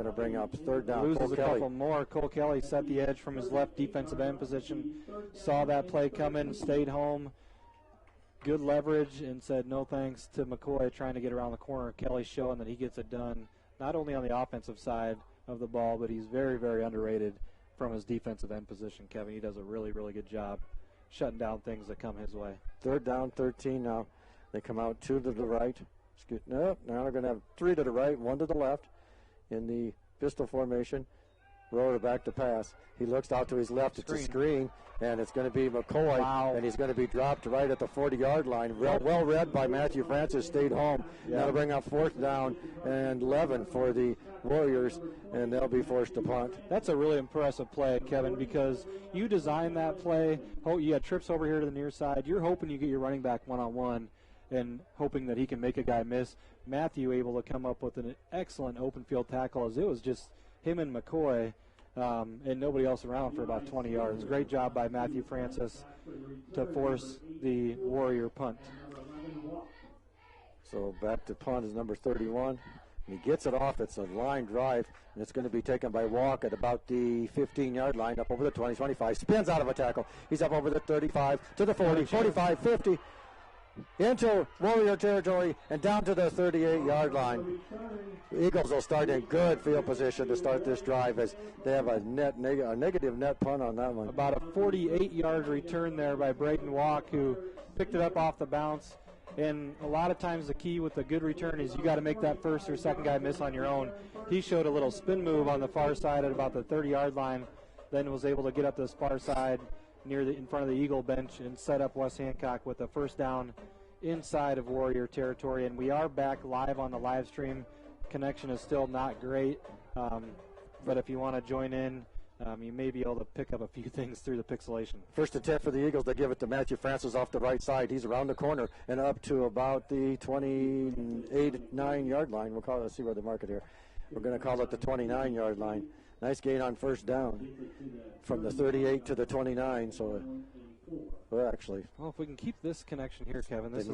going to bring up third down. Loses a couple more. Cole Kelly set the edge from his left defensive end position. Saw that play coming, stayed home. Good leverage and said no thanks to McCoy trying to get around the corner. Kelly showing that he gets it done not only on the offensive side of the ball, but he's very, very underrated from his defensive end position, Kevin. He does a really, really good job shutting down things that come his way. Third down, 13 now. They come out 2 to the right. Now they're going to have 3 to the right, 1 to the left in the pistol formation. Roller back to pass. He looks out to his left. It's a screen, and it's going to be McCoy. Wow. And he's going to be dropped right at the 40-yard line. Well read by Matthew Francis, stayed home. Now to bring up fourth down and 11 for the Warriors, and they'll be forced to punt. That's a really impressive play, Kevin, because you designed that play. You had trips over here to the near side. You're hoping you get your running back one-on-one and hoping that he can make a guy miss. Matthew able to come up with an excellent open field tackle as it was just him and McCoy and nobody else around for about 20 yards. Great job by Matthew Francis to force the Warrior punt. So back to punt is number 31. And he gets it off. It's a line drive, and it's going to be taken by Walk at about the 15-yard line, up over the 20, 25. Spins out of a tackle. He's up over the 35 to the 40, 45, 50. Into Warrior territory and down to the 38-yard line. The Eagles will start in good field position to start this drive as they have a negative net punt on that one. About a 48-yard return there by Braden Walk, who picked it up off the bounce. And a lot of times the key with a good return is you got to make that first or second guy miss on your own. He showed a little spin move on the far side at about the 30-yard line, then was able to get up this far side in front of the Eagle bench and set up West Hancock with a first down inside of Warrior territory. And we are back live on the live stream. Connection is still not great, but if you want to join in, you may be able to pick up a few things through the pixelation. First attempt for the Eagles. They give it to Matthew Francis off the right side. He's around the corner and up to about the 29-yard line. Let's see where they mark it here. We're going to call it the 29-yard line. Nice gain on first down from the 38 to the 29. So, if we can keep this connection here, Kevin, this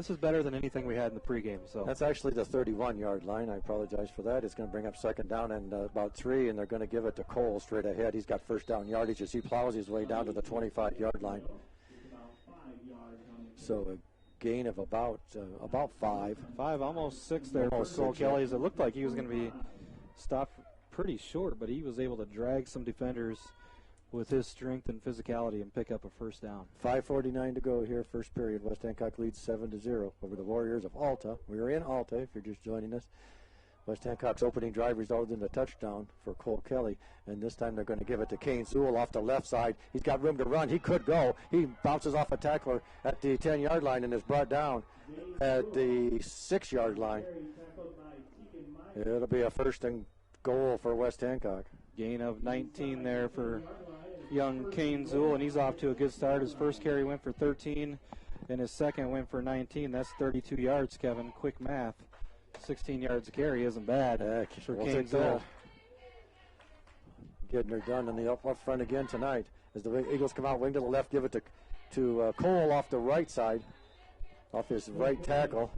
is better than anything we had in the pregame. So that's actually the 31-yard line. I apologize for that. It's going to bring up second down and about 3, and they're going to give it to Cole straight ahead. He's got first down yardage as he plows his way down to the 25-yard line. So a gain of about 5. Almost 6 there for Cole Kelly. As it looked like he was going to be stopped pretty short, but he was able to drag some defenders with his strength and physicality and pick up a first down. 5:49 to go here, first period. West Hancock leads 7-0 over the Warriors of Alta. We are in Alta if you're just joining us. West Hancock's opening drive resulted in a touchdown for Cole Kelly, and this time they're going to give it to Kane Sewell off the left side. He's got room to run. He could go. He bounces off a tackler at the 10-yard line and is brought down at the 6-yard line. It'll be a first and goal for West Hancock. Gain of 19 there for young Kane Zool, and he's off to a good start. His first carry went for 13, and his second went for 19. That's 32 yards, Kevin. Quick math. 16 yards a carry isn't bad for Kane Zool. Getting her done in the up front again tonight. As the Eagles come out, wing to the left, give it to Cole off the right side, off his right tackle.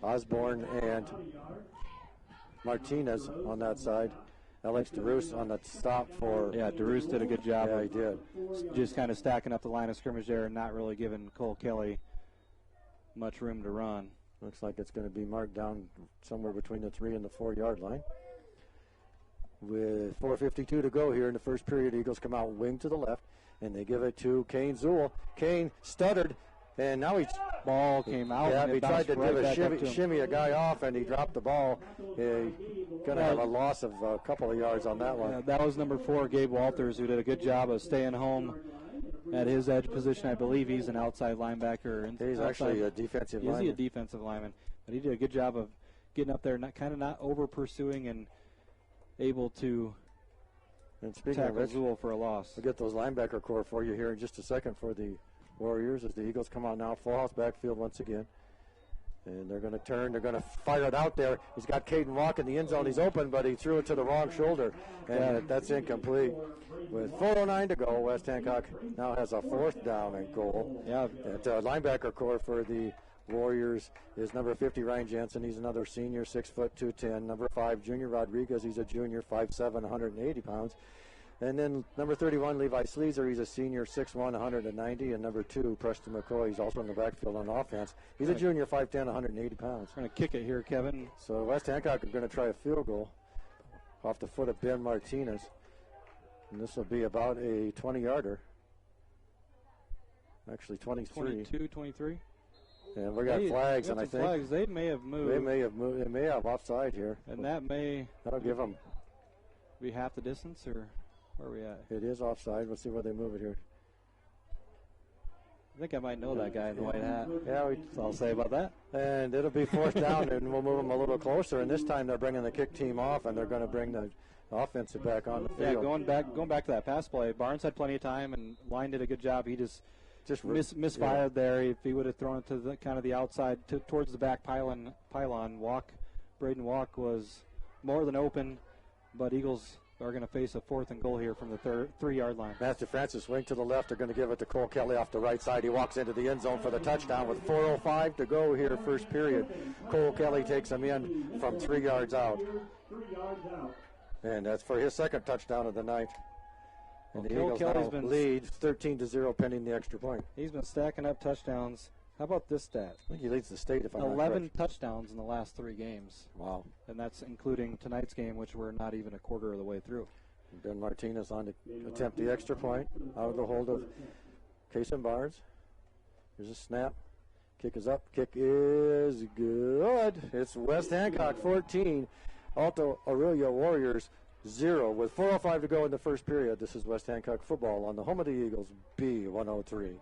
Osborne and Martinez on that side. Alex DeRoos on the stop for... Yeah, DeRoos did a good job. Yeah, he did. Just kind of stacking up the line of scrimmage there and not really giving Cole Kelly much room to run. Looks like it's going to be marked down somewhere between the 3 and the 4-yard line. With 4:52 to go here in the first period, Eagles come out wing to the left, and they give it to Kane Zool. Kane stuttered, and now ball came out. Yeah, he tried to give a shimmy a guy off, and he dropped the ball. Going to have a loss of a couple of yards on that one. Yeah, that was number 4, Gabe Walters, who did a good job of staying home at his edge position. I believe he's an outside linebacker. He's actually a defensive lineman. Is he a defensive lineman? But he did a good job of getting up there, not over pursuing and able to tackle Zool for a loss. We'll get those linebacker core for you here in just a second for the Warriors as the Eagles come out now. Full house backfield once again. And they're going to turn. They're going to fire it out there. He's got Caden Walk in the end zone. He's open, but he threw it to the wrong shoulder. And that's incomplete. With 4:09 to go, West Hancock now has a fourth down and goal. Yeah. At linebacker core for the Warriors is number 50, Ryan Jensen. He's another senior, 6 foot 210. Number 5, Junior Rodriguez. He's a junior, 5'7", 180 pounds. And then number 31, Levi Sleezer. He's a senior, 6'1", 190. And number 2, Preston McCoy. He's also in the backfield on offense. He's a junior, 5'10", 180 pounds. Going to kick it here, Kevin. So West Hancock are going to try a field goal off the foot of Ben Martinez. And this will be about a 20-yarder. Actually, 23. 22, 23. And we got flags, and I think flags. They may have moved. They may have offside here. And that'll give them be half the distance, or where are we at? It is offside. Let's see where they move it here. I think I might know that guy in the white hat. Yeah, I'll say about that. And it'll be fourth down, and we'll move them a little closer. And this time they're bringing the kick team off, and they're going to bring the offensive back on the field. Yeah, going back to that pass play. Barnes had plenty of time, and Line did a good job. He just misfired there. If he would have thrown it to the kind of the outside towards the back pylon, Braden Walk was more than open, but Eagles are going to face a 4th and goal here from the 3-yard line. Matthew Francis wing to the left. They're going to give it to Cole Kelly off the right side. He walks into the end zone for the touchdown with 4:05 to go here, first period. Cole Kelly takes him in from 3 yards out. And that's for his second touchdown of the night. And the Eagles now leads 13-0 pending the extra point. He's been stacking up touchdowns. How about this stat? I think he leads the state if I'm not correct. 11 touchdowns in the last 3 games. Wow. And that's including tonight's game, which we're not even a quarter of the way through. Ben Martinez on to attempt the extra point out of the hold of Kason Barnes. Here's a snap. Kick is up. Kick is good. It's West Hancock 14. Alta Aurelia Warriors 0 with 4:05 to go in the first period. This is West Hancock football on the home of the Eagles, B103.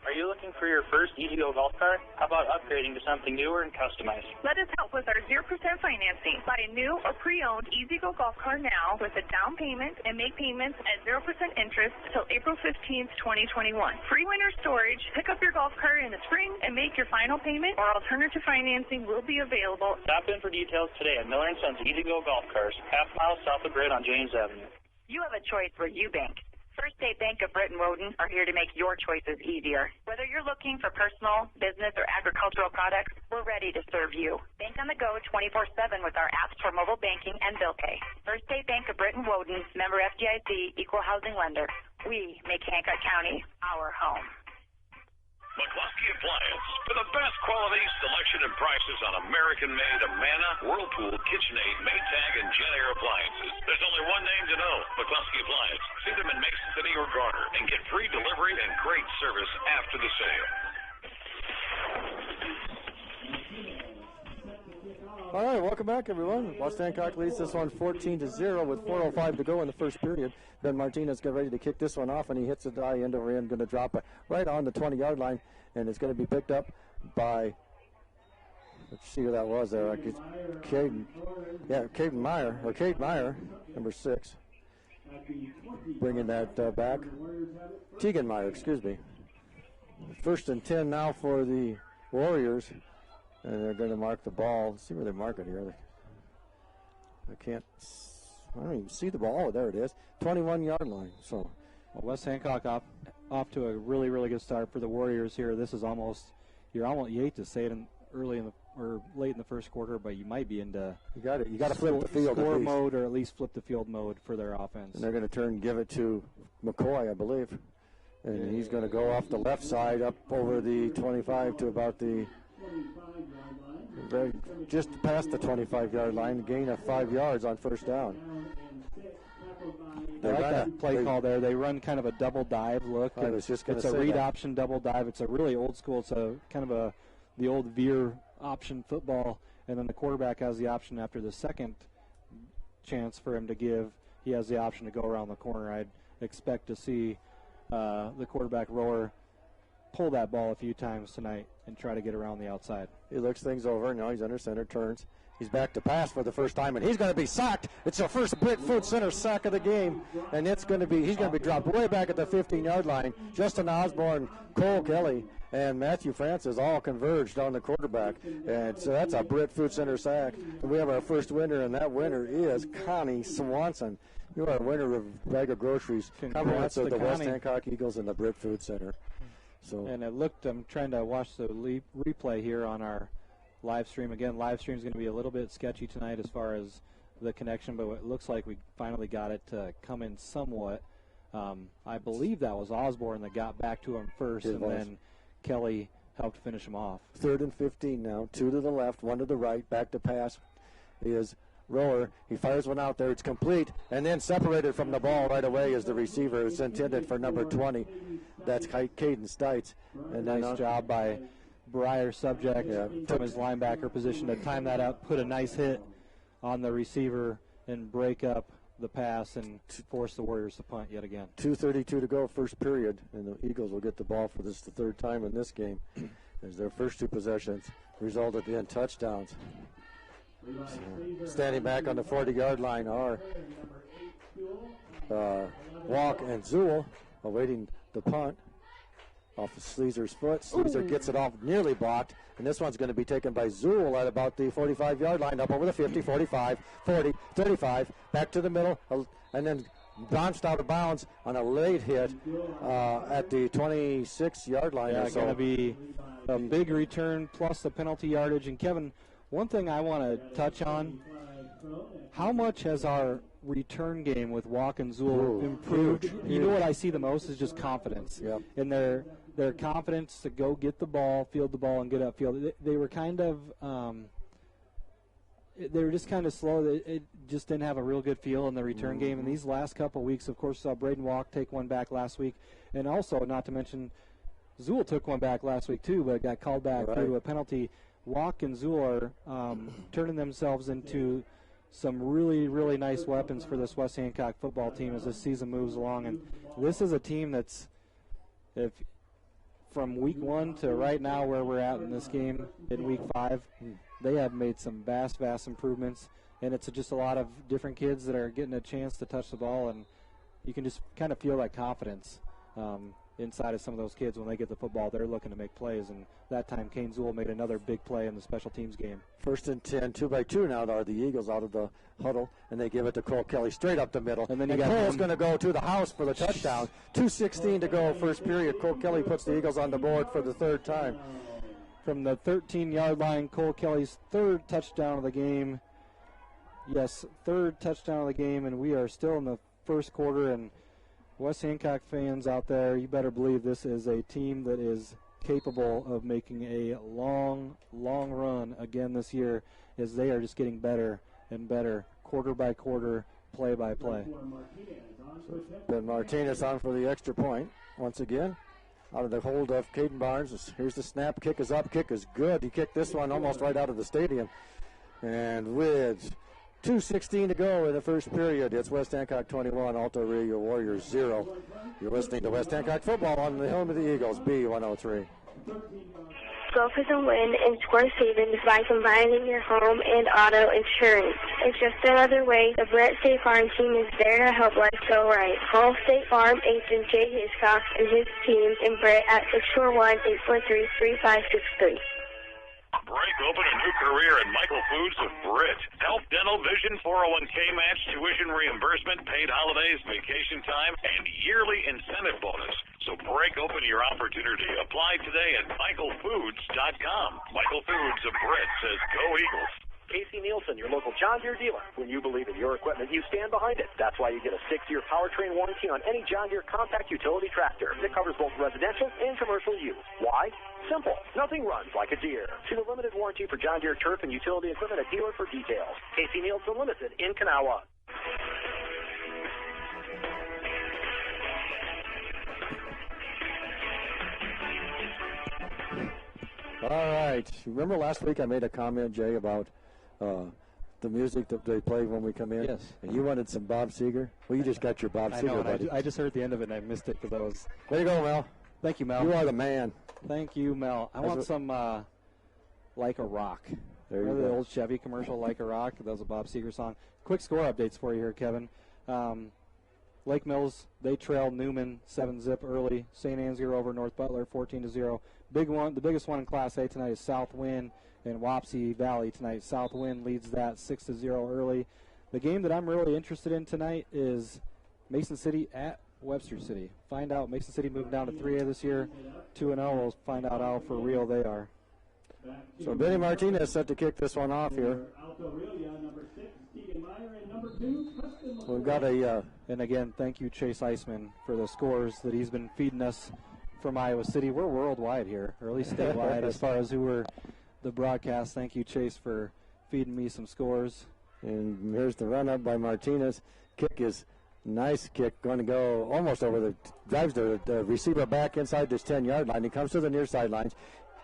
Are you looking for your first EDO golf cart? How about upgrading to something newer and customized? Let us help with our 0% financing. Buy a new or pre-owned EasyGo golf cart now with a down payment and make payments at 0% interest until April 15th, 2021. Free winter storage. Pick up your golf cart in the spring and make your final payment, or alternative financing will be available. Stop in for details today at Miller & Sons EasyGo Golf Cars, half-mile south of Grid on James Avenue. You have a choice where you bank. First State Bank of Britton Woden are here to make your choices easier. Whether you're looking for personal, business, or agricultural products, we're ready to serve you. Bank on the go 24/7 with our apps for mobile banking and bill pay. First State Bank of Britton Woden, member FDIC, equal housing lender. We make Hancock County our home. McCluskey Appliance for the best quality, selection, and prices on American-made Amana, Whirlpool, KitchenAid, Maytag, and JetAir appliances. There's only one name to know, McCluskey Appliance. See them in Mason City or Garner and get free delivery and great service after the sale. All right, welcome back, everyone. West Hancock leads this one 14-0 with 4:05 to go in the first period. Ben Martinez got ready to kick this one off, and he hits it end over end, going to drop it right on the 20-yard line, and it's going to be picked up by, let's see who that was there. Cade Meyer, number 6, bringing that back. Tegan Meyer, excuse me. First and 10 now for the Warriors. And they're going to mark the ball. Let's see where they mark it here. I don't even see the ball. Oh, there it is. 21-yard line. So, West Hancock off to a really, really good start for the Warriors here. This is you hate to say it late in the first quarter, but you might be into you got to flip the field score mode, or at least flip the field mode for their offense. And they're going to give it to McCoy, I believe. And he's going to go off the left side up over the 25 to about the just past the 25-yard line, gain of 5 yards on first down. I like that play call there. They run kind of a double dive look. I was just going to say it's a read option double dive. It's a really old school. It's a kind of the old veer option football, and then the quarterback has the option after the second chance for him to give. He has the option to go around the corner. I'd expect to see the quarterback rower pull that ball a few times tonight and try to get around the outside. He looks things over. Now he's under center, turns. He's back to pass for the first time, and he's going to be sacked. It's the first Britfoot center sack of the game, and he's going to be dropped way back at the 15-yard line. Justin Osborne, Cole Kelly, and Matthew Francis all converged on the quarterback, and so that's a Britfoot center sack. And we have our first winner, and that winner is Connie Swanson. You are a winner of a bag of groceries. Compliments of the West Hancock Eagles and the Britfoot Center. So, and it looked, I'm trying to watch the replay here on our live stream. Again, live stream is going to be a little bit sketchy tonight as far as the connection, but it looks like we finally got it to come in somewhat. I believe that was Osborne that got back to him first, and then Kelly helped finish him off. 3rd and 15 now. 2 to the left, 1 to the right. Back to pass is Roller. He fires one out there. It's complete, and then separated from the ball right away is the receiver. It's intended for number 20. That's Caden Stites. And nice job by Breyer Subject from his linebacker position to time that up, put a nice hit on the receiver, and break up the pass and force the Warriors to punt yet again. 2:32 to go, first period, and the Eagles will get the ball for this the 3rd time in this game, as their first 2 possessions resulted in touchdowns. So, standing back on the 40-yard line are Walk and Zool awaiting the punt off of Sleezer's foot. Sleezer gets it off, nearly blocked, and this one's going to be taken by Zool at about the 45-yard line, up over the 50, 45, 40, 35, back to the middle, and then bounced out of bounds on a late hit at the 26-yard line. Yeah, going to be a big return plus the penalty yardage. And Kevin, one thing I want to touch on, how much has our return game with Walk and Zool improved? You know what I see the most is just confidence. Yep. And their confidence to go get the ball, field the ball, and get upfield. They were kind of they were just kind of slow. It just didn't have a real good feel in the return game. And these last couple of weeks, of course, saw Braden Walk take one back last week. And also, not to mention, Zool took one back last week too, but got called back due to a penalty. Walk and Zool are turning themselves into some really, really nice weapons for this West Hancock football team as this season moves along. And this is a team that's, if from week 1 to right now where we're at in this game in week 5, they have made some vast improvements. And it's just a lot of different kids that are getting a chance to touch the ball, and you can just kind of feel that confidence inside of some of those kids. When they get the football, they're looking to make plays, and that time Kane Zool made another big play in the special teams game. 1st and 10, 2-by-2 now are the Eagles out of the huddle, and they give it to Cole Kelly straight up the middle. And then Cole's going to go to the house for the touchdown. 2:16 to go, first period. Cole Kelly puts the Eagles on the board for the 3rd time. From the 13-yard line, Cole Kelly's 3rd touchdown of the game. Yes, 3rd touchdown of the game, and we are still in the first quarter. And West Hancock fans out there, you better believe this is a team that is capable of making a long run again this year, as they are just getting better and better, quarter by quarter, play by play. Ben Martinez on for the extra point once again. Out of the hold of Caden Barnes. Here's the snap. Kick is up. Kick is good. He kicked this one almost right out of the stadium. And with 2:16 to go in the first period, it's West Hancock 21, Alta Warriors 0. You're listening to West Hancock football on the home of the Eagles, B103. Go for the win and score savings by combining your home and auto insurance. It's just another way the Brett State Farm team is there to help life go right. Call State Farm agent Jay Hiscock and his team in Brett at 641-843-3563. Break open a new career at Michael Foods of Britt. Health, dental, vision, 401k match, tuition reimbursement, paid holidays, vacation time, and yearly incentive bonus. So break open your opportunity. Apply today at michaelfoods.com. Michael Foods of Britt says go Eagles. Casey Nielsen, your local John Deere dealer. When you believe in your equipment, you stand behind it. That's why you get a 6-year powertrain warranty on any John Deere compact utility tractor that covers both residential and commercial use. Why? Simple. Nothing runs like a Deere. See the limited warranty for John Deere turf and utility equipment at dealer for details. Casey Nielsen Limited in Kanawha. All right. Remember last week I made a comment, Jay, about the music that they play when we come in? Yes. And you wanted some Bob Seger? Well, you just got your Bob Seger, buddy. I just heard the end of it, and I missed it because I was... Way to go, Mel. Thank you, Mel. You are the man. Thank you, Mel. I want some Like a Rock. There you Remember go. the old Chevy commercial, Like a Rock? That was a Bob Seger song. Quick score updates for you here, Kevin. Lake Mills, they trail Newman 7-zip early. St. Ansgar over North Butler 14-0. Big one, the biggest one in Class A tonight is Southwind and Wapsie Valley tonight. Southwind leads that 6-0 early. The game that I'm really interested in tonight is Mason City at Webster City. Find out. Mason City moved down to 3A this year, 2-0. We'll find out how for real they are. So Benny Martinez set to kick this one off here. We've got and again, thank you, Chase Eisman, for the scores that he's been feeding us from Iowa City. We're worldwide here, or at least statewide, as far as who were the broadcast. Thank you, Chase, for feeding me some scores. And here's the run up by Martinez. Kick is nice kick, going to go almost over the, drives the receiver back inside this 10-yard line. He comes to the near sidelines,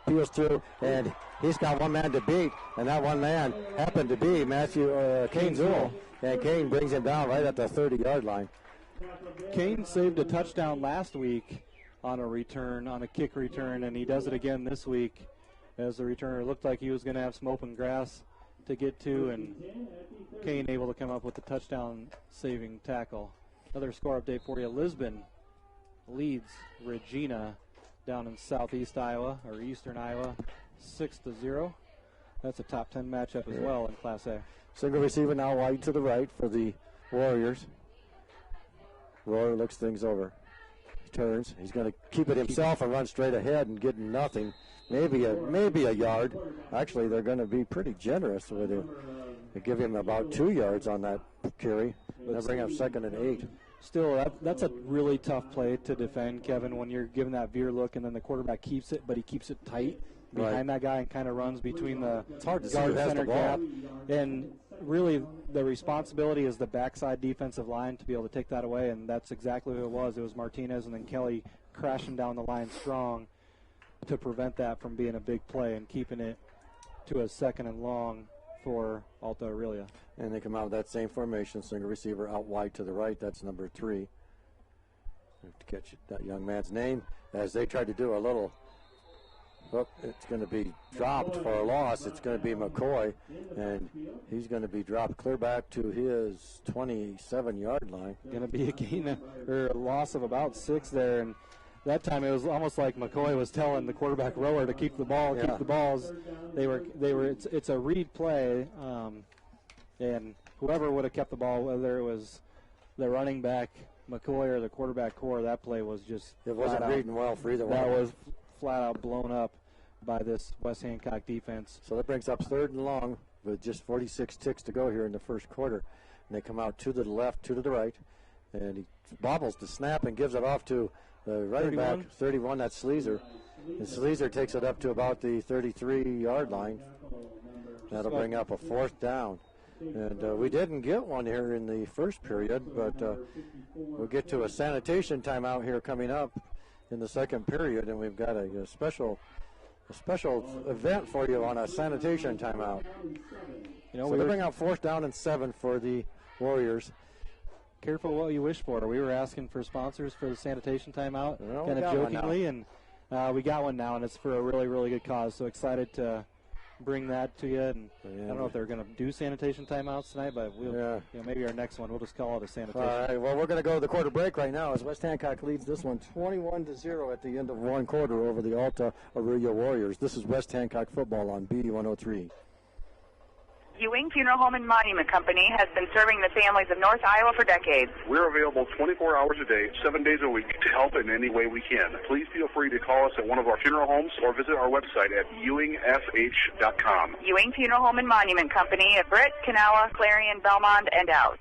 peels through, and he's got one man to beat, and that one man happened to be Kane Zool. And Kane brings him down right at the 30-yard line. Kane saved a touchdown last week on a return, on a kick return, and he does it again this week as the returner looked like he was going to have some open grass to get to, and Kane able to come up with the touchdown-saving tackle. Another score update for you. Lisbon leads Regina down in southeast Iowa, or eastern Iowa, 6-0. That's a top 10 matchup as well in Class A. Single receiver now wide to the right for the Warriors. Royer looks things over. He turns. He's going to keep it himself and run straight ahead and get nothing. Maybe a yard. Actually, they're going to be pretty generous with him. They give him about 2 yards on that carry. They'll bring up 2nd and 8. Still, that's a really tough play to defend, Kevin, when you're giving that veer look and then the quarterback keeps it, but he keeps it tight behind that guy and kind of runs between the guard center gap. And really, the responsibility is the backside defensive line to be able to take that away, and that's exactly who it was. It was Martinez and then Kelly crashing down the line strong to prevent that from being a big play and keeping it to a 2nd and long for Alta Aurelia. And they come out with that same formation, single receiver out wide to the right. That's number 3. We have to catch that young man's name as they try to do a little. Oh, it's going to be dropped for a loss. It's going to be McCoy, and he's going to be dropped clear back to his 27-yard line. Going to be a gain or a loss of about 6 there, and that time it was almost like McCoy was telling the quarterback Rower to keep the ball, keep the balls. They were. It's a read play, and whoever would have kept the ball, whether it was the running back McCoy or the quarterback Core, that play was just. It wasn't reading well for either one. That was flat out blown up by this West Hancock defense. So that brings up 3rd and long with just 46 ticks to go here in the first quarter. And they come out 2 to the left, 2 to the right, and he bobbles the snap and gives it off to the running back, 31, that's Sleazer. And Sleazer takes it up to about the 33-yard line. That'll bring up a 4th down. And we didn't get one here in the first period, but we'll get to a sanitation timeout here coming up in the second period, and we've got a special event for you on a sanitation timeout. So we bring out 4th down and 7 for the Warriors. Careful what you wish for. We were asking for sponsors for the sanitation timeout, well, kind of jokingly, and we got one now, and it's for a really, really good cause. So excited to bring that to you. And I don't know if they're going to do sanitation timeouts tonight, but we'll, maybe our next one we'll just call it a sanitation. All right. Well, we're going to go to the quarter break right now as West Hancock leads this one 21-0 at the end of one quarter over the Alta Aurelia Warriors. This is West Hancock football on B103. Ewing Funeral Home and Monument Company has been serving the families of North Iowa for decades. We're available 24 hours a day, 7 days a week to help in any way we can. Please feel free to call us at one of our funeral homes or visit our website at ewingfh.com. Ewing Funeral Home and Monument Company at Britt, Kanawha, Clarion, Belmont, and out.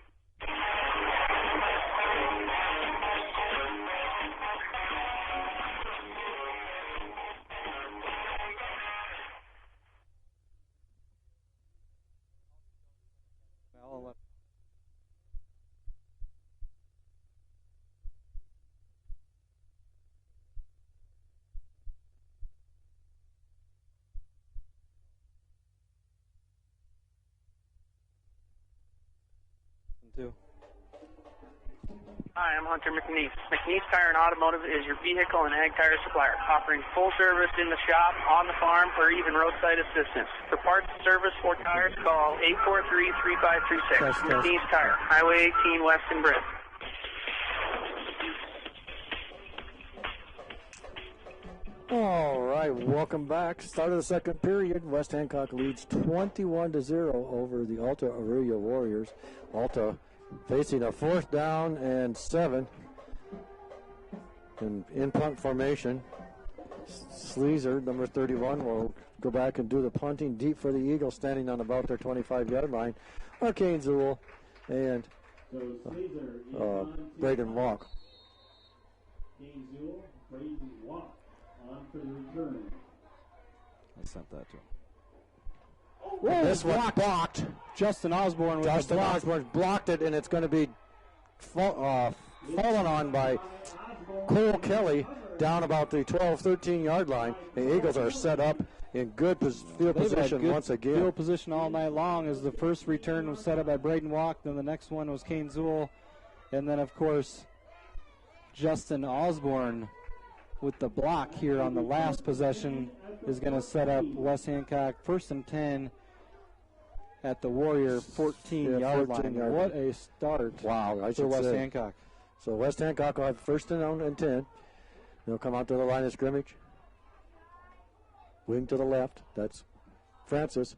Hi, I'm Hunter McNeese. McNeese Tire and Automotive is your vehicle and ag tire supplier, offering full service in the shop, on the farm, or even roadside assistance. For parts, service, or tires, call 843-3536. McNeese Tire, Highway 18 West in Britt. All right, welcome back. Start of the second period. West Hancock leads 21-0 over the Alta Aurelia Warriors. Alta facing a 4th down and 7. in punt formation. Sleazer, number 31, will go back and do the punting deep for the Eagles, standing on about their 25-yard line. Arcane Zool and Braden Walk. I sent that to him. Whoa, this one blocked. Justin Osborne. Justin Osborne blocked it, and it's going to be fallen on by Cole Kelly down about the 12, 13-yard line. The Eagles are set up in good field position once again. Field position all night long as the first return was set up by Braden Walk. Then the next one was Kane Zool. And then, of course, Justin Osborne with the block here on the last possession is going to set up West Hancock 1st and 10 at the Warrior 14-yard line. What a start for West Hancock. So West Hancock will have 1st and 10. They'll come out to the line of scrimmage. Wing to the left. That's Francis.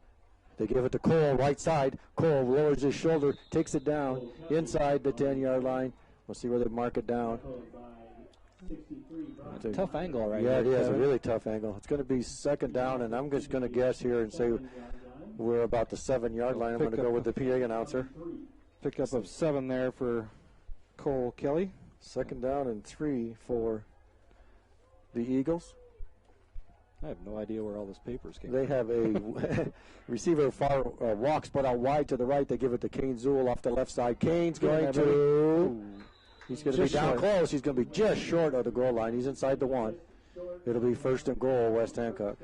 They give it to Cole, right side. Cole lowers his shoulder, takes it down inside the 10-yard line. We'll see where they mark it down. It's a tough angle right here. Yeah, it is a Kevin. really tough angle. It's going to be 2nd down, and I'm just going to guess here and say we're about the 7-yard line. I'm going to go with the PA announcer. Pickup of 7 there for Cole Kelly. 2nd down and 3 for the Eagles. I have no idea where all this papers came They from. have a receiver far walks, but out wide to the right. They give it to Kane Zool off the left side. Kane's going to... He's going to be down close. He's going to be just short of the goal line. He's inside the 1. It'll be 1st and goal, West Hancock.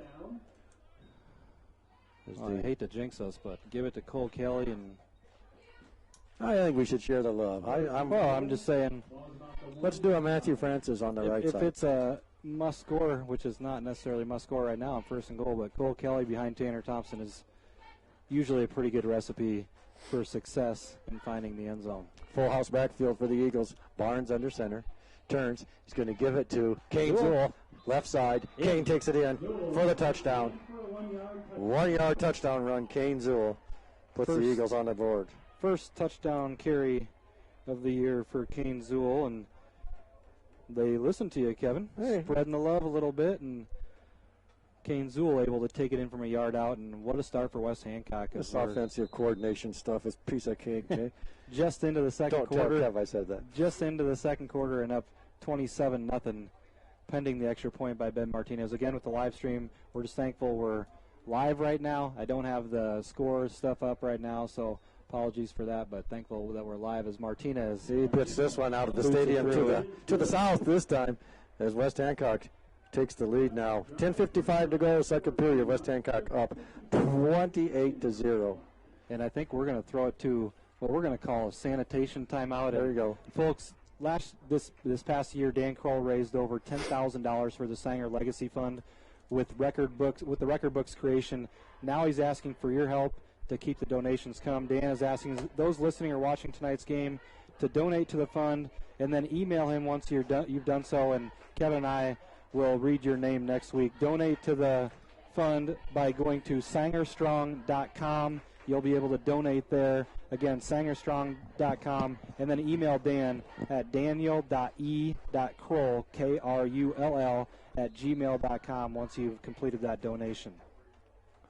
I hate to jinx us, but give it to Cole Kelly. And I think we should share the love. I'm just saying. Let's do a Matthew Francis on the right side. If it's a must score, which is not necessarily must score right now on 1st and goal, but Cole Kelly behind Tanner Thompson is usually a pretty good recipe for success in finding the end zone. Full house backfield for the Eagles. Barnes under center. Turns. He's going to give it to Kane Zool. Left side. Kane takes it in for the touchdown. 1-yard touchdown run. Kane Zool puts the Eagles on the board. First touchdown carry of the year for Kane Zool, and they listened to you, Kevin. Hey. Spreading the love a little bit, and Kane Zool able to take it in from a yard out, and what a start for West Hancock. This offensive coordination stuff is a piece of cake, eh? Just into the second quarter. Don't tell Kev I said that. Just into the second quarter and up 27-0, pending the extra point by Ben Martinez. Again, with the live stream, we're just thankful we're live right now. I don't have the score stuff up right now, so apologies for that, but thankful that we're live as Martinez. He puts this one out of the stadium to the south this time as West Hancock takes the lead now. 10:55 to go, second period. West Hancock up 28-0. And I think we're going to throw it to what we're going to call a sanitation timeout. There you go. Folks, this past year, Dan Kroll raised over $10,000 for the Sanger Legacy Fund with the record books creation. Now he's asking for your help to keep the donations come. Dan is asking those listening or watching tonight's game to donate to the fund, and then email him once you've done so, and Kevin and I will read your name next week. Donate to the fund by going to sangerstrong.com. You'll be able to donate there. Again, sangerstrong.com, and then email Dan at daniel.e.krull, K-R-U-L-L, at gmail.com once you've completed that donation.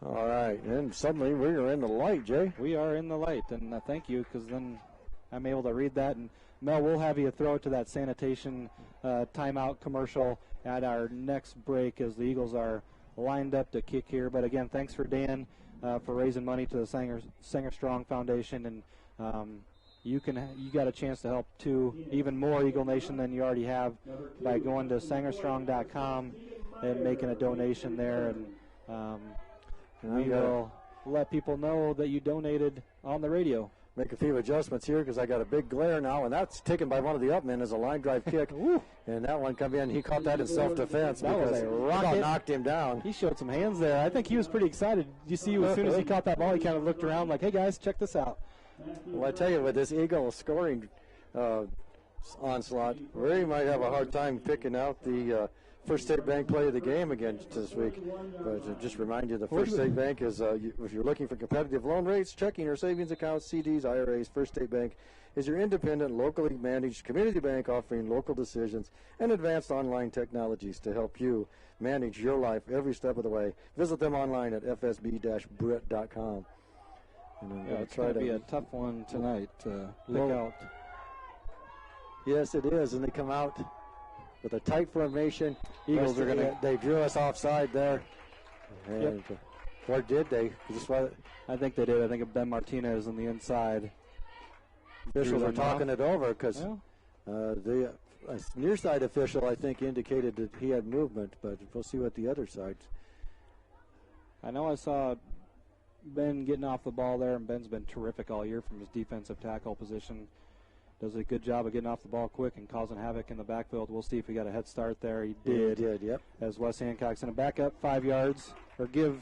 All right, and suddenly we are in the light, Jay. We are in the light, and thank you, because then I'm able to read that. And Mel, we'll have you throw it to that sanitation timeout commercial at our next break as the Eagles are lined up to kick here. But again, thanks for Dan for raising money to the Sanger Strong Foundation, and you got a chance to help too, even more Eagle Nation than you already have by going to sangerstrong.com and making a donation there, and we will let people know that you donated on the radio. Make a few adjustments here because I got a big glare now, and that's taken by one of the upmen as a line drive kick. And that one come in. He caught that in self-defense because it knocked him down. He showed some hands there. I think he was pretty excited. You see, as soon as he caught that ball, he kind of looked around like, hey, guys, check this out. Well, I tell you, with this Eagle scoring onslaught, we might have a hard time picking out the First State Bank play of the game again this week. But to just remind you, the First State Bank is, if you're looking for competitive loan rates, checking or savings accounts, CDs, IRAs, First State Bank is your independent, locally managed community bank offering local decisions and advanced online technologies to help you manage your life every step of the way. Visit them online at fsb-brit.com. It's going to be a tough one tonight to pick out. Yes, it is, and they come out with a tight formation. Eagles are going to. They drew us offside there. And or did they? I think they did. I think Ben Martinez on the inside. Officials are talking it over because the near side official, I think, indicated that he had movement, but we'll see what the other side. I know I saw Ben getting off the ball there, and Ben's been terrific all year from his defensive tackle position. Does a good job of getting off the ball quick and causing havoc in the backfield. We'll see if he got a head start there. He did. He did, yep. As Wes Hancock's going to back up 5 yards, or give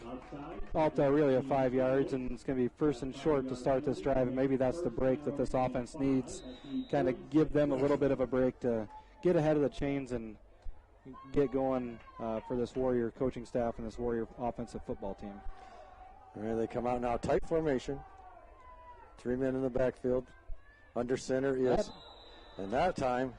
Alta really a 5 yards, and it's going to be first and short to start this drive, and maybe that's the break that this offense needs. Kind of give them a little bit of a break to get ahead of the chains and get going for this Warrior coaching staff and this Warrior offensive football team. All right, they come out now, tight formation. 3 men in the backfield. Under center is, and that time,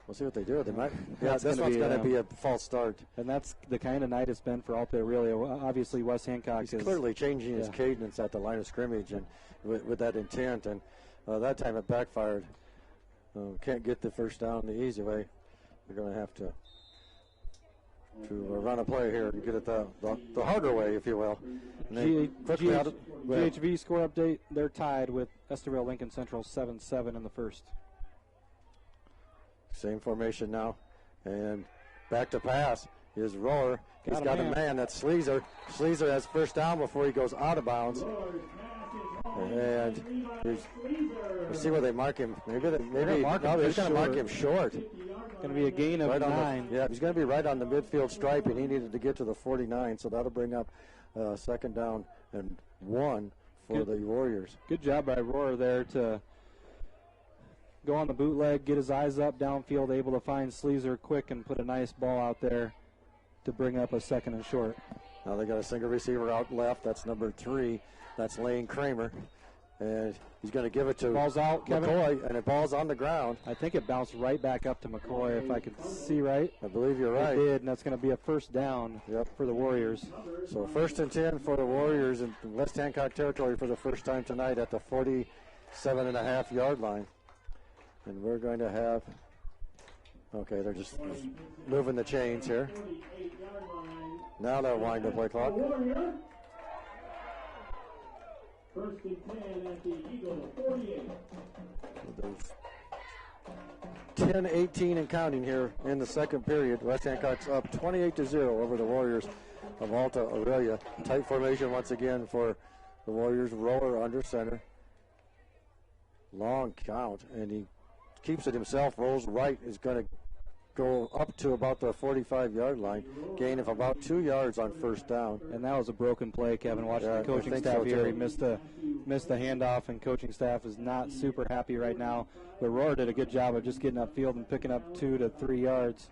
we'll see what they do. They might. Yeah, this one's going to be a false start. And that's the kind of night it's been for Alta. Really, obviously, Wes Hancock is clearly changing his cadence at the line of scrimmage, and with that intent. And that time it backfired. Can't get the first down the easy way. They're going to have to run a play here and get it the harder way, if you will. GHV score update, they're tied with Esterville Lincoln Central 7-7 in the first. Same formation now, and back to pass is Rohr. He's got a man. That's Sleazer. Sleazer has first down before he goes out of bounds. And we'll see where they mark him. Maybe they're going to mark him short. Going to be a gain of 9. He's going to be right on the midfield stripe, and he needed to get to the 49, so that'll bring up second down and 1 for the Warriors. Good job by Rohr there to go on the bootleg, get his eyes up downfield, able to find Sleazer quick and put a nice ball out there to bring up a second and short. Now they got a single receiver out left. That's number 3. That's Lane Kramer. And he's going to give it to ball's out, McCoy, and the ball's on the ground. I think it bounced right back up to McCoy, if I can see right. I believe you're right. It did, and that's going to be a first down for the Warriors. So 1st and 10 for the Warriors in West Hancock territory for the first time tonight at the 47.5-yard line. And we're going to have, they're just moving the chains here. Now they'll wind the play clock. 1st and 10 at the Eagle 48. 10-18 and counting here in the second period. West Hancock's up 28-0 over the Warriors of Alta Aurelia. Tight formation once again for the Warriors. Roller under center. Long count, and he keeps it himself. Rolls right, is going to go up to about the 45-yard line. Gain of about 2 yards on first down. And that was a broken play, Kevin. Watching the coaching staff here, he missed the handoff, and coaching staff is not super happy right now. But Rohr did a good job of just getting upfield and picking up 2 to 3 yards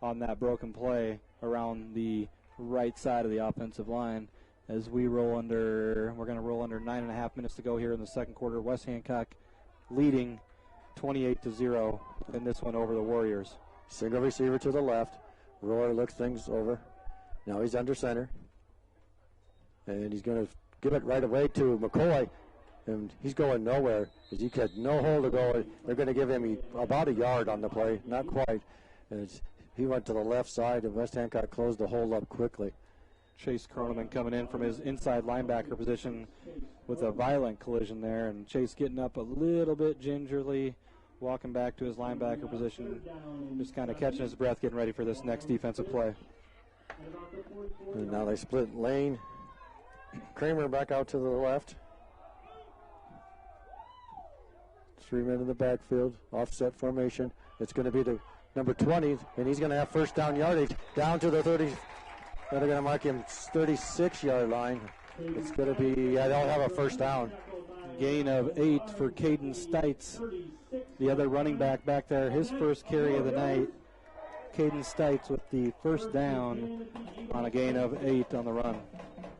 on that broken play around the right side of the offensive line. As we're going to roll under 9.5 minutes to go here in the second quarter. West Hancock leading 28-0 in this one over the Warriors. Single receiver to the left. Rohr looks things over. Now he's under center. And he's going to give it right away to McCoy. And he's going nowhere because he had no hole to go. They're going to give him about a yard on the play. Not quite. And he went to the left side, and West Hancock closed the hole up quickly. Chase Croneman coming in from his inside linebacker position with a violent collision there. And Chase getting up a little bit gingerly, walking back to his linebacker position, just kind of catching his breath, getting ready for this next defensive play. And now they split Lane. Kramer back out to the left. 3 men in the backfield, offset formation. It's going to be the number 20, and he's going to have first down yardage down to the 30. They're going to mark him 36-yard line. It's going to be, they'll have a first down. Gain of 8 for Caden Stites, the other running back there. His first carry of the night. Caden Stites with the first down on a gain of 8 on the run.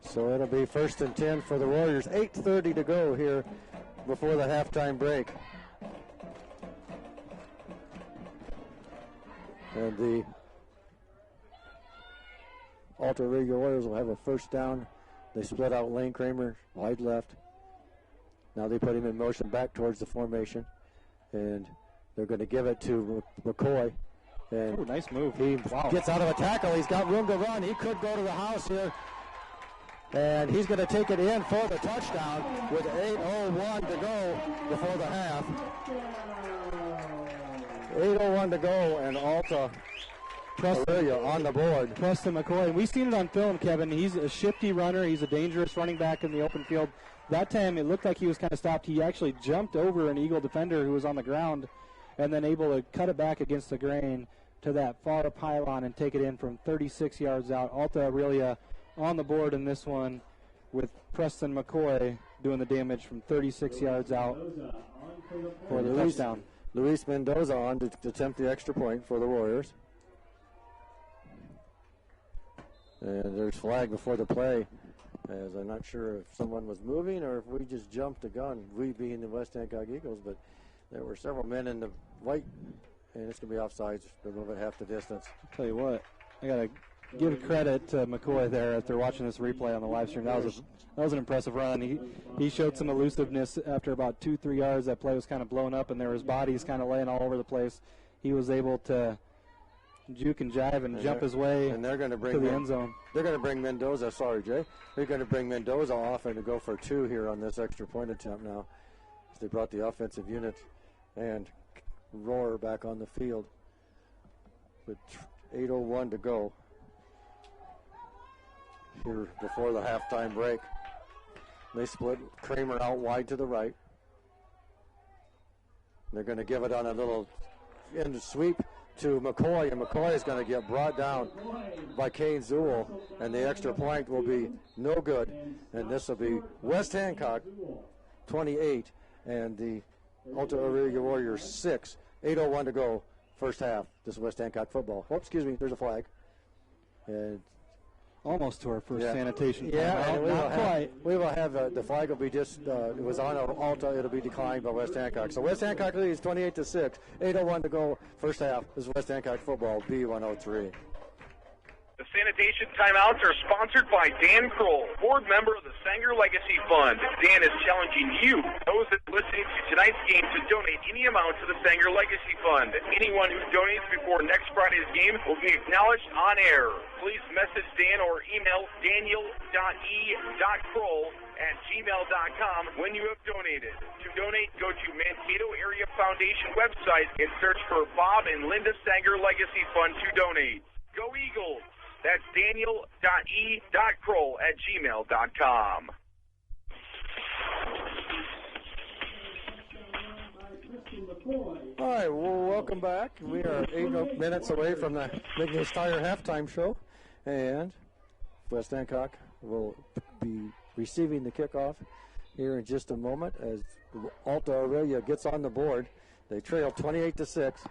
So it'll be 1st and 10 for the Warriors. 8:30 to go here before the halftime break. And the Alta Aurelia Warriors will have a first down. They split out Lane Kramer, wide left. Now they put him in motion back towards the formation. And they're going to give it to McCoy. And ooh, nice move. He gets out of a tackle. He's got room to run. He could go to the house here. And he's going to take it in for the touchdown with 8:01 to go before the half. 8:01 to go, and Alta Aurelia on the board. Preston McCoy. And we've seen it on film, Kevin. He's a shifty runner. He's a dangerous running back in the open field. That time it looked like he was kind of stopped. He actually jumped over an Eagle defender who was on the ground and then able to cut it back against the grain to that far pylon and take it in from 36 yards out. Alta Aurelia on the board in this one with Preston McCoy doing the damage from 36 yards out for the touchdown. Luis Mendoza on to attempt the extra point for the Warriors. And there's flag before the play, as I'm not sure if someone was moving or if we just jumped the gun, we being the West Hancock Eagles, but there were several men in the white, and it's going to be offsides. They're moving half the distance. I'll tell you what, I got to give credit to McCoy there after watching this replay on the live stream. That was an impressive run. He showed some elusiveness after about 2-3 yards. That play was kind of blown up, and there was bodies kind of laying all over the place. He was able to juke and jive and jump his way and they're going to bring to the end zone. They're going to bring Mendoza, sorry, Jay. They're going to bring Mendoza off and to go for 2 here on this extra point attempt now. They brought the offensive unit and Roar back on the field with 8:01 to go here before the halftime break. They split Kramer out wide to the right. They're going to give it on a little end sweep to McCoy, and McCoy is going to get brought down by Kane Zool, and the extra point will be no good, and this will be West Hancock 28 and the Alta Aurelia Warriors 6. 8:01 to go, first half. This is West Hancock football. Oh, excuse me, there's a flag. And almost to our first sanitation. Yeah, and we will have the flag will be just, it was on Alta, it'll be declined by West Hancock. So West Hancock leads 28-6, 8:01 to go, first half. This is West Hancock football, B103. The sanitation timeouts are sponsored by Dan Kroll, board member of the Sanger Legacy Fund. Dan is challenging you, those that are listening to tonight's game, to donate any amount to the Sanger Legacy Fund. Anyone who donates before next Friday's game will be acknowledged on air. Please message Dan or email daniel.e.kroll@gmail.com when you have donated. To donate, go to Mankato Area Foundation website and search for Bob and Linda Sanger Legacy Fund to donate. Go Eagles! That's daniel.e.kroll@gmail.com. All right, well, welcome back. We are 8 minutes away from the Big Tire halftime show, and West Hancock will be receiving the kickoff here in just a moment as Alta Aurelia gets on the board. They trail 28-6.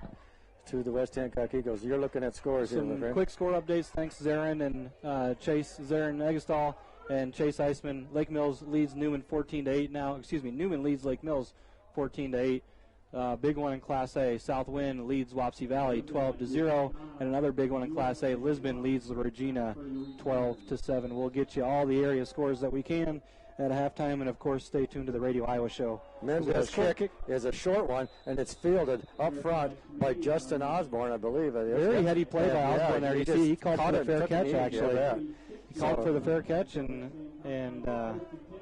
To the West Hancock Eagles. You're looking at scores here, my friend. Quick score updates. Thanks, Zarin and Chase, Zarin Eggestal and Chase Eisman. Lake Mills leads Newman 14-8 now. Excuse me, Newman leads Lake Mills 14-8. Big one in Class A. Southwind leads Wapsie Valley 12-0, and another big one in Class A. Lisbon leads Regina 12-7. We'll get you all the area scores that we can at halftime, and of course, stay tuned to the Radio Iowa show. Men's kick is a short one, and it's fielded up front by Justin Osborne, I believe. Very heady play by Osborne there. You see, he called for the fair catch, actually. He called for the fair catch, and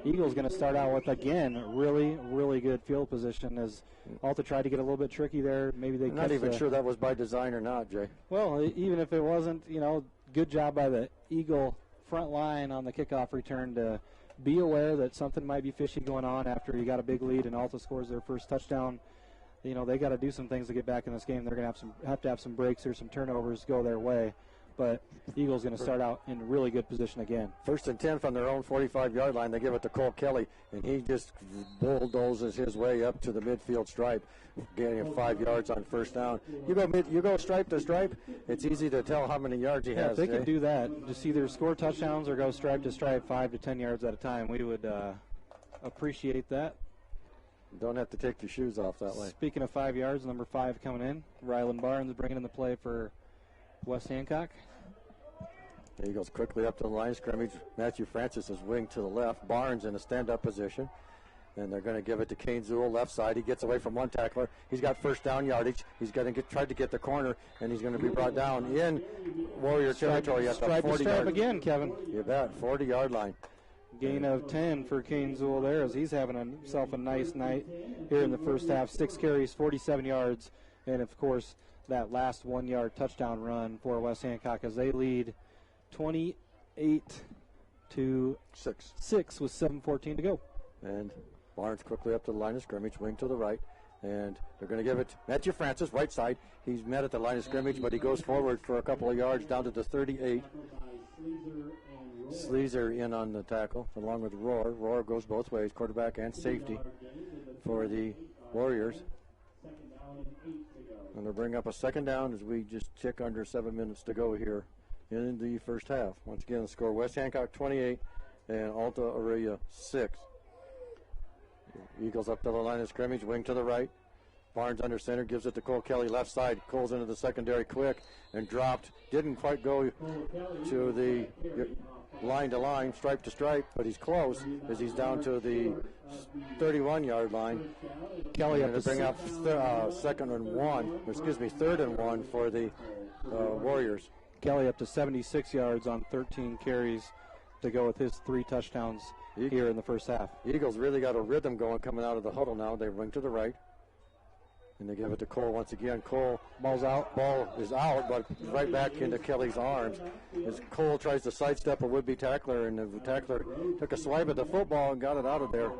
Eagles going to start out with, again, really, really good field position as Alta tried to get a little bit tricky there. Maybe they I'm not even sure that was by design or not, Jay. Well, even if it wasn't, good job by the Eagle front line on the kickoff return to be aware that something might be fishy going on after you got a big lead and Alta scores their first touchdown. They got to do some things to get back in this game. They're going to have to have some breaks or some turnovers go their way. but Eagles going to start out in really good position again. 1st and 10 from their own 45-yard line. They give it to Cole Kelly, and he just bulldozes his way up to the midfield stripe, gaining 5 yards on 1st down. You go stripe to stripe, it's easy to tell how many yards he has. If they can do that, just either score touchdowns or go stripe to stripe 5 to 10 yards at a time, we would appreciate that. Don't have to take your shoes off that way. Speaking of 5 yards, number 5 coming in. Rylan Barnes bringing in the play for West Hancock. He goes quickly up to the line of scrimmage. Matthew Francis is wing to the left. Barnes in a stand-up position. And they're going to give it to Kane Zool, left side. He gets away from one tackler. He's got 1st down yardage. He's going to try to get the corner, and he's going to be brought down in Warrior territory at the 40-yard. Again, Kevin. You bet, 40-yard line. Gain of 10 for Kane Zool there as he's having himself a nice night here in the first half. 6 carries, 47 yards, and, of course, that last 1-yard touchdown run for West Hancock as they lead 28-6 with 7:14 to go. And Barnes quickly up to the line of scrimmage, wing to the right, and they're going to give it to Matthew Francis, right side. He's met at the line of scrimmage, but he goes forward for a couple of yards down to the 38. Sleazer in on the tackle, along with Rohr. Rohr goes both ways, quarterback and safety for the Warriors. And they'll bring up a 2nd down as we just tick under 7 minutes to go here in the first half. Once again, the score, West Hancock 28 and Alta Aureila 6. Eagles up to the line of scrimmage, wing to the right. Barnes under center, gives it to Cole Kelly, left side. Cole's into the secondary quick and dropped. Didn't quite go to the line to line, stripe to stripe, but he's close as he's down to the 31-yard line. Kelly up to bring up 3rd and 1 for the Warriors. Kelly up to 76 yards on 13 carries to go with his 3 touchdowns here in the first half. Eagles really got a rhythm going coming out of the huddle now. They wing to the right. And they give it to Cole once again. Cole, ball is out, but right back into Kelly's arms as Cole tries to sidestep a would-be tackler, and the tackler took a swipe at the football and got it out of there.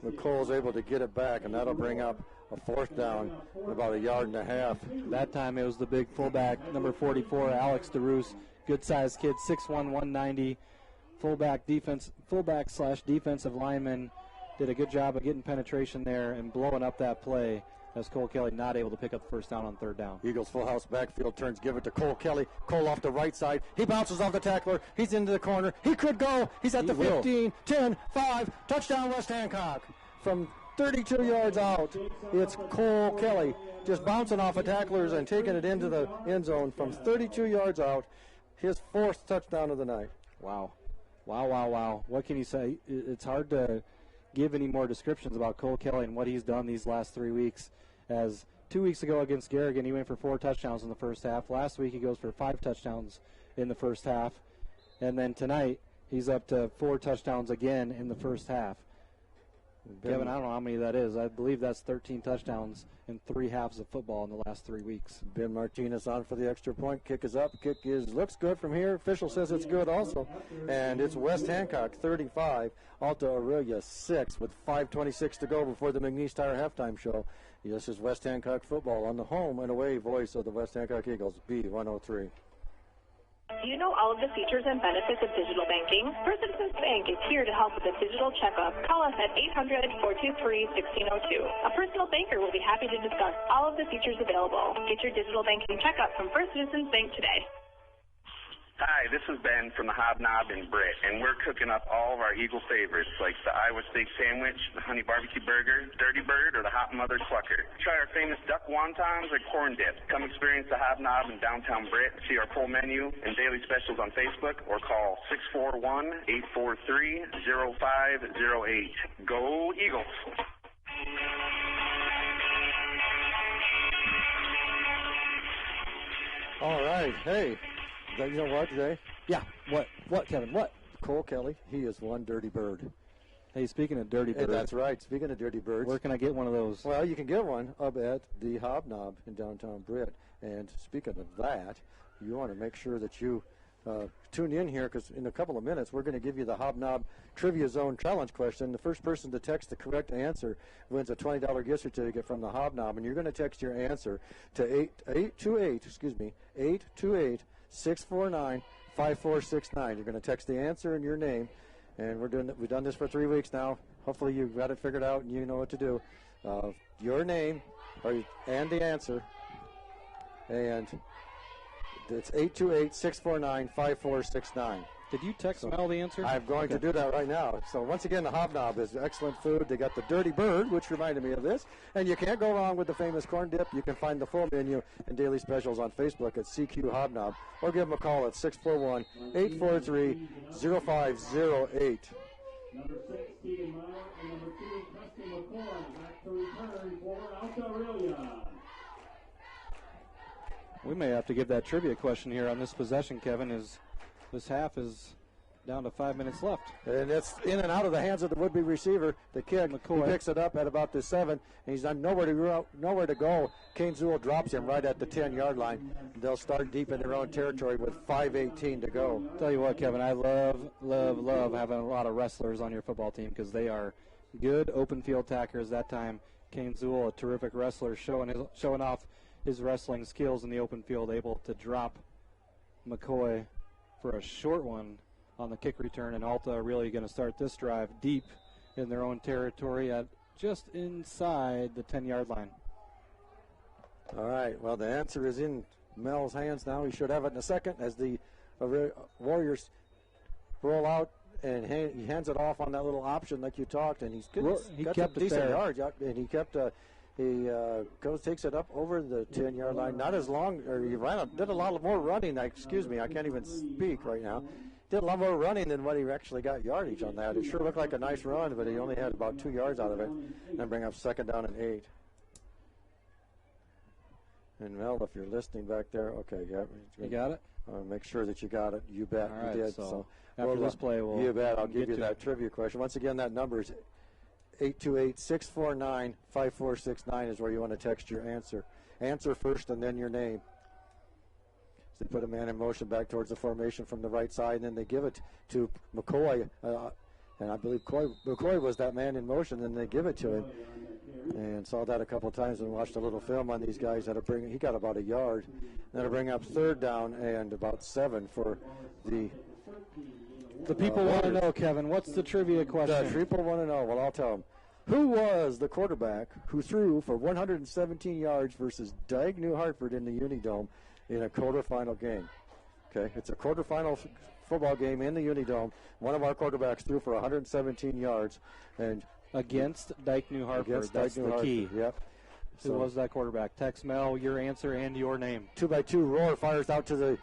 But Cole's able to get it back, and that'll bring up a 4th down, about 1.5 yards. That time it was the big fullback, number 44, Alex DeRoos. Good-sized kid, 6'1", 190. Fullback/defensive lineman. Did a good job of getting penetration there and blowing up that play as Cole Kelly not able to pick up the 1st down on 3rd down. Eagles full house backfield turns, give it to Cole Kelly. Cole off the right side. He bounces off the tackler. He's into the corner. He could go. He's at the 15, 10, 5. Touchdown West Hancock. From 32 yards out, it's Cole Kelly just bouncing off of tacklers and taking it into the end zone from 32 yards out. His 4th touchdown of the night. Wow. What can you say? It's hard to give any more descriptions about Cole Kelly and what he's done these last 3 weeks. As 2 weeks ago against Garrigan, he went for 4 touchdowns in the first half. Last week he goes for 5 touchdowns in the first half. And then tonight he's up to 4 touchdowns again in the first half. Kevin, I don't know how many that is. I believe that's 13 touchdowns in 3 halves of football in the last 3 weeks. Ben Martinez on for the extra point. Kick is up. Looks good from here. Official says it's good also. And it's West Hancock 35, Alta Aureila 6 with 5:26 to go before the McNeese Tire halftime show. This is West Hancock football on the home and away voice of the West Hancock Eagles, B103. Do you know all of the features and benefits of digital banking? First Citizens Bank is here to help with a digital checkup. Call us at 800-423-1602. A personal banker will be happy to discuss all of the features available. Get your digital banking checkup from First Citizens Bank today. Hi, this is Ben from the Hobnob in Britt, and we're cooking up all of our Eagle favorites like the Iowa Steak Sandwich, the Honey Barbecue Burger, Dirty Bird, or the Hot Mother Clucker. Try our famous duck wontons or corn dip. Come experience the Hobnob in downtown Britt. See our full menu and daily specials on Facebook or call 641-843-0508. Go Eagles! All right, hey. You know what, Jay? Yeah, what, Kevin, what? Cole Kelly, he is one dirty bird. Hey, speaking of dirty birds. Hey, that's right, speaking of dirty birds. Where can I get one of those? Well, you can get one up at the Hobnob in downtown Britt. And speaking of that, you want to make sure that you tune in here because in a couple of minutes we're going to give you the Hobnob Trivia Zone Challenge question. The first person to text the correct answer wins a $20 gift certificate from the Hobnob, and you're going to text your answer to 828 828-649-5469. You're going to text the answer and your name, and we've done this for 3 weeks now. Hopefully you've got it figured out and you know what to do. Your name and the answer, and it's 828-649-5469. Did you text Mel the answer? I'm going to do that right now. So once again, the Hobnob is excellent food. They got the Dirty Bird, which reminded me of this. And you can't go wrong with the famous corn dip. You can find the full menu and daily specials on Facebook at CQ Hobnob, or give them a call at 641-843-0508. Number 6, Tegan Meyer, and number 2, Preston McCoy. Back to return for Alta Aurelia. We may have to give that trivia question here on this possession, Kevin, as this half is down to 5 minutes left. And it's in and out of the hands of the would-be receiver. The kid, McCoy, he picks it up at about the 7, and he's done nowhere to go. Kane Zool drops him right at the 10-yard line. They'll start deep in their own territory with 5:18 to go. Tell you what, Kevin, I love having a lot of wrestlers on your football team because they are good open field attackers. That time, Kane Zool, a terrific wrestler, showing off his wrestling skills in the open field, able to drop McCoy for a short one on the kick return, and Alta are really going to start this drive deep in their own territory at just inside the 10-yard line. All right, well, the answer is in Mel's hands now. He should have it in a second as the Warriors roll out, and he hands it off on that little option like you talked, and he got kept some it decent there. yards, and he kept takes it up over the 10-yard line. Not as long, or he did a lot more running. Excuse me, I can't even speak right now. Did a lot more running than what he actually got yardage on that. It sure looked like a nice run, but he only had about 2 yards out of it. And bring up 2nd down and 8. And Mel, if you're listening back there, okay, yeah. You got it? Make sure that you got it. You bet. All right, you did. So after this play, you bet. I'll give you that trivia question. Once again, that number is 828-649-5469 is where you want to text your answer. Answer first and then your name. So they put a man in motion back towards the formation from the right side, and then they give it to McCoy. And I believe McCoy was that man in motion, and they give it to him. And saw that a couple of times and watched a little film on these guys. He got about a yard. That'll bring up 3rd down and about 7 for the people want to know, Kevin, what's the trivia question? The people want to know. Well, I'll tell them. Who was the quarterback who threw for 117 yards versus Dyke New Hartford in the Unidome in a quarterfinal game? Okay, it's a quarterfinal football game in the Unidome. One of our quarterbacks threw for 117 yards, and against Dyke New Hartford. That's the key. Yep. Who was that quarterback? Text Mel your answer and your name. 2x2 roar fires out to the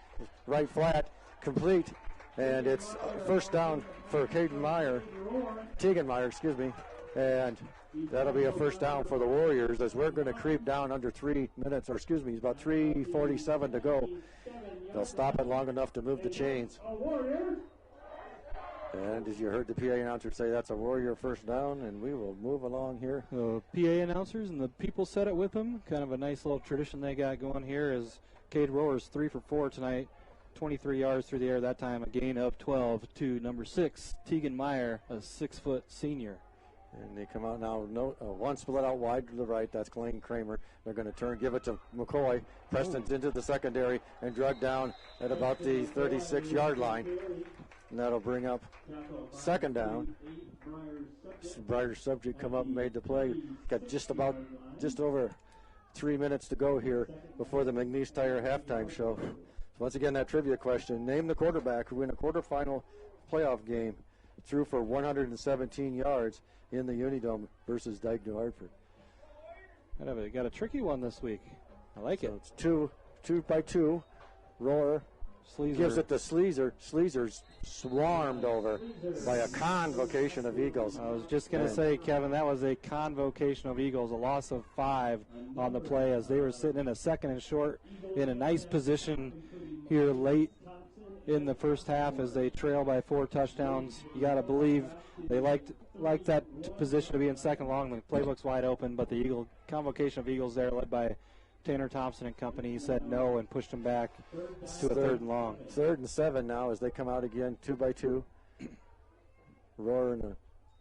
right flat, complete, and it's 1st down for Tegan Meyer, excuse me, and that'll be a 1st down for the Warriors as we're going to creep down under 3 minutes, or excuse me, about 3:47 to go. They'll stop it long enough to move the chains. And as you heard the PA announcer say, that's a Warrior 1st down, and we will move along here. The PA announcers and the people said it with them. Kind of a nice little tradition they got going here as Cade Rower's 3 for 4 tonight. 23 yards through the air that time, a gain of 12 to number 6, Tegan Meyer, a 6-foot senior. And they come out now, one split out wide to the right. That's Clayton Kramer. They're going to give it to McCoy. Preston's into the secondary and dragged down at about the 36-yard line. And that'll bring up 2nd down. Briar Subject come up and made the play. Got just over 3 minutes to go here before the McNeese Tire halftime show. So once again, that trivia question. Name the quarterback who in a quarterfinal playoff game threw for 117 yards in the Unidome versus Dyke New Hartford. Got a tricky one this week. I like it. It's 2x2. Roar gives it to Sleazer. Sleazer's swarmed over by a convocation of Eagles. I was just going to say, Kevin, that was a convocation of Eagles, a loss of 5 on the play as they were sitting in a 2nd and short in a nice position here late in the first half as they trail by 4 touchdowns. You got to believe they liked that position to be in 2nd long. The playbook's wide open, but the convocation of Eagles there led by Tanner Thompson and company said no and pushed them back to a 3rd and long. 3rd and 7 now as they come out again, 2x2. Roar in a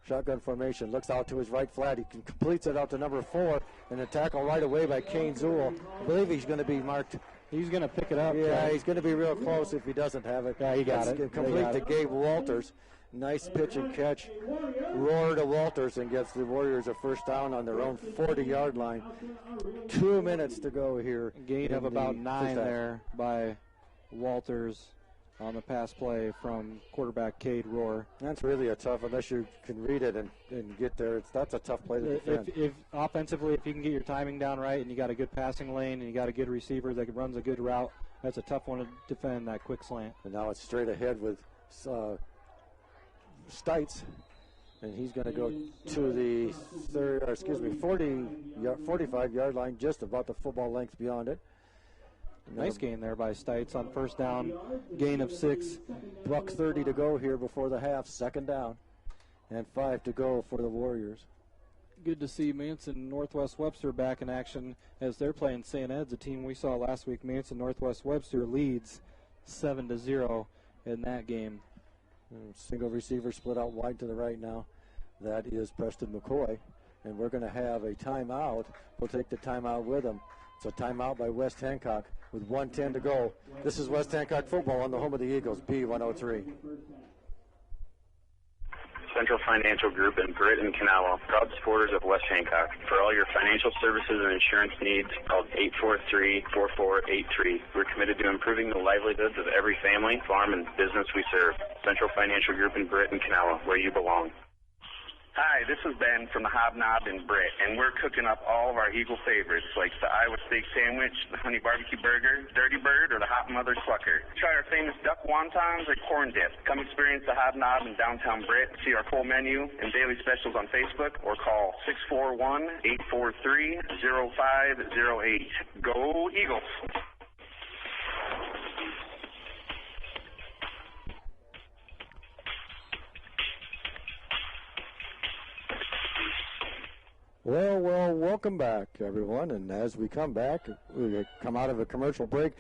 shotgun formation, looks out to his right flat. He completes it out to number 4, and a tackle right away by Kane Zool. I believe he's going to be marked He's going to pick it up. Yeah, he's going to be real close if he doesn't have it. Yeah, he got it. Complete to Gabe Walters. Nice pitch and catch. Roar to Walters and gets the Warriors a first down on their own 40-yard line. 2 minutes to go here. Gain of about 9 there by Walters on the pass play from quarterback Cade Roar. That's really a tough, unless you can read it and get there, that's a tough play to defend. If offensively, if you can get your timing down right and you got a good passing lane and you got a good receiver that runs a good route, that's a tough one to defend, that quick slant. And now it's straight ahead with Stites, and he's going to go to the 45-yard line, just about the football length beyond it. Nice gain there by Stites on first down, gain of 6. $1:30 to go here before the half, second down, and 5 to go for the Warriors. Good to see Manson Northwest Webster back in action as they're playing St. Ed's, a team we saw last week. Manson Northwest Webster leads 7-0 in that game. Single receiver split out wide to the right now. That is Preston McCoy, and we're going to have a timeout. We'll take the timeout with him. It's a timeout by West Hancock with 1:10 to go. This is West Hancock football on the home of the Eagles, B103. Central Financial Group in Britt and Kanawha, proud supporters of West Hancock. For all your financial services and insurance needs, call 843-4483. We're committed to improving the livelihoods of every family, farm, and business we serve. Central Financial Group in Britt and Kanawha, where you belong. Hi, this is Ben from the Hobnob in Britt, and we're cooking up all of our Eagle favorites like the Iowa steak sandwich, the honey barbecue burger, Dirty Bird, or the Hot Mother Clucker. Try our famous duck wontons or corn dip. Come experience the Hobnob in downtown Britt. See our full menu and daily specials on Facebook or call 641-843-0508. Go Eagles! Well, welcome back, everyone. And as we come back, we come out of a commercial break,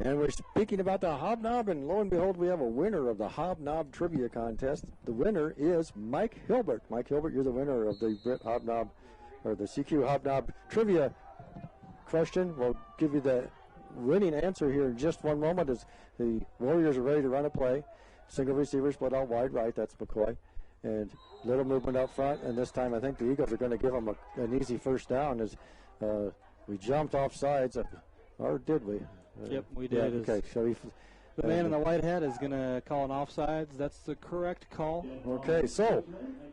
and we're speaking about the Hobnob, and lo and behold, we have a winner of the Hobnob Trivia Contest. The winner is Mike Hilbert. Mike Hilbert, you're the winner of the Brit Hobnob, or the CQ Hobnob Trivia question. We'll give you the winning answer here in just one moment as the Warriors are ready to run a play. Single receiver split out wide right, that's McCoy. And little movement up front, and this time I think the Eagles are going to give them an easy first down as we jumped off sides, or did we? Yep, we did. Yeah, okay, so the man in the white hat is going to call an offsides. That's the correct call. Okay, so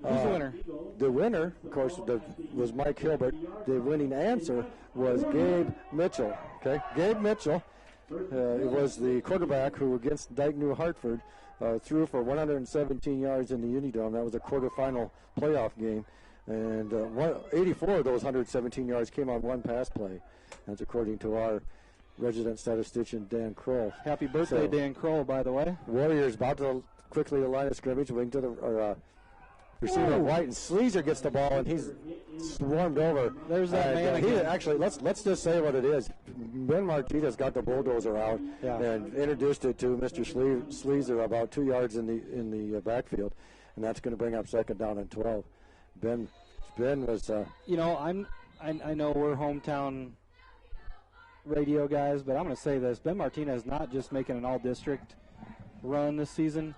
who's the winner? The winner, of course, was Mike Hilbert. The winning answer was Gabe Mitchell. Okay, Gabe Mitchell. It was the quarterback who, against Dyke New Hartford, threw for 117 yards in the Unidome. That was a quarterfinal playoff game. And 84 of those 117 yards came on one pass play. That's according to our resident statistician, Dan Kroll. Happy birthday, Dan Kroll, by the way. Warriors about to quickly the line of scrimmage, wing to the receiver White, and Sleezer gets the ball, and he's swarmed over. There's that man again. Actually, let's just say what it is. Ben Martinez got the bulldozer out and introduced it to Mr. Sleezer about 2 yards in the backfield, and that's going to bring up second down and 12. Ben was. I know we're hometown radio guys, but I'm going to say this: Ben Martinez not just making an all-district run this season.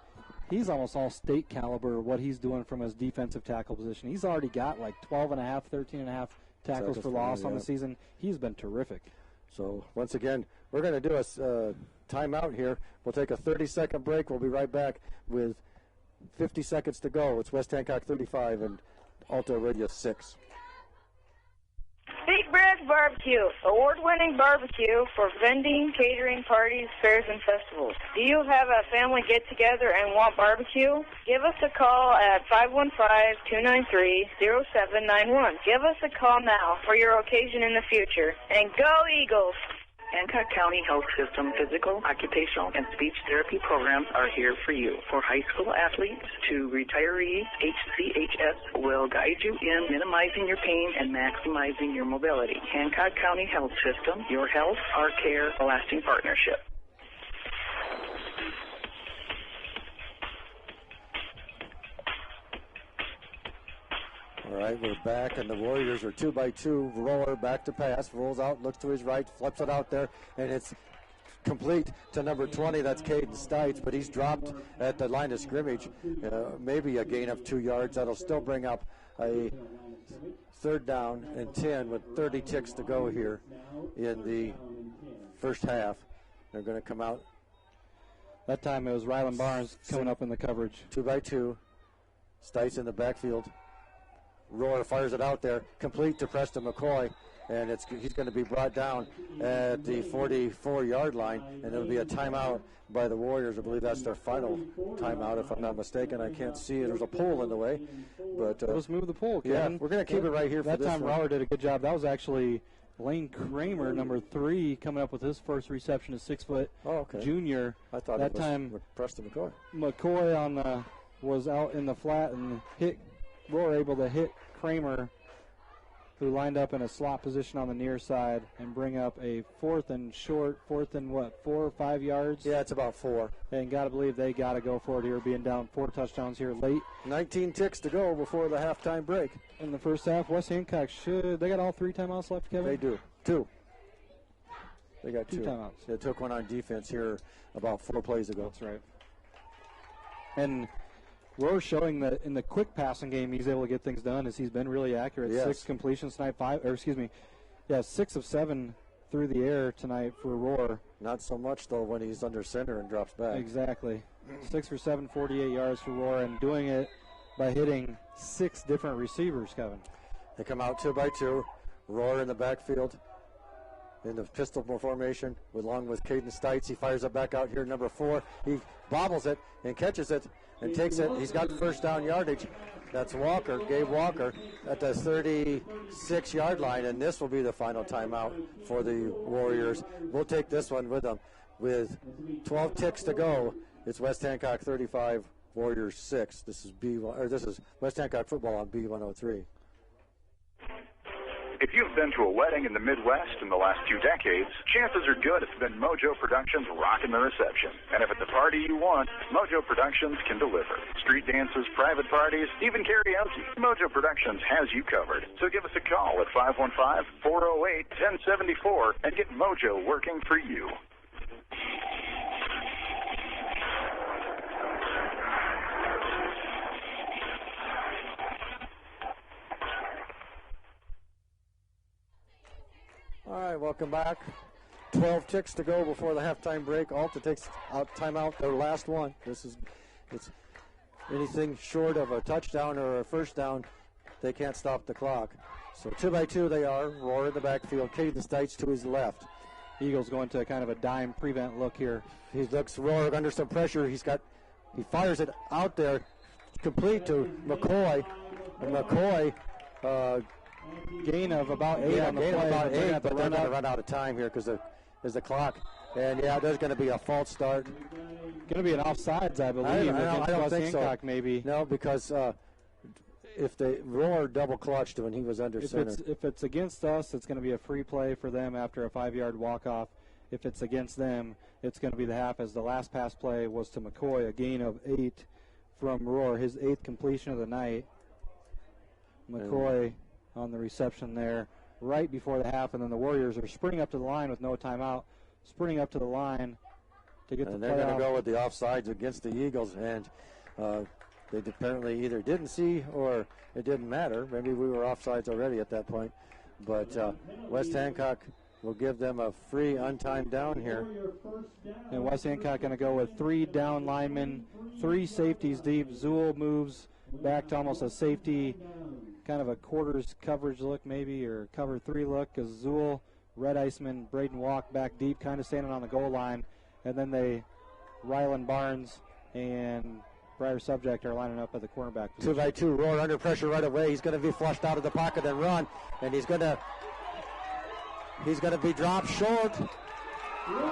He's almost all state caliber what he's doing from his defensive tackle position. He's already got like 12.5, 13.5 tackles for loss on the season. He's been terrific. So once again, we're going to do a timeout here. We'll take a 30-second break. We'll be right back with 50 seconds to go. It's West Hancock 35 and Alta Radio 6. Big Bread Barbecue, award-winning barbecue for vending, catering, parties, fairs, and festivals. Do you have a family get-together and want barbecue? Give us a call at 515-293-0791. Give us a call now for your occasion in the future. And go Eagles! Hancock County Health System physical, occupational, and speech therapy programs are here for you. For high school athletes to retirees, HCHS will guide you in minimizing your pain and maximizing your mobility. Hancock County Health System, your health, our care, a lasting partnership. All right, we're back, and the Warriors are 2-by-2. Roar back to pass, rolls out, looks to his right, flips it out there, and it's complete to number 20. That's Caden Stites, but he's dropped at the line of scrimmage. Maybe a gain of 2 yards. That'll still bring up a 3rd down and 10 with 30 ticks to go here in the first half. They're going to come out. That time it was Rylan Barnes coming up in the coverage. 2-by-2. Stites in the backfield. Roar fires it out there, complete to Preston McCoy, and he's going to be brought down at the 44-yard line, and it'll be a timeout by the Warriors. I believe that's their final timeout, if I'm not mistaken. I can't see it. There's a pole in the way, but let's move the pole, Kevin. Yeah, we're going to keep it right here for that this time. one. Roar did a good job. That was actually Lane Kramer, number 3, coming up with his first reception, a 6-foot junior. I thought that it was time Preston McCoy. McCoy was out in the flat and Roar able to hit Kramer, who lined up in a slot position on the near side, and bring up a 4th and 4 or 5 yards? Yeah, it's about 4. And got to believe they got to go for it here, being down 4 touchdowns here late. 19 ticks to go before the halftime break. In the first half, West Hancock they got all 3 timeouts left, Kevin? They do. 2. They got 2 timeouts. They took one on defense here about 4 plays ago. That's right. And Roar showing that in the quick passing game he's able to get things done, as he's been really accurate. Yes. 6 completions tonight, 6 of 7 through the air tonight for Roar. Not so much, though, when he's under center and drops back. Exactly. 6 for 7, 48 yards for Roar, and doing it by hitting 6 different receivers, Kevin. They come out 2-by-2. Roar in the backfield in the pistol formation along with Caden Stites. He fires it back out here, number 4. He bobbles it and catches it and takes it. He's got first down yardage. That's Gabe Walker, at the 36-yard line, and this will be the final timeout for the Warriors. We'll take this one with them. With 12 ticks to go, it's West Hancock 35, Warriors 6. This is West Hancock football on B103. If you've been to a wedding in the Midwest in the last 2 decades, chances are good it's been Mojo Productions rocking the reception. And if it's a party you want, Mojo Productions can deliver. Street dances, private parties, even karaoke. Mojo Productions has you covered. So give us a call at 515-408-1074 and get Mojo working for you. All right, welcome back. 12 ticks to go before the halftime break. Alta takes out timeout, their last one. It's anything short of a touchdown or a first down, they can't stop the clock. So 2-by-2 they are. Roar in the backfield. Caden Stites to his left. Eagles going to kind of a dime prevent look here. He looks Roar under some pressure. He fires it out there, complete to McCoy. And McCoy. Gain of about 8 on the play. About 8, but they're going to run out of time here because there's the clock. And, yeah, there's going to be a false start. Going to be an offsides, I believe. I don't think Hancock, so. Maybe. No, because if they Roar double clutched when he was under center. If it's against us, it's going to be a free play for them after a 5-yard walk-off. If it's against them, it's going to be the half, as the last pass play was to McCoy, a gain of 8 from Roar, his 8th completion of the night. McCoy on the reception there right before the half, and then the Warriors are sprinting up to the line with no timeout, sprinting up to the line to get the play. And they're going to go with the offsides against the Eagles, and they apparently either didn't see or it didn't matter. Maybe we were offsides already at that point. But West Hancock will give them a free untimed down here. And West Hancock going to go with 3 down linemen, 3 safeties deep. Zool moves back to almost a safety, kind of a quarters coverage look maybe, or cover 3 look, because Zool, Red Iceman, Braden Walk back deep, kind of standing on the goal line. And then Rylan Barnes and Briar Subject are lining up at the cornerback position. 2-by-2, Roar under pressure right away. He's going to be flushed out of the pocket and run, and he's going to be dropped short.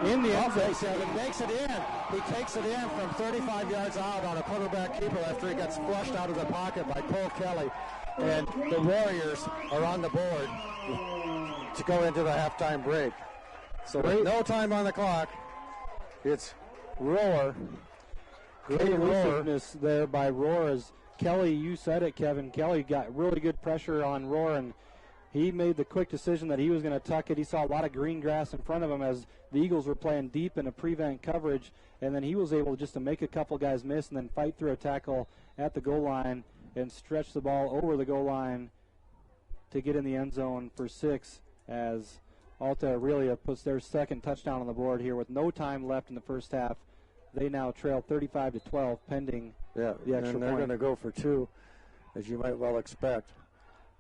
In the end zone. He makes it in. He takes it in from 35 yards out on a quarterback keeper after he gets flushed out of the pocket by Cole Kelly. And the Warriors are on the board to go into the halftime break. So with no time on the clock, it's Roar. Great elusiveness there by Roar, as Kelly, you said it, Kevin. Kelly got really good pressure on Rohr, and he made the quick decision that he was going to tuck it. He saw a lot of green grass in front of him as the Eagles were playing deep in a prevent coverage, and then he was able just to make a couple guys miss and then fight through a tackle at the goal line and stretch the ball over the goal line to get in the end zone for 6 as Alta Aurelia puts their second touchdown on the board here with no time left in the first half. They now trail 35-12 pending the extra and they're point. going to go for 2, as you might well expect,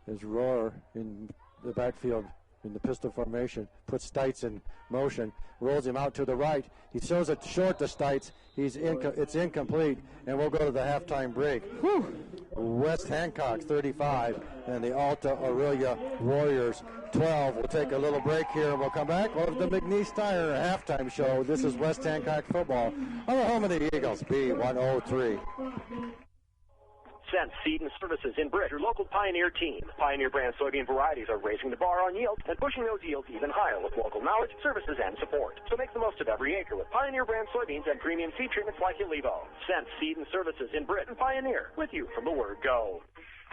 as Rohr in the backfield in the pistol formation puts Stites in motion, rolls him out to the right. He throws it short to Stites. It's incomplete, and we'll go to the halftime break. West Hancock 35 and the Alta Aurelia Warriors 12. We'll take a little break here, and we'll come back with the McNeese Tire halftime show. This is West Hancock football on the home of the Eagles, B103. Sense Seed and Services in Britt, your local Pioneer team. Pioneer brand soybean varieties are raising the bar on yield and pushing those yields even higher with local knowledge, services, and support. So make the most of every acre with Pioneer brand soybeans and premium seed treatments like Elevo. Sense Seed and Services in Britt and Pioneer, with you from the word go.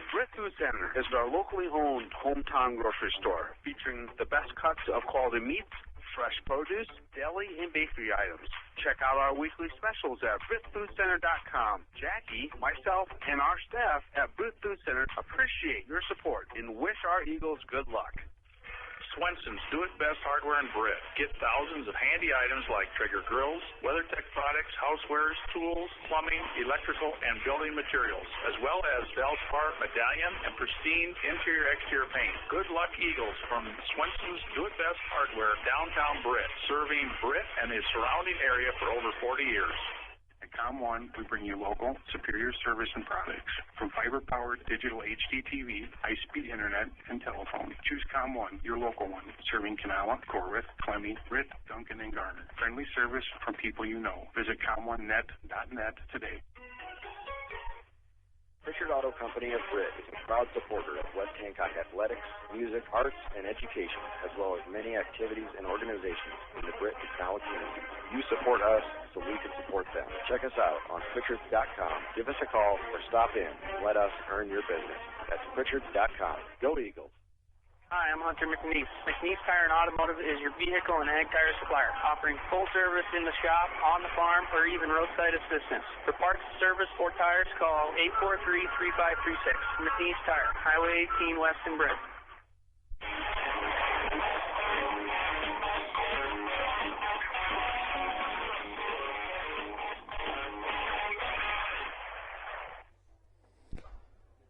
Britt Food Center is our locally owned hometown grocery store featuring the best cuts of quality meats, fresh produce, deli, and bakery items. Check out our weekly specials at BrittFoodCenter.com. Jackie, myself, and our staff at Britt Food Center appreciate your support and wish our Eagles good luck. Swenson's Do-It-Best Hardware in Britt. Get thousands of handy items like Traeger grills, WeatherTech products, housewares, tools, plumbing, electrical, and building materials, as well as Valspar, medallion, and pristine interior-exterior paint. Good luck, Eagles, from Swenson's Do-It-Best Hardware, downtown Britt, serving Britt and the surrounding area for over 40 years. At COM1, we bring you local, superior service and products. From fiber-powered digital HD TV, high-speed internet, and telephone. Choose COM1, your local one, serving Kanawha, Corwith, Clemmy, Britt, Duncan, and Garner. Friendly service from people you know. Visit com1net.net today. Pritchard Auto Company of Britt is a proud supporter of West Hancock athletics, music, arts, and education, as well as many activities and organizations in the Britt and Kanawha community. You support us so we can support them. Check us out on Pritchards.com. Give us a call or stop in and let us earn your business. That's Pritchards.com. Go Eagles. Hi, I'm Hunter McNeese. McNeese Tire and Automotive is your vehicle and ag tire supplier, offering full service in the shop, on the farm, or even roadside assistance. For parts, service, or tires, call 843-3536. McNeese Tire, Highway 18 West in Britt.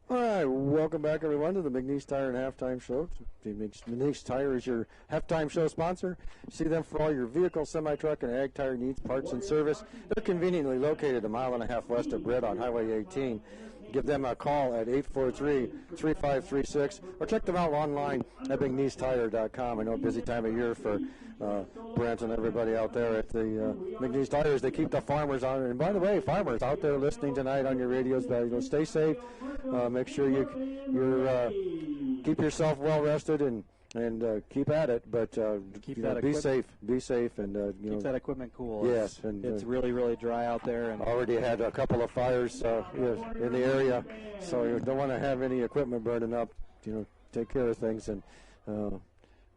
All right, welcome back, everyone, to the McNeese Tire and Halftime Show. McNeese Tire is your halftime show sponsor. See them for all your vehicle, semi-truck, and ag tire needs, parts, and service. They're conveniently located a mile and a half west of Britt on Highway 18. Give them a call at 843-3536 or check them out online at McNeeseTire.com. I know a busy time of year for Brent and everybody out there at the McNeese Tires. They keep the farmers on. And by the way, farmers out there listening tonight on your radios, stay safe. Make sure you're keep yourself well rested and keep at it, but be safe, and keep that equipment cool. Yes, and it's really, really dry out there, and already had a couple of fires in the area, so you don't want to have any equipment burning up. Take care of things and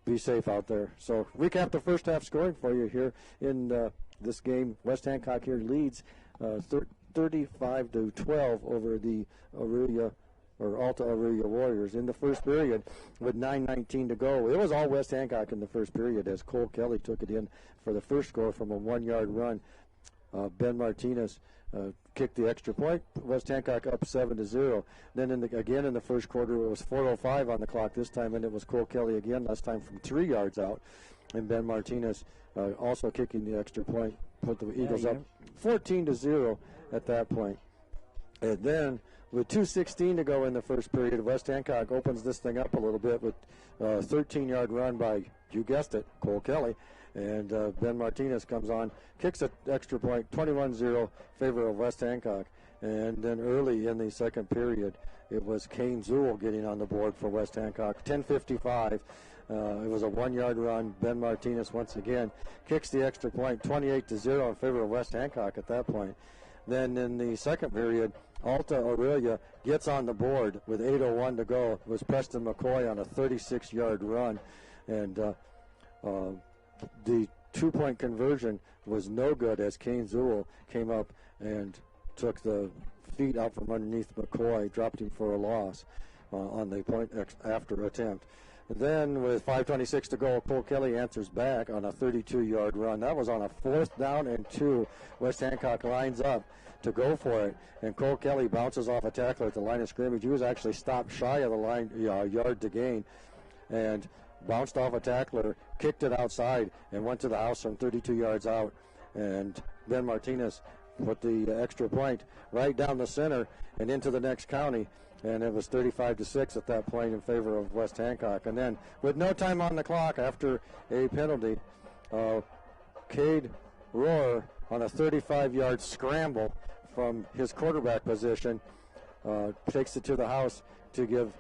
be safe out there. So recap the first half scoring for you here in this game. West Hancock here leads 35-12 over the Alta Aurelia Warriors in the first period with 9:19 to go. It was all West Hancock in the first period as Cole Kelly took it in for the first score from a 1-yard run. Ben Martinez kicked the extra point. West Hancock up 7-0. Then again in the first quarter it was 4:05 on the clock this time, and it was Cole Kelly again, last time from 3 yards out. And Ben Martinez also kicking the extra point, put the Eagles up 14-0 at that point. And then with 2:16 to go in the first period, West Hancock opens this thing up a little bit with a 13-yard run by, you guessed it, Cole Kelly. And Ben Martinez comes on, kicks an extra point, 21-0, favor of West Hancock. And then early in the second period, it was Kane Zool getting on the board for West Hancock, 10:55. It was a 1-yard run. Ben Martinez once again kicks the extra point, 28-0 in favor of West Hancock at that point. Then in the second period, Alta Aurelia gets on the board with 8:01 to go. It was Preston McCoy on a 36-yard run, and the two-point conversion was no good as Kane Zool came up and took the feet out from underneath McCoy, dropped him for a loss on the point after attempt. Then with 5:26 to go, Cole Kelly answers back on a 32-yard run. That was on a 4th down and 2. West Hancock lines up to go for it, and Cole Kelly bounces off a tackler at the line of scrimmage. He was actually stopped shy of the line, yard to gain, and bounced off a tackler, kicked it outside, and went to the house from 32 yards out. And Ben Martinez put the extra point right down the center and into the next county. And it was 35-6 at that point in favor of West Hancock. And then, with no time on the clock after a penalty, Cade Rohr on a 35-yard scramble from his quarterback position takes it to the house to give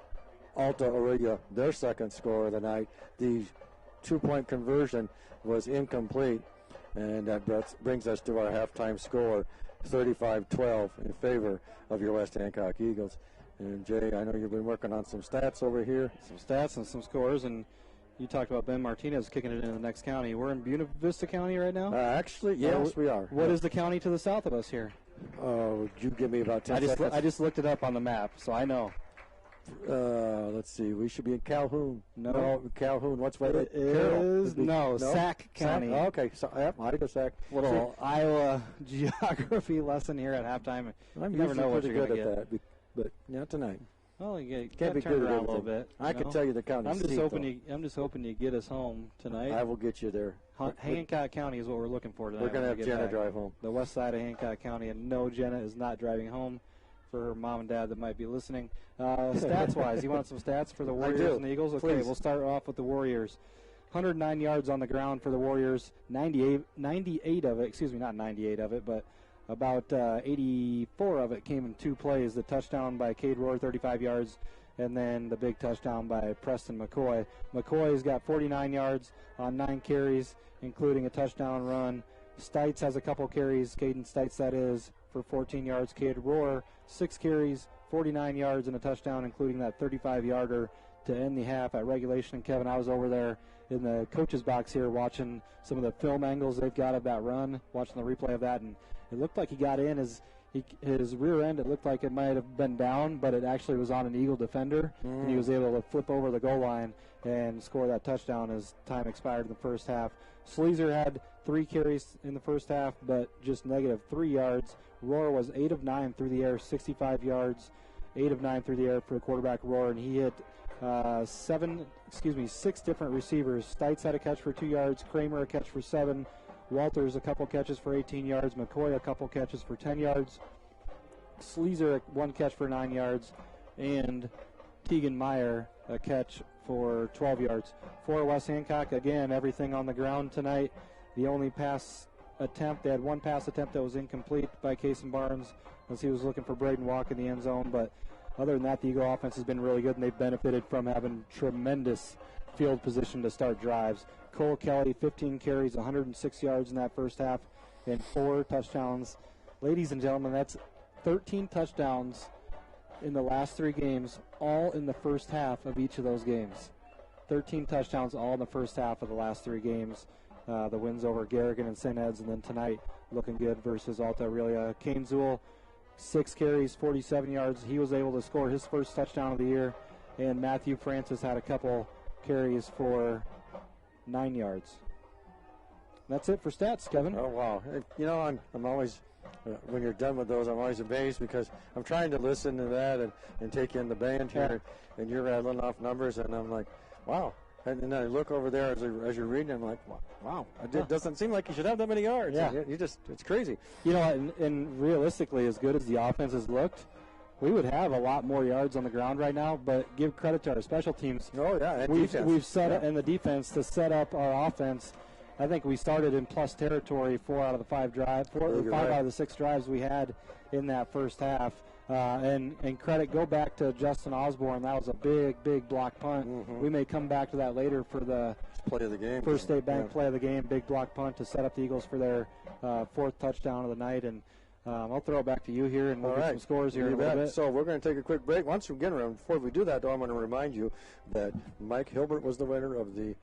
Alta Aurelia their second score of the night. The two-point conversion was incomplete, and that brings us to our halftime score, 35-12 in favor of your West Hancock Eagles. And Jay, I know you've been working on some stats over here. Some stats and some scores, and you talked about Ben Martinez kicking it into the next county. We're in Buena Vista County right now? Actually, yes, we are. What is the county to the south of us here? You give me about 10 seconds. I just looked it up on the map, so I know. Let's see. We should be in Calhoun. No, Calhoun. What's right? It is no Sac County. Sac? Okay, so I go Sac. Little Iowa geography lesson here at halftime. You never know what you're going to get. That, but not tonight. Well, you can't be turn good around a little bit. I can tell you the county. I'm just hoping you get us home tonight. I will get you there. Hancock County is what we're looking for tonight. We're going to have Jenna drive home. The west side of Hancock County, and no, Jenna is not driving home. For her mom and dad that might be listening. Stats-wise, you want some stats for the Warriors and the Eagles? Okay, Please. We'll start off with the Warriors. 109 yards on the ground for the Warriors. 98 of it, excuse me, not 98 of it, but about 84 of it came in 2 plays. The touchdown by Cade Rohr, 35 yards, and then the big touchdown by Preston McCoy. McCoy's got 49 yards on 9 carries, including a touchdown run. Stites has a couple carries, Caden Stites that is, for 14 yards. Cade Rohr, 6 carries, 49 yards, and a touchdown, including that 35-yarder to end the half at regulation. And Kevin, I was over there in the coach's box here watching some of the film angles they've got of that run, watching the replay of that, and it looked like he got in his rear end. It looked like it might have been down, but it actually was on an Eagle defender, and he was able to flip over the goal line and score that touchdown as time expired in the first half. Sleezer had 3 carries in the first half, but just -3 yards. Rohr was 8 of 9 through the air, 65 yards, 8 of 9 through the air for the quarterback Rohr, and he hit 6 different receivers. Stites had a catch for 2 yards, Kramer a catch for 7, Walters a couple catches for 18 yards, McCoy a couple catches for 10 yards, Sleezer 1 catch for 9 yards, and Tegan Meyer a catch for 12 yards. For West Hancock, again, everything on the ground tonight. The only pass attempt, they had 1 pass attempt that was incomplete by Cason Barnes as he was looking for Braden Walk in the end zone. But other than that, the Eagle offense has been really good, and they've benefited from having tremendous field position to start drives. Cole Kelly, 15 carries, 106 yards in that first half, and 4 touchdowns. Ladies and gentlemen, that's 13 touchdowns in the last 3 games, all in the first half of each of those games. 13 touchdowns all in the first half of the last 3 games. The wins over Garrigan and St. Ed's, and then tonight looking good versus Alta Aurelia. Kane Zool, 6 carries, 47 yards. He was able to score his first touchdown of the year, and Matthew Francis had a couple carries for 9 yards. That's it for stats, Kevin. Oh, wow. You know, I'm always, when you're done with those, I'm always amazed because I'm trying to listen to that and take in the band here, and you're rattling off numbers, and I'm like, wow. And then I look over there as you're reading, I'm like, wow, it doesn't seem like you should have that many yards. Yeah. It's crazy. You know, and realistically, as good as the offense has looked, we would have a lot more yards on the ground right now, but give credit to our special teams. Oh, yeah, and defense. We've set up in the defense to set up our offense. I think we started in plus territory 4 out of the 5 drives, 5 out of the 6 drives we had in that first half. And credit, go back to Justin Osborne. That was a big block punt. Mm-hmm. We may come back to that later for the play of the game. First State Bank play of the game, big block punt to set up the Eagles for their 4th touchdown of the night. And I'll throw it back to you here, and we'll get some scores here in a little bit. So we're going to take a quick break. Once again, before we do that, though, I'm going to remind you that Mike Hilbert was the winner of the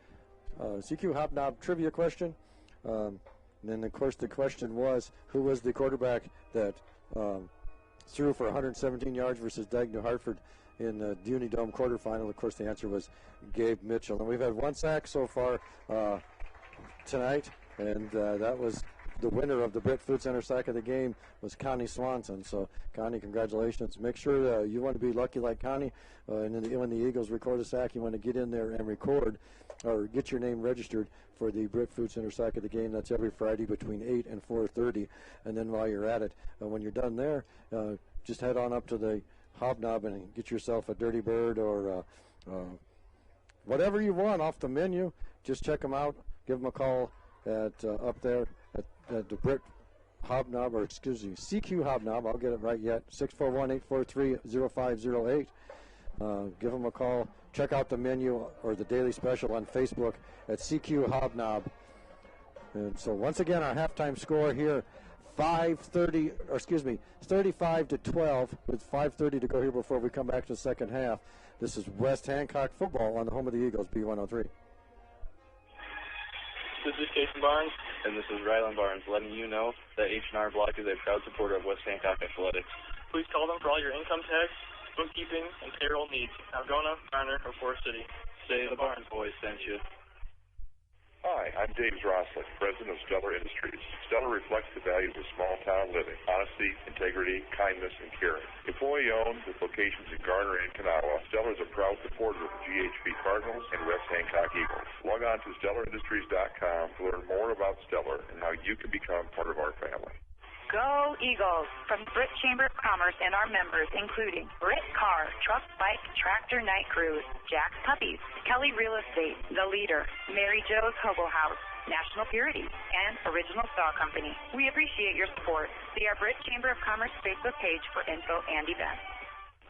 CQ Hobnob trivia question. And then, of course, the question was, who was the quarterback that threw for 117 yards versus Dag New Hartford in the Uni Dome quarterfinal? Of course, the answer was Gabe Mitchell. And we've had one sack so far tonight, and that was the winner of the Britt Food Center sack of the game was Connie Swanson. So, Connie, congratulations. Make sure you want to be lucky like Connie. And when the Eagles record a sack, you want to get in there and record or get your name registered for the Britt Food Center sack of the game. That's every Friday between 8 and 4:30. And then while you're at it, when you're done there, just head on up to the Hobnob and get yourself a Dirty Bird or whatever you want off the menu. Just check them out. Give them a call at up there at the Britt Hobnob, or excuse me, CQ Hobnob. I'll get it right yet. 641-843-0508. Give them a call. Check out the menu or the daily special on Facebook at CQ Hobnob. And so once again, our halftime score here, 35-12 with 5:30 to go here before we come back to the second half. This is West Hancock football on the home of the Eagles, B103. This is Jason Barnes, and this is Rylan Barnes, letting you know that H&R Block is a proud supporter of West Hancock Athletics. Please call them for all your income tax, bookkeeping, and payroll needs. Algona, Garner, or Forest City. Say the Barnes boys sent you. Hi, I'm Dave Zroslik, president of Stellar Industries. Stellar reflects the values of small-town living: honesty, integrity, kindness, and caring. Employee-owned with locations in Garner and Kanawha, Stellar is a proud supporter of the GHB Cardinals and West Hancock Eagles. Log on to StellarIndustries.com to learn more about Stellar and how you can become part of our family. Go Eagles! From the Britt Chamber of Commerce and our members, including Britt Car, Truck, Bike, Tractor, Night Cruise, Jack's Puppies, Kelly Real Estate, The Leader, Mary Jo's Hobo House, National Purity, and Original Saw Company. We appreciate your support. See our Britt Chamber of Commerce Facebook page for info and events.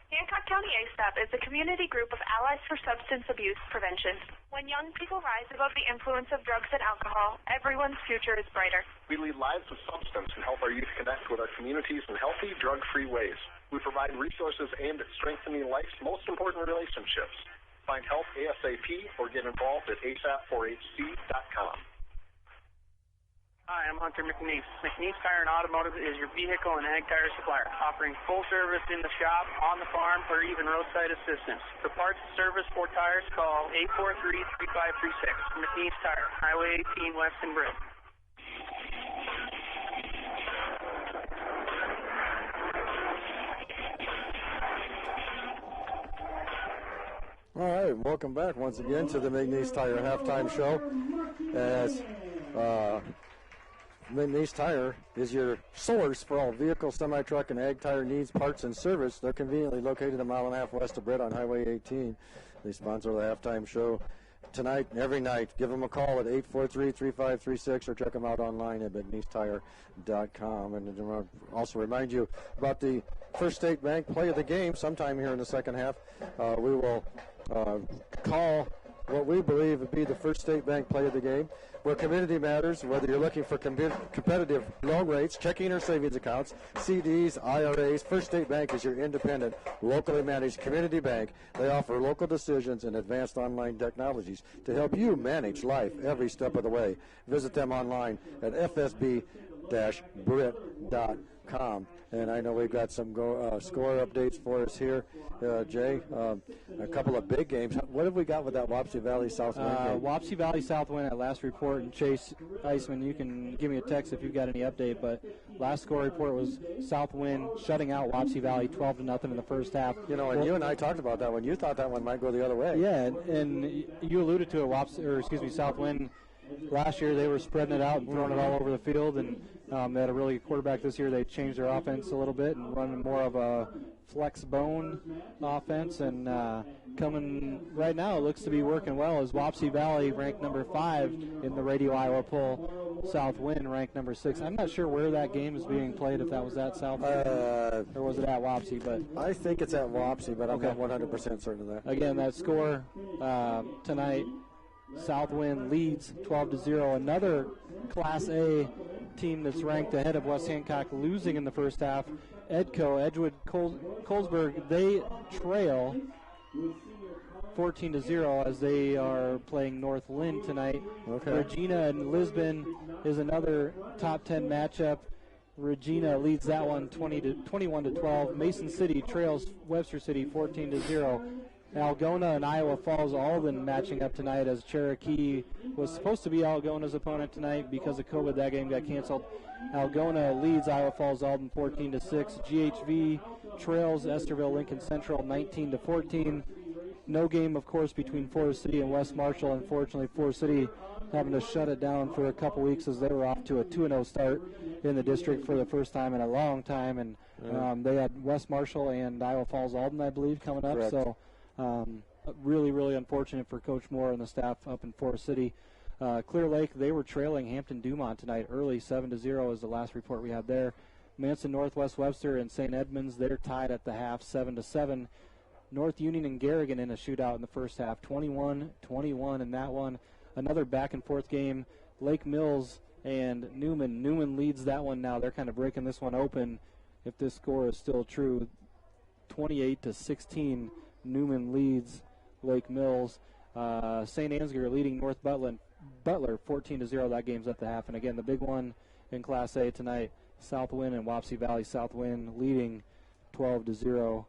Hancock County ASAP is a community group of allies for substance abuse prevention. When young people rise above the influence of drugs and alcohol, everyone's future is brighter. We lead lives of substance and help our youth connect with our communities in healthy, drug-free ways. We provide resources aimed at strengthening life's most important relationships. Find help ASAP or get involved at asap4hc.com. Hi, I'm Hunter McNeese. McNeese Tire and Automotive is your vehicle and ag tire supplier, offering full service in the shop, on the farm, or even roadside assistance. For parts, service, or tires, call 843-3536. McNeese Tire, Highway 18 West in Britt. All right, welcome back once again to the McNeese Tire halftime show. As McNeese Tire is your source for all vehicle, semi-truck, and ag tire needs, parts, and service. They're conveniently located a mile and a half west of Britt on Highway 18. They sponsor the halftime show tonight and every night. Give them a call at 843-3536 or check them out online at McNeeseTire.com. And I'll also remind you about the First State Bank play of the game sometime here in the second half. We will call what we believe would be the First State Bank play of the game, where community matters, whether you're looking for competitive loan rates, checking or savings accounts, CDs, IRAs. First State Bank is your independent, locally managed community bank. They offer local decisions and advanced online technologies to help you manage life every step of the way. Visit them online at fsb-brit.com. And I know we've got some score updates for us here, Jay. A couple of big games. What have we got with that Wapsie Valley Southwind game? Wapsie Valley Southwind at last report, and Chase Eisman, you can give me a text if you've got any update, but last score report was Southwind shutting out Wapsie Valley 12-0 in the first half. You know, and you and I talked about that one. You thought that one might go the other way. Yeah, and you alluded to it, Southwind. Last year they were spreading it out and throwing it all over the field, and they had a really good quarterback this year. They changed their offense a little bit and running more of a flex bone offense, and coming right now it looks to be working well as Wapsie Valley ranked number 5 in the Radio Iowa poll. Southwind ranked number 6. I'm not sure where that game is being played, if that was at Southwind or was it at Wapsie, but I think it's at Wapsie, but I'm not 100% certain of that. Again, that score tonight, Southwind leads 12-0. Another Class A team that's ranked ahead of West Hancock losing in the first half. Edgewood Colesburg, they trail 14-0 as they are playing North Lynn tonight. Okay. Regina and Lisbon is another top 10 matchup. Regina leads that one 21-12. Mason City trails Webster City 14-0. Algona and Iowa Falls Alden matching up tonight, as Cherokee was supposed to be Algona's opponent tonight. Because of COVID, that game got canceled. Algona leads Iowa Falls Alden 14-6. GHV trails Esterville Lincoln Central 19-14. No game, of course, between Forest City and West Marshall. Unfortunately, Forest City having to shut it down for a couple weeks as they were off to a 2-0 start in the district for the first time in a long time. And they had West Marshall and Iowa Falls Alden, I believe, coming up. Correct. So really, really unfortunate for Coach Moore and the staff up in Forest City. Clear Lake, they were trailing Hampton Dumont tonight early, 7-0 is the last report we had there. Manson Northwest Webster and St. Edmunds, they're tied at the half, 7-7. North Union and Garrigan in a shootout in the first half, 21-21 in that one. Another back-and-forth game. Lake Mills and Newman. Newman leads that one now. They're kind of breaking this one open if this score is still true. 28-16, Newman leads Lake Mills. St. Ansgar leading North Butler 14-0. That game's at the half. And again, the big one in Class A tonight, Southwind and Wapsie Valley. Southwind leading 12-0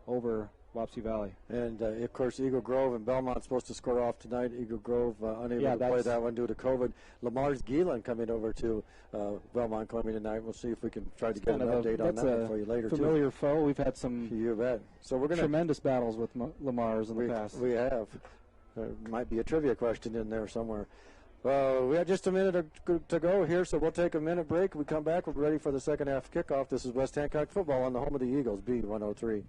over Wapsie Valley. And, of course, Eagle Grove and Belmont supposed to score off tonight. Eagle Grove unable to play that one due to COVID. Lamar's Geelan coming over to Belmont Columbia tonight. We'll see if we can try to get an update on that one for you later, too. Familiar foe. We've had some you bet. So we're gonna tremendous battles with Lamar's in the past. We have. There might be a trivia question in there somewhere. We have just a minute to go here, so we'll take a minute break. We come back. We're ready for the second half kickoff. This is West Hancock football on the home of the Eagles, B103.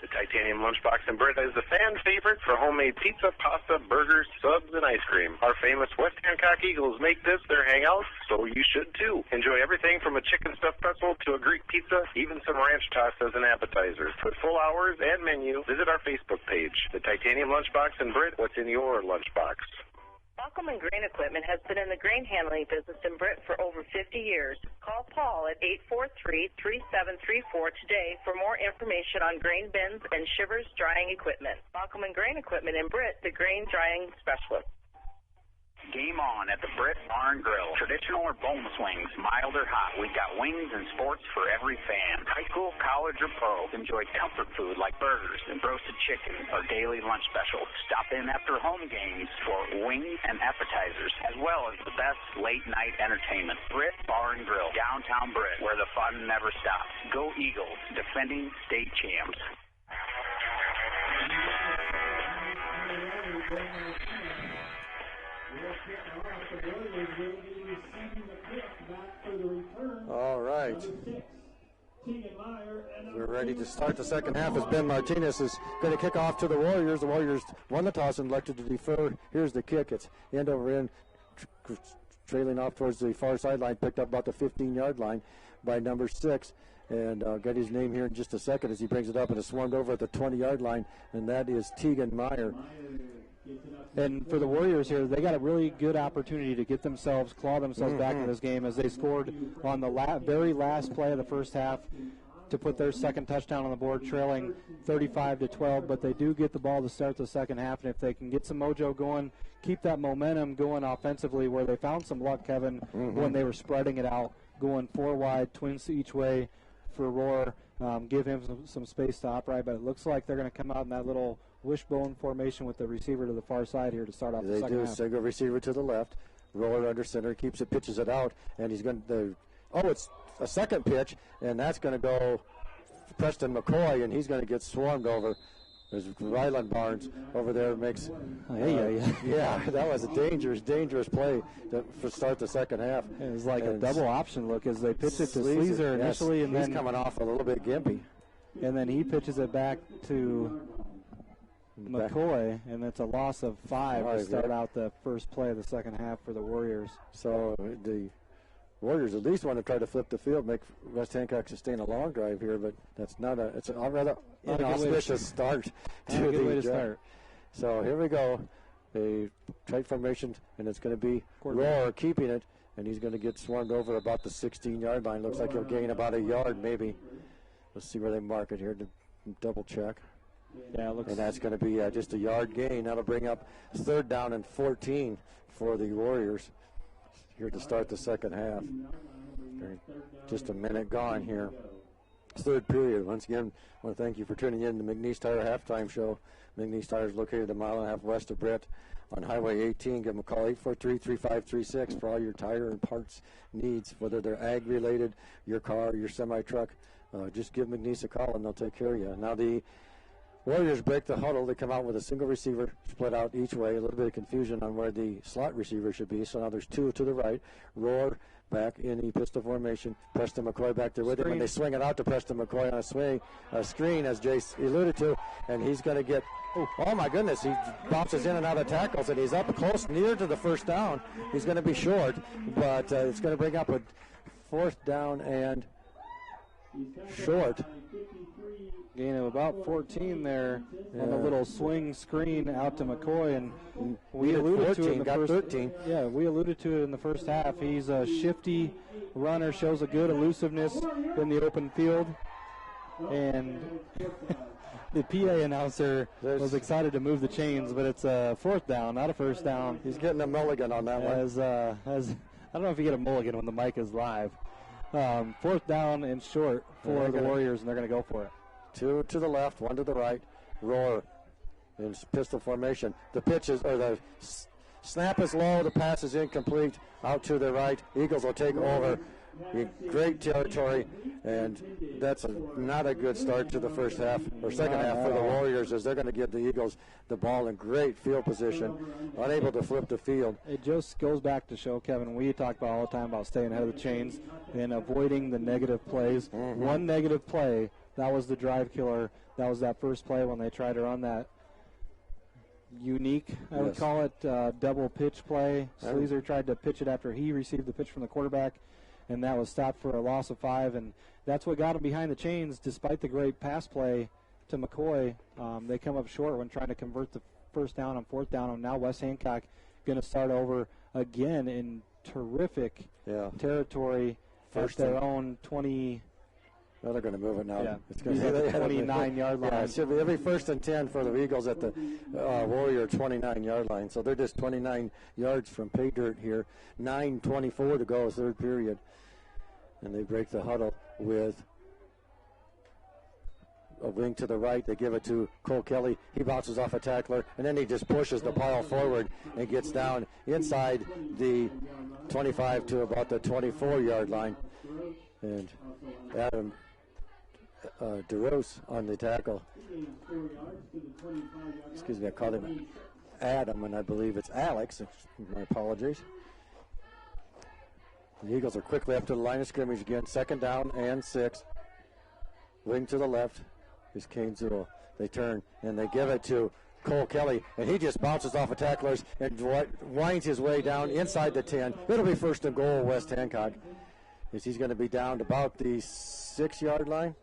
The Titanium Lunchbox in Britta is the fan favorite for homemade pizza, pasta, burgers, subs, and ice cream. Our famous West Hancock Eagles make this their hangout, so you should too. Enjoy everything from a chicken stuffed pretzel to a Greek pizza, even some ranch toss as an appetizer. For full hours and menu, visit our Facebook page. The Titanium Lunchbox in Britt, what's in your lunchbox? Baucom and Grain Equipment has been in the grain handling business in Britt for over 50 years. Call Paul at 843-3734 today for more information on grain bins and Shivers drying equipment. Baucom and Grain Equipment in Britt, the grain drying specialist. Game on at the Britt Bar and Grill. Traditional or boneless wings, mild or hot. We've got wings and sports for every fan. High school, college, or pro. Enjoy comfort food like burgers and roasted chicken or daily lunch specials. Stop in after home games for wings and appetizers, as well as the best late-night entertainment. Britt Bar and Grill, downtown Britt, where the fun never stops. Go Eagles, defending state champs. All right. We're ready to start the second half as Ben Martinez is going to kick off to the Warriors. The Warriors won the toss and elected to defer. Here's the kick. It's end over end, trailing off towards the far sideline, picked up about the 15-yard line by number 6. And I'll get his name here in just a second as he brings it up, and it's swarmed over at the 20-yard line, and that is Tegan Meyer. And for the Warriors here, they got a really good opportunity to claw themselves back in this game as they scored on the very last play of the first half to put their second touchdown on the board, trailing 35-12. But they do get the ball to start the second half, and if they can get some mojo going, keep that momentum going offensively, where they found some luck, Kevin, when they were spreading it out, going 4 wide, twins each way for Rohr, give him some space to operate. But it looks like they're going to come out in that little wishbone formation with the receiver to the far side here to start off the second half. Single receiver to the left, Rohr under center, keeps it, pitches it out, and he's going to, it's a second pitch, and that's going to go Preston McCoy, and he's going to get swarmed over. There's Ryland Barnes over there makes, yeah, that was a dangerous play to start the second half. It was like a double option look as they pitch it to Sleazer initially, and he's then coming off a little bit gimpy. And then he pitches it back to McCoy, and it's a loss of 5 to start out the first play of the second half for the Warriors. So the Warriors at least want to try to flip the field, make West Hancock sustain a long drive here, but that's it's a rather inauspicious start to the way to start. So here we go. a tight formation, and it's going to be Roar keeping it, and he's going to get swarmed over about the 16-yard line. Looks like he'll gain about a yard maybe. Let's see where they mark it here to double check. Yeah, it looks. And that's going to be just a yard gain. That'll bring up 3rd down and 14 for the Warriors here to start the second half. Just a minute gone here. 3rd period. Once again, I want to thank you for tuning in to McNeese Tire Halftime Show. McNeese Tire is located a mile and a half west of Britt on Highway 18. Give them a call, 843-3536, for all your tire and parts needs, whether they're ag-related, your car, your semi-truck. Just give McNeese a call, and they'll take care of you. Now, the Warriors break the huddle. They come out with a single receiver split out each way. A little bit of confusion on where the slot receiver should be. So now there's 2 to the right. Roar back in the pistol formation. Preston McCoy back there with him, and they swing it out to Preston McCoy on a screen, as Jace alluded to, and he's going to get, oh my goodness, he bounces in and out of tackles, and he's up close, near to the 1st down. He's going to be short, but it's going to bring up a 4th down and short. Gain of about 14 there on the little swing screen out to McCoy, and we alluded to it in the first. 13. Yeah, we alluded to it in the first half. He's a shifty runner, shows a good elusiveness in the open field, and the PA announcer was excited to move the chains, but it's a 4th down, not a 1st down. He's getting a mulligan on that one. As I don't know if you get a mulligan when the mic is live. 4th down and short for the Warriors, and they're going to go for it. 2 to the left, 1 to the right. Roar in pistol formation. The pitch is, or the snap is low. The pass is incomplete. Out to the right. Eagles will take over. Great territory, and that's not a good start to the first half or second half for the Warriors, as they're going to give the Eagles the ball in great field position, unable to flip the field. It just goes back to show, Kevin, we talk about all the time about staying ahead of the chains and avoiding the negative plays. One negative play, that was the drive killer. That was that first play when they tried to run that unique, I would call it, double pitch play. Sleazer tried to pitch it after he received the pitch from the quarterback, and that was stopped for a loss of 5, and that's what got him behind the chains. Despite the great pass play to McCoy, they come up short when trying to convert the 1st down on 4th down, and now West Hancock going to start over again in terrific territory at their own 20. Well, they're going to move it now. Yeah. It's going to be the 29-yard line. Yeah, it should be every 1st and 10 for the Eagles at the Warrior 29-yard line. So they're just 29 yards from pay dirt here. 9:24 to go, 3rd period. And they break the huddle with a wing to the right. They give it to Cole Kelly. He bounces off a tackler, and then he just pushes the pile forward and gets down inside the 25 to about the 24-yard line. And Adam DeRose on the tackle. Excuse me, I called him Adam, and I believe it's Alex. My apologies. The Eagles are quickly up to the line of scrimmage again. 2nd down and 6. Wing to the left is Kane Zul. They turn, and they give it to Cole Kelly, and he just bounces off of tacklers and winds his way down inside the 10. It'll be 1st and goal, West Hancock. He's going to be down to about the 6-yard line.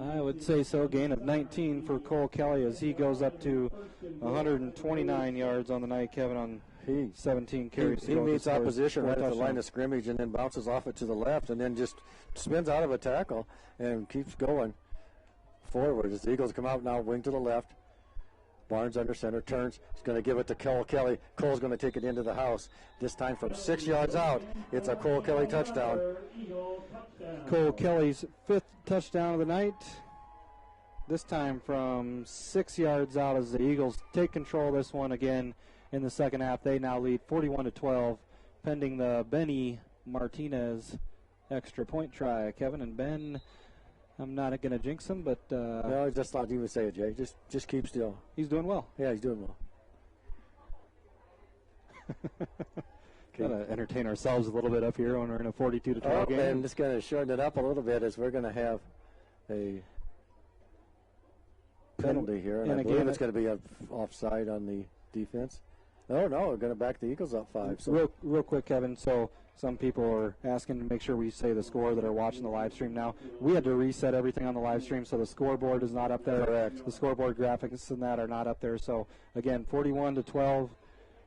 I would say so. Gain of 19 for Cole Kelly as he goes up to 129 yards on the night, Kevin, on 17 carries. He meets opposition right at the line of scrimmage and then bounces off it to the left and then just spins out of a tackle and keeps going forward. As the Eagles come out now, wing to the left. Barnes under center, turns. He's going to give it to Cole Kelly. Cole's going to take it into the house. This time from 6 yards out, it's a Cole Kelly touchdown. Cole Kelly's 5th touchdown of the night. This time from 6 yards out as the Eagles take control of this one again in the second half. They now lead 41-12, pending the Benny Martinez extra point try. Kevin and Ben, I'm not going to jinx him, but... no, I just thought you would say it, Jay. Just keep still. He's doing well. Yeah, he's doing well. Got to entertain ourselves a little bit up here when we're in a 42-12 game. And just going to shorten it up a little bit as we're going to have a penalty here. And I believe it's going to be offside on the defense. Oh, no, we're going to back the Eagles up 5. So. Real quick, Kevin. So some people are asking to make sure we say the score that are watching the live stream now. We had to reset everything on the live stream, so the scoreboard is not up there. Correct. The scoreboard graphics and that are not up there. So, again, 41-12,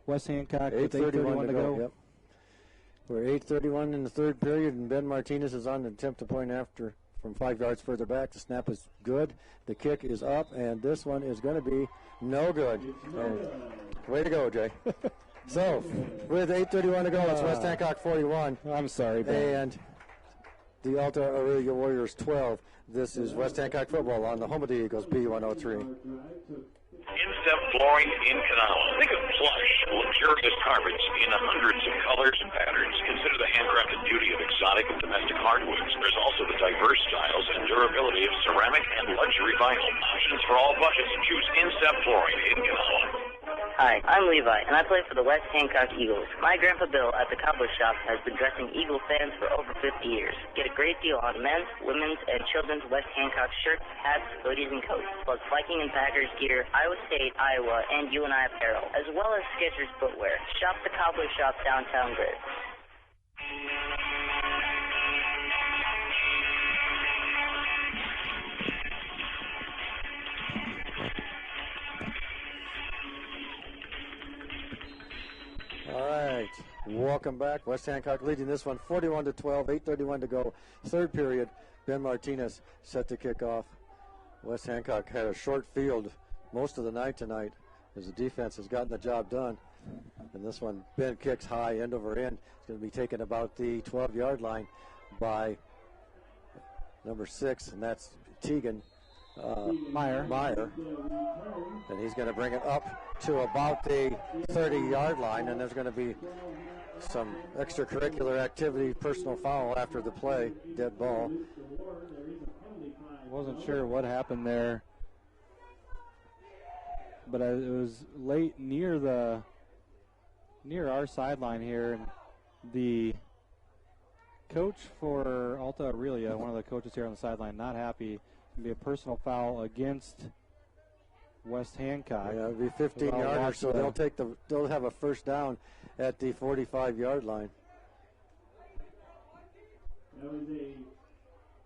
West Hancock with 8:31 to go. Yep. We're 8:31 in the third period, and Ben Martinez is on the attempt to point after from 5 yards further back. The snap is good. The kick is up, and this one is going to be no good. Way to go, Jay. So, with 8:31 to go, it's West Hancock 41. I'm sorry, Ben. And the Alta Aurelia Warriors 12. This is West Hancock football on the home of the Eagles, B103. Instep Flooring in Kanawha. Think of plush, luxurious carpets in hundreds of colors and patterns. Consider the handcrafted beauty of exotic and domestic hardwoods. There's also the diverse styles and durability of ceramic and luxury vinyl. Options for all budgets. Choose Instep Flooring in Kanawha. Hi, I'm Levi, and I play for the West Hancock Eagles. My Grandpa Bill at the Cowboy Shop has been dressing Eagle fans for over 50 years. Get a great deal on men's, women's, and children's West Hancock shirts, hats, hoodies, and coats, plus Viking and Packers gear, Iowa State, Iowa, and UNI apparel, as well as Skechers footwear. Shop the Cowboy Shop downtown Grid. All right, welcome back. West Hancock leading this one 41-12, 8:31 to go. Third period, Ben Martinez set to kick off. West Hancock had a short field most of the night tonight as the defense has gotten the job done. And this one, Ben kicks high, end over end. It's going to be taken about the 12-yard line by number 6, and that's Tegan Meyer. And he's going to bring it up to about the 30-yard line, and there's going to be some extracurricular activity, personal foul after the play, dead ball. Wasn't sure what happened there, but it was late near our sideline here, and the coach for Alta Aurelia, one of the coaches here on the sideline, not happy. It'll be a personal foul against West Hancock. Yeah, it'll be 15 yards, so they'll have a first down at the 45-yard line. That was a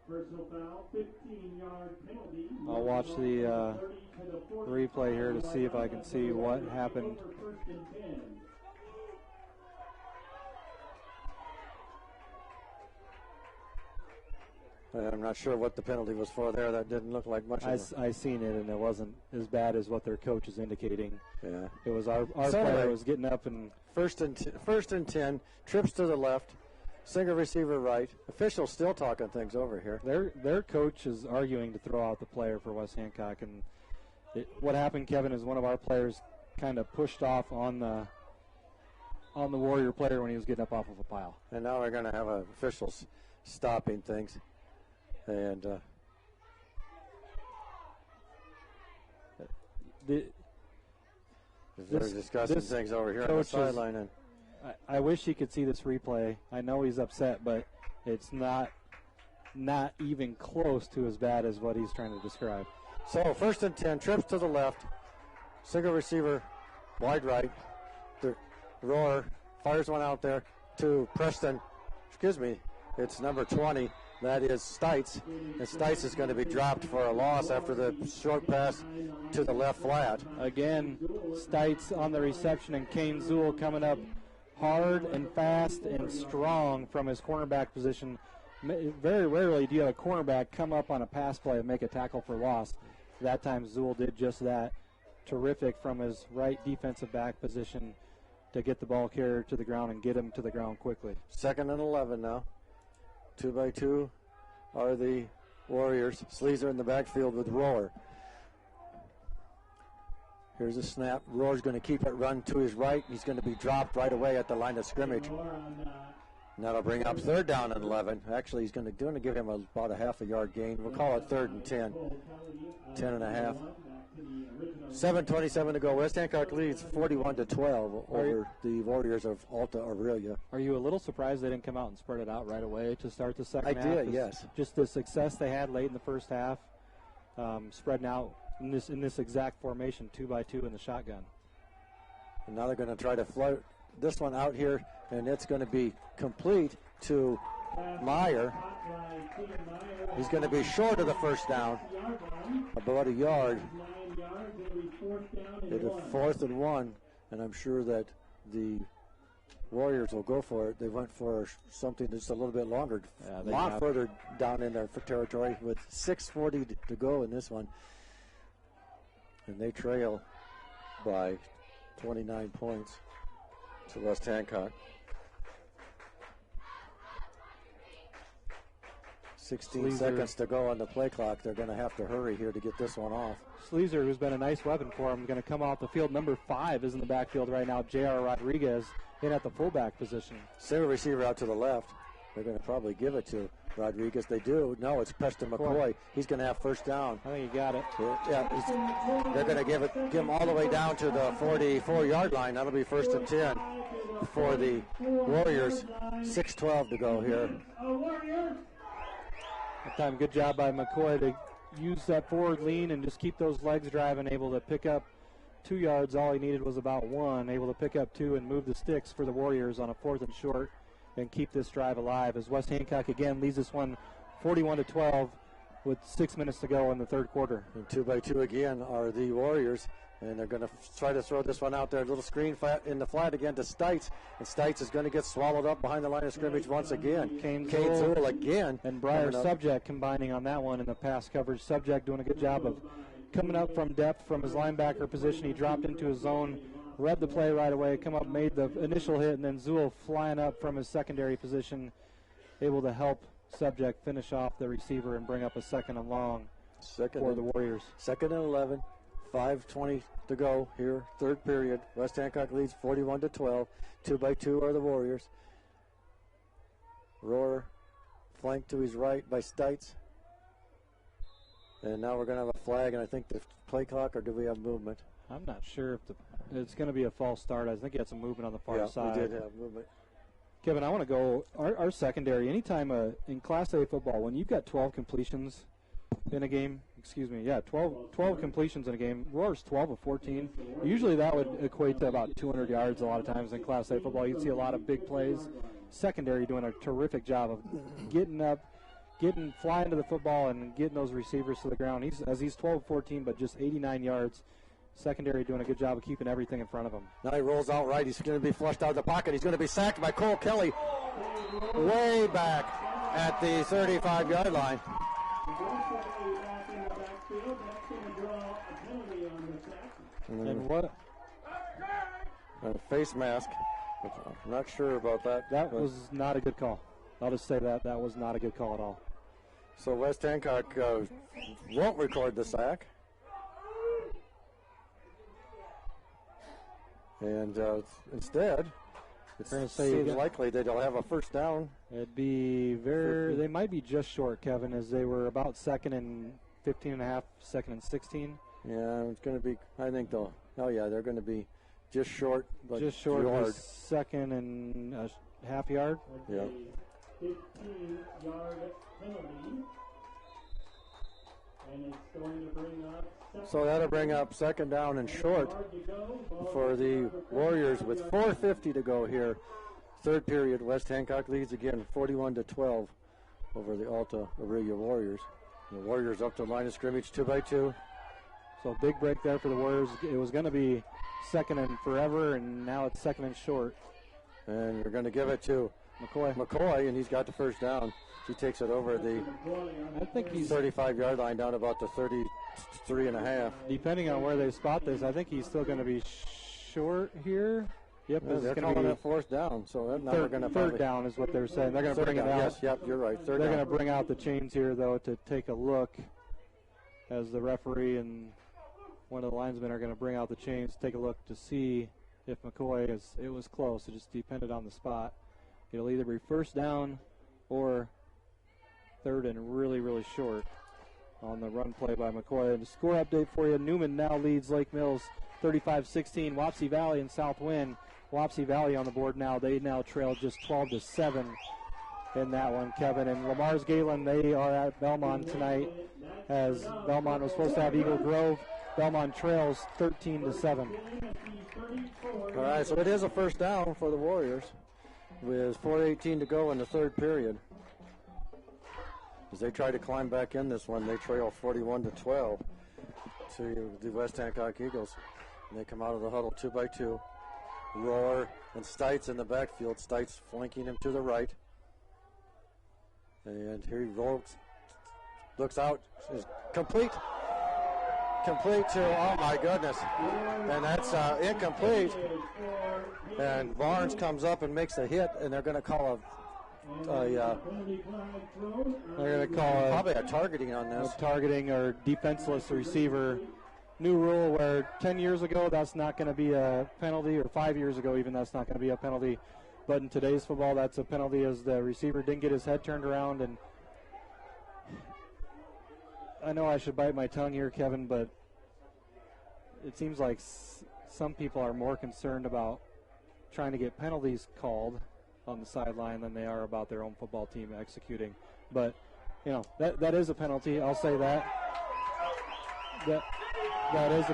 personal foul, 15-yard penalty. I'll watch the replay here to see if I can see what happened. I'm not sure what the penalty was for there. That didn't look like much. I seen it, and it wasn't as bad as what their coach is indicating. Yeah, it was our player was getting up and first and 10, trips to the left, single receiver right. Officials still talking things over here. Their coach is arguing to throw out the player for West Hancock, and what happened, Kevin, is one of our players kind of pushed off on the Warrior player when he was getting up off of a pile. And now we're going to have officials stopping things. And they're discussing things over here on the sideline. And I wish he could see this replay. I know he's upset, but it's not even close to as bad as what he's trying to describe. So first and 10, trips to the left, single receiver, wide right. The roar fires one out there to Preston. Excuse me, it's number 20. That is Stites, and Stites is going to be dropped for a loss after the short pass to the left flat. Again, Stites on the reception, and Kane Zool coming up hard and fast and strong from his cornerback position. Very rarely do you have a cornerback come up on a pass play and make a tackle for loss. That time Zool did just that. Terrific from his right defensive back position to get the ball carrier to the ground and get him to the ground quickly. 2nd and 11 now. 2 by 2 are the Warriors. Sleazer in the backfield with Rohr. Here's a snap. Rohr's going to keep it run to his right. He's going to be dropped right away at the line of scrimmage. And that'll bring up 3rd down and 11. Actually, he's going to give him about a half a yard gain. We'll call it 3rd and 10. 10 and a half. 7:27 to go. West Hancock leads 41-12 over the Warriors of Alta Aurelia. Are you a little surprised they didn't come out and spread it out right away to start the second half? I did, yes. Just the success they had late in the first half, spreading out in this exact formation, 2 by 2 in the shotgun. And now they're going to try to float this one out here, and it's going to be complete to Meyer. He's going to be short of the first down, about a yard. It is 4th and 1, and I'm sure that the Warriors will go for it. They went for something just a little bit longer, a lot further down in their territory with 6:40 to go in this one. And they trail by 29 points to West Hancock. 16 seconds to go on the play clock. They're going to have to hurry here to get this one off. Sleazer, who's been a nice weapon for him, going to come off the field. Number 5 is in the backfield right now. J.R. Rodriguez in at the fullback position. Single receiver out to the left. They're going to probably give it to Rodriguez. They do. No, it's Preston McCoy. He's going to have first down. I think he got it. Yeah, they're going to give him all the way down to the 44-yard line. That'll be 1st and 10 for the Warriors. 6:12 to go here. That time, good job by McCoy to use that forward lean and just keep those legs driving, able to pick up 2 yards. All he needed was about 1, able to pick up 2 and move the sticks for the Warriors on a 4th and short and keep this drive alive as West Hancock again leads this one 41-12 with 6 minutes to go in the third quarter. And 2 by 2 again are the Warriors, and they're going to try to throw this one out there. A little screen flat in the flat again to Stites, and Stites is going to get swallowed up behind the line of scrimmage once again. Kane Zool again. And Breyer Subject combining on that one in the pass coverage. Subject doing a good job of coming up from depth from his linebacker position. He dropped into his zone, read the play right away, come up, made the initial hit, and then Zool flying up from his secondary position, able to help Subject finish off the receiver and bring up a 2nd and long for the Warriors. 2nd and 11, 5:20 to go here, third period. West Hancock leads 41-12. 2 by 2 are the Warriors. Rohr flanked to his right by Stites. And now we're going to have a flag, and I think the play clock, or do we have movement? I'm not sure if it's going to be a false start. I think he had some movement on the far side. Yeah, we did have movement. Kevin, I want to go, our secondary, anytime in Class A football, when you've got 12 completions in a game, 12 completions in a game, Rohr's 12 of 14. Usually that would equate to about 200 yards a lot of times in Class A football. You'd see a lot of big plays. Secondary doing a terrific job of getting up, flying to the football and getting those receivers to the ground. He's 12 of 14, but just 89 yards. Secondary doing a good job of keeping everything in front of him. Now he rolls out right. He's going to be flushed out of the pocket. He's going to be sacked by Cole Kelly way back at the 35-yard line. And what? A face mask. I'm not sure about that. That was not a good call. I'll just say that. That was not a good call at all. So West Hancock won't record the sack. And instead, it seems likely that they'll have a first down. It'd be they might be just short, Kevin, as they were about 2nd and 15 and a half, 2nd and 16. Yeah, it's going to be, I think they're going to be just short. But just short of 2nd and a half yard. Yeah. 15-yard penalty. And it's going to bring up so that'll bring up 2nd down and short for the Warriors with 4:50 to go here. Third period, West Hancock leads again 41-12 over the Alta Aurelia Warriors. The Warriors up to the line of scrimmage 2 by 2. So big break there for the Warriors. It was going to be 2nd and forever, and now it's 2nd and short. And we're going to give it to McCoy, and he's got the first down. He takes it over the 35-yard line down about the 33 and a half. Depending on where they spot this, I think he's still going to be short here. Yep, yeah, they're calling it 4th down, so now we're going to third down is what they're saying. They're going to bring it out. Yes, yep, you're right. They're going to bring out the chains here, though, to take a look as the referee and one of the linesmen are going to bring out the chains, take a look to see if McCoy it was close. It just depended on the spot. It'll either be first down or 3rd and really, really short on the run play by McCoy. And the score update for you, Newman now leads Lake Mills 35-16. Wapsie Valley and South Wind. Wapsie Valley on the board now. They now trail just 12-7 in that one, Kevin. And Lamar's Galen, they are at Belmont tonight, as Belmont was supposed to have Eagle Grove Belmont trails 13-7. All right, so it is a first down for the Warriors with 4:18 to go in the third period. As they try to climb back in this one, they trail 41-12 to the West Hancock Eagles. And they come out of the huddle 2-by-2. Rohr and Stites in the backfield. Stites flanking him to the right. And here he rolls, looks out, is complete to, oh my goodness, and that's incomplete. And Barnes comes up and makes a hit, and they're going to call probably a targeting on this. Targeting or defenseless receiver. New rule where 10 years ago that's not going to be a penalty, or 5 years ago even that's not going to be a penalty. But in today's football, that's a penalty as the receiver didn't get his head turned around. And I know I should bite my tongue here, Kevin, but it seems like some people are more concerned about trying to get penalties called on the sideline than they are about their own football team executing. But, you know, that is a penalty. I'll say that. That is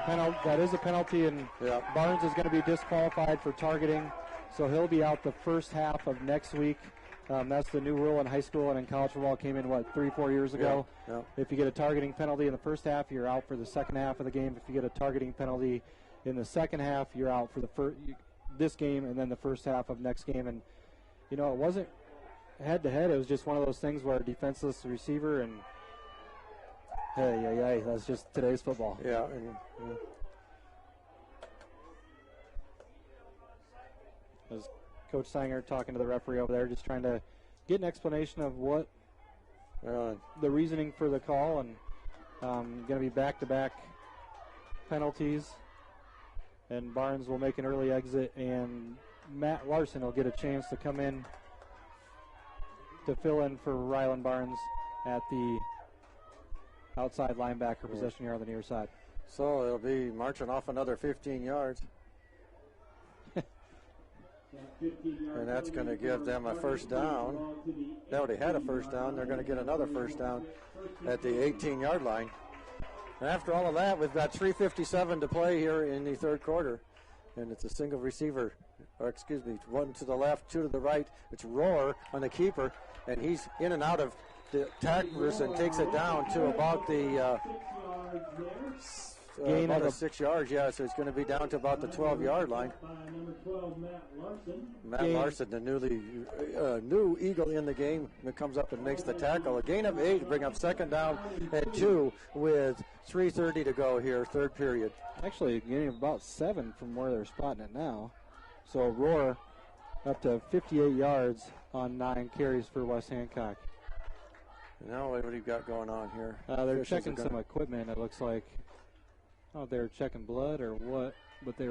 a penalty, and Barnes is going to be disqualified for targeting, so he'll be out the first half of next week. That's the new rule in high school, and in college football came in, 3-4 years ago. Yeah. If you get a targeting penalty in the first half, you're out for the second half of the game. If you get a targeting penalty in the second half, you're out for this game and then the first half of next game. And, you know, it wasn't head-to-head. It was just one of those things where a defenseless receiver and, hey, that's just today's football. Yeah. As Coach Sanger talking to the referee over there, just trying to get an explanation of what the reasoning for the call, and going to be back-to-back penalties. And Barnes will make an early exit, and Matt Larson will get a chance to come in to fill in for Rylan Barnes at the outside linebacker position here on the near side. So it'll be marching off another 15 yards. And that's going to give them a first down. They already had a first down. They're going to get another first down at the 18-yard line. And after all of that, we've got 3:57 to play here in the third quarter. And it's a single receiver, or excuse me, one to the left, two to the right. It's Rohr on the keeper, and he's in and out of the tacklers and takes it down to about the gain about of 6 yards. Yeah, so it's going to be down to about the 12-yard line. Matt Larson, the new Eagle in the game, that comes up and makes the tackle. A gain of 8 to bring up second down and 2 with 3:30 to go here, third period. Actually, a gain of about 7 from where they're spotting it now. So Rohr up to 58 yards on 9 carries for West Hancock. Now what do you got going on here? They're checking some equipment, it looks like. Oh, they're checking blood or what, but they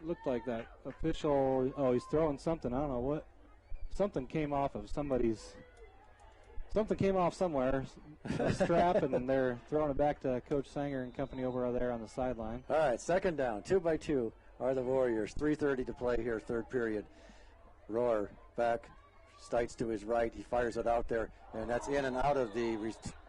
looked like that official. Oh, he's throwing something. I don't know what. Something came off of somebody's. Something came off somewhere, a strap, and then they're throwing it back to Coach Sanger and company over there on the sideline. All right, second down, 2-by-2 are the Warriors. 3:30 to play here, third period. Rohr back, Stites to his right. He fires it out there, and that's in and out of the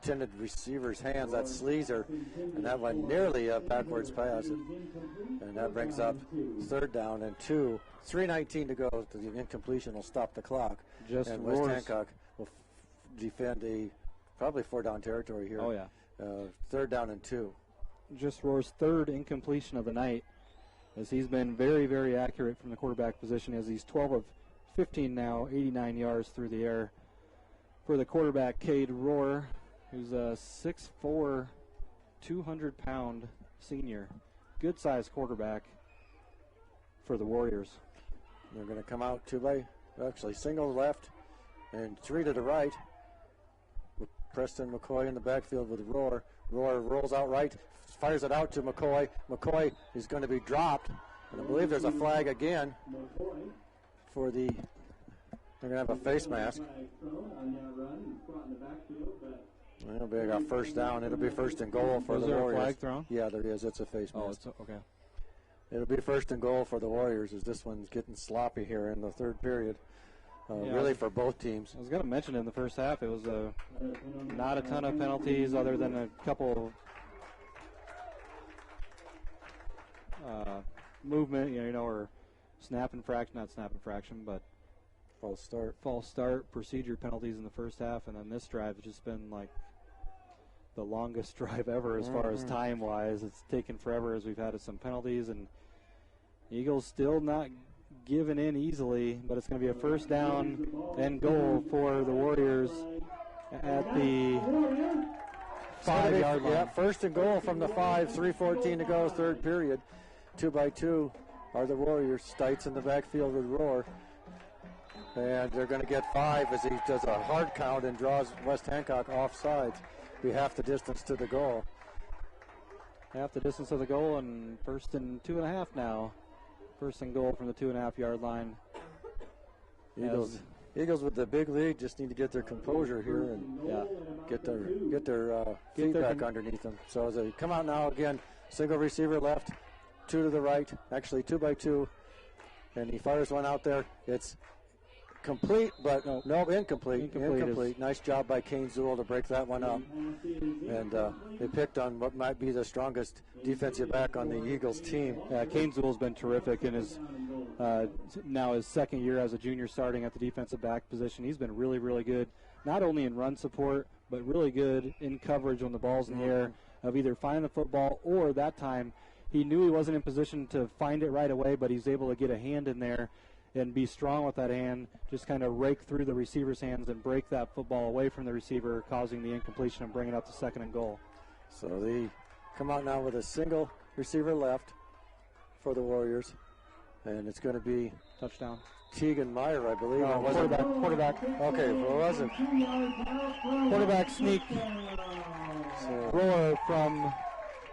intended receiver's hands. That's Sleazer, and that went nearly a backwards pass. And that brings up third down and 2. 3:19 to go. The incompletion will stop the clock. And West Hancock will defend probably 4-down territory here. Oh, yeah. Third down and 2. Just Rohr's third incompletion of the night, as he's been very, very accurate from the quarterback position, as he's 12 of 15 now, 89 yards through the air. For the quarterback, Cade Rohr, who's a 6'4", 200-pound senior. Good-sized quarterback for the Warriors. They're going to come out single left and 3 to the right. With Preston McCoy in the backfield with Rohr. Rohr rolls out right, fires it out to McCoy. McCoy is going to be dropped, and I believe there's a flag again for they're going to have a face mask. It'll be a first down. It'll be first and goal for the Warriors. Is there a flag thrown? Yeah, there is. It's a face mask. Oh, it's okay. It'll be first and goal for the Warriors, as this one's getting sloppy here in the third period. Really for both teams. I was going to mention in the first half, it was not a ton of penalties other than a couple movement, or snap infraction, not snap infraction, but false start, procedure penalties in the first half, and then this drive has just been like the longest drive ever as far as time-wise. It's taken forever as we've had some penalties, and Eagles still not giving in easily, but it's going to be a first down and goal for the Warriors at the 5-yard line. Yeah, first and goal from the 5, 3:14 to go, third period. 2-by-2 are the Warriors. Stites in the backfield with Rohr. And they're going to get 5 as he does a hard count and draws West Hancock off sides. Be half the distance to the goal. Half the distance of the goal, and first and 2.5 now. First and goal from the 2.5-yard line. Eagles with the big lead just need to get their composure here and get their feet back underneath them. So as they come out now again, single receiver left, 2 to the right, actually 2-by-2, and he fires one out there. It's complete, but incomplete. Nice job by Kane Zool to break that one up. And they picked on what might be the strongest defensive back on the Eagles team. Yeah, Kane Zool's been terrific in his now his second year as a junior starting at the defensive back position. He's been really, really good, not only in run support, but really good in coverage when the ball's in the air, of either finding the football or that time he knew he wasn't in position to find it right away, but he's able to get a hand in there and be strong with that hand, just kind of rake through the receiver's hands and break that football away from the receiver, causing the incompletion and bringing up the second and goal. So they come out now with a single receiver left for the Warriors, and it's going to be touchdown. Tegan Meyer, I believe. Quarterback. Okay, well, it wasn't. Quarterback sneak. Rohr from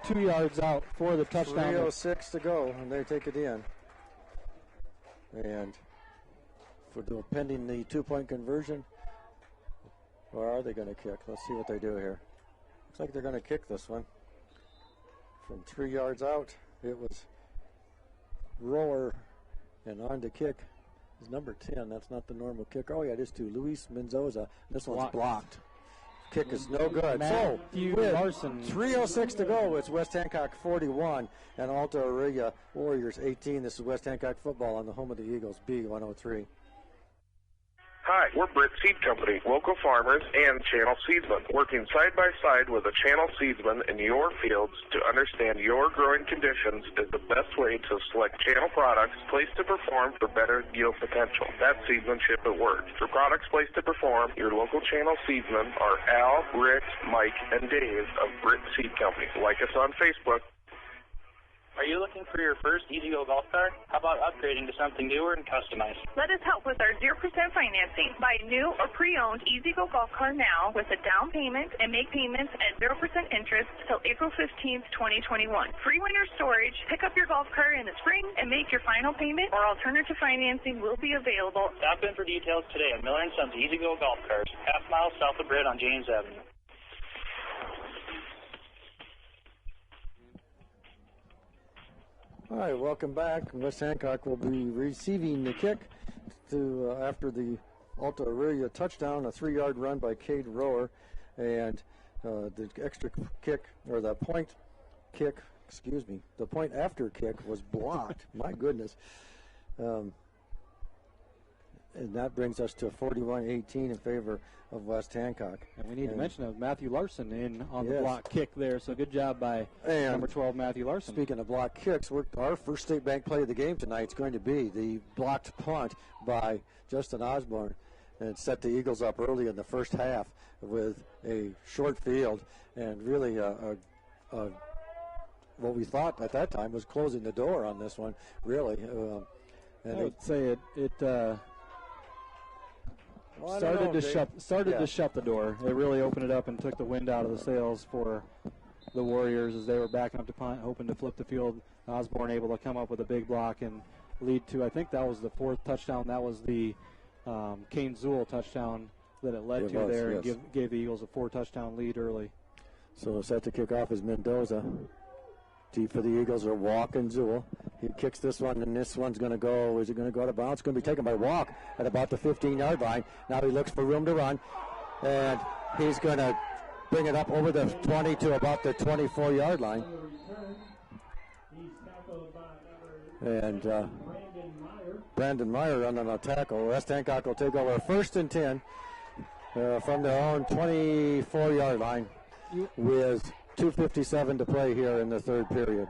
2 yards out for the touchdown. 3:06 to go, and they take it in. And for pending the 2-point conversion, or are they going to kick? Let's see what they do here. Looks like they're going to kick this one. From 3 yards out, it was Rohr, and on to kick is number 10. That's not the normal kicker. Oh, yeah, it is too. Luis Mendoza. This one's blocked. Kick is no good. Matthew Larson. 3:06 to go. It's West Hancock 41 and Alta Aurelia Warriors 18. This is West Hancock football on the home of the Eagles, B103. Hi, we're Britt Seed Company, local farmers and channel seedsmen, working side by side with a channel seedsman in your fields to understand your growing conditions is the best way to select channel products placed to perform for better yield potential. That's seedsmanship at work. For products placed to perform, your local channel seedsmen are Al, Rick, Mike, and Dave of Britt Seed Company. Like us on Facebook. Are you looking for your first E-Z-GO golf cart? How about upgrading to something newer and customized? Let us help with our 0% financing. Buy a new or pre-owned E-Z-GO golf cart now with a down payment and make payments at 0% interest till April 15th, 2021. Free winter storage. Pick up your golf cart in the spring and make your final payment, or alternative financing will be available. Stop in for details today at Miller & Sons E-Z-GO Golf Carts, half-mile south of Britt on James Avenue. All right, welcome back. West Hancock will be receiving the kick to after the Alta Aurelia touchdown, a 3-yard run by Cade Rohr, and the extra kick, or the point kick, the point after kick was blocked. My goodness. And that brings us to 41-18 in favor of West Hancock. And we need to mention Matthew Larson in on the block kick there, so good job by number 12, Matthew Larson. Speaking of block kicks, our first state bank play of the game tonight is going to be the blocked punt by Justin Osborne, and it set the Eagles up early in the first half with a short field, and really what we thought at that time was closing the door on this one, really. And I would say it started to shut the door. It really opened it up and took the wind out of the sails for the Warriors as they were backing up to punt, hoping to flip the field. Osborne able to come up with a big block and lead to, I think that was the 4th touchdown. That was the Kane Zool touchdown that it led to there, and gave the Eagles a 4-touchdown lead early. So set to kick off is Mendoza. Deep for the Eagles are Walk and Zool. He kicks this one, and this one's going to go. Is it going to go out of bounds? It's going to be taken by Walk at about the 15-yard line. Now he looks for room to run, and he's going to bring it up over the 20 to about the 24-yard line. And Brandon Meyer running a tackle. West Hancock will take over 1st and 10 from their own 24-yard line with 2:57 to play here in the third period.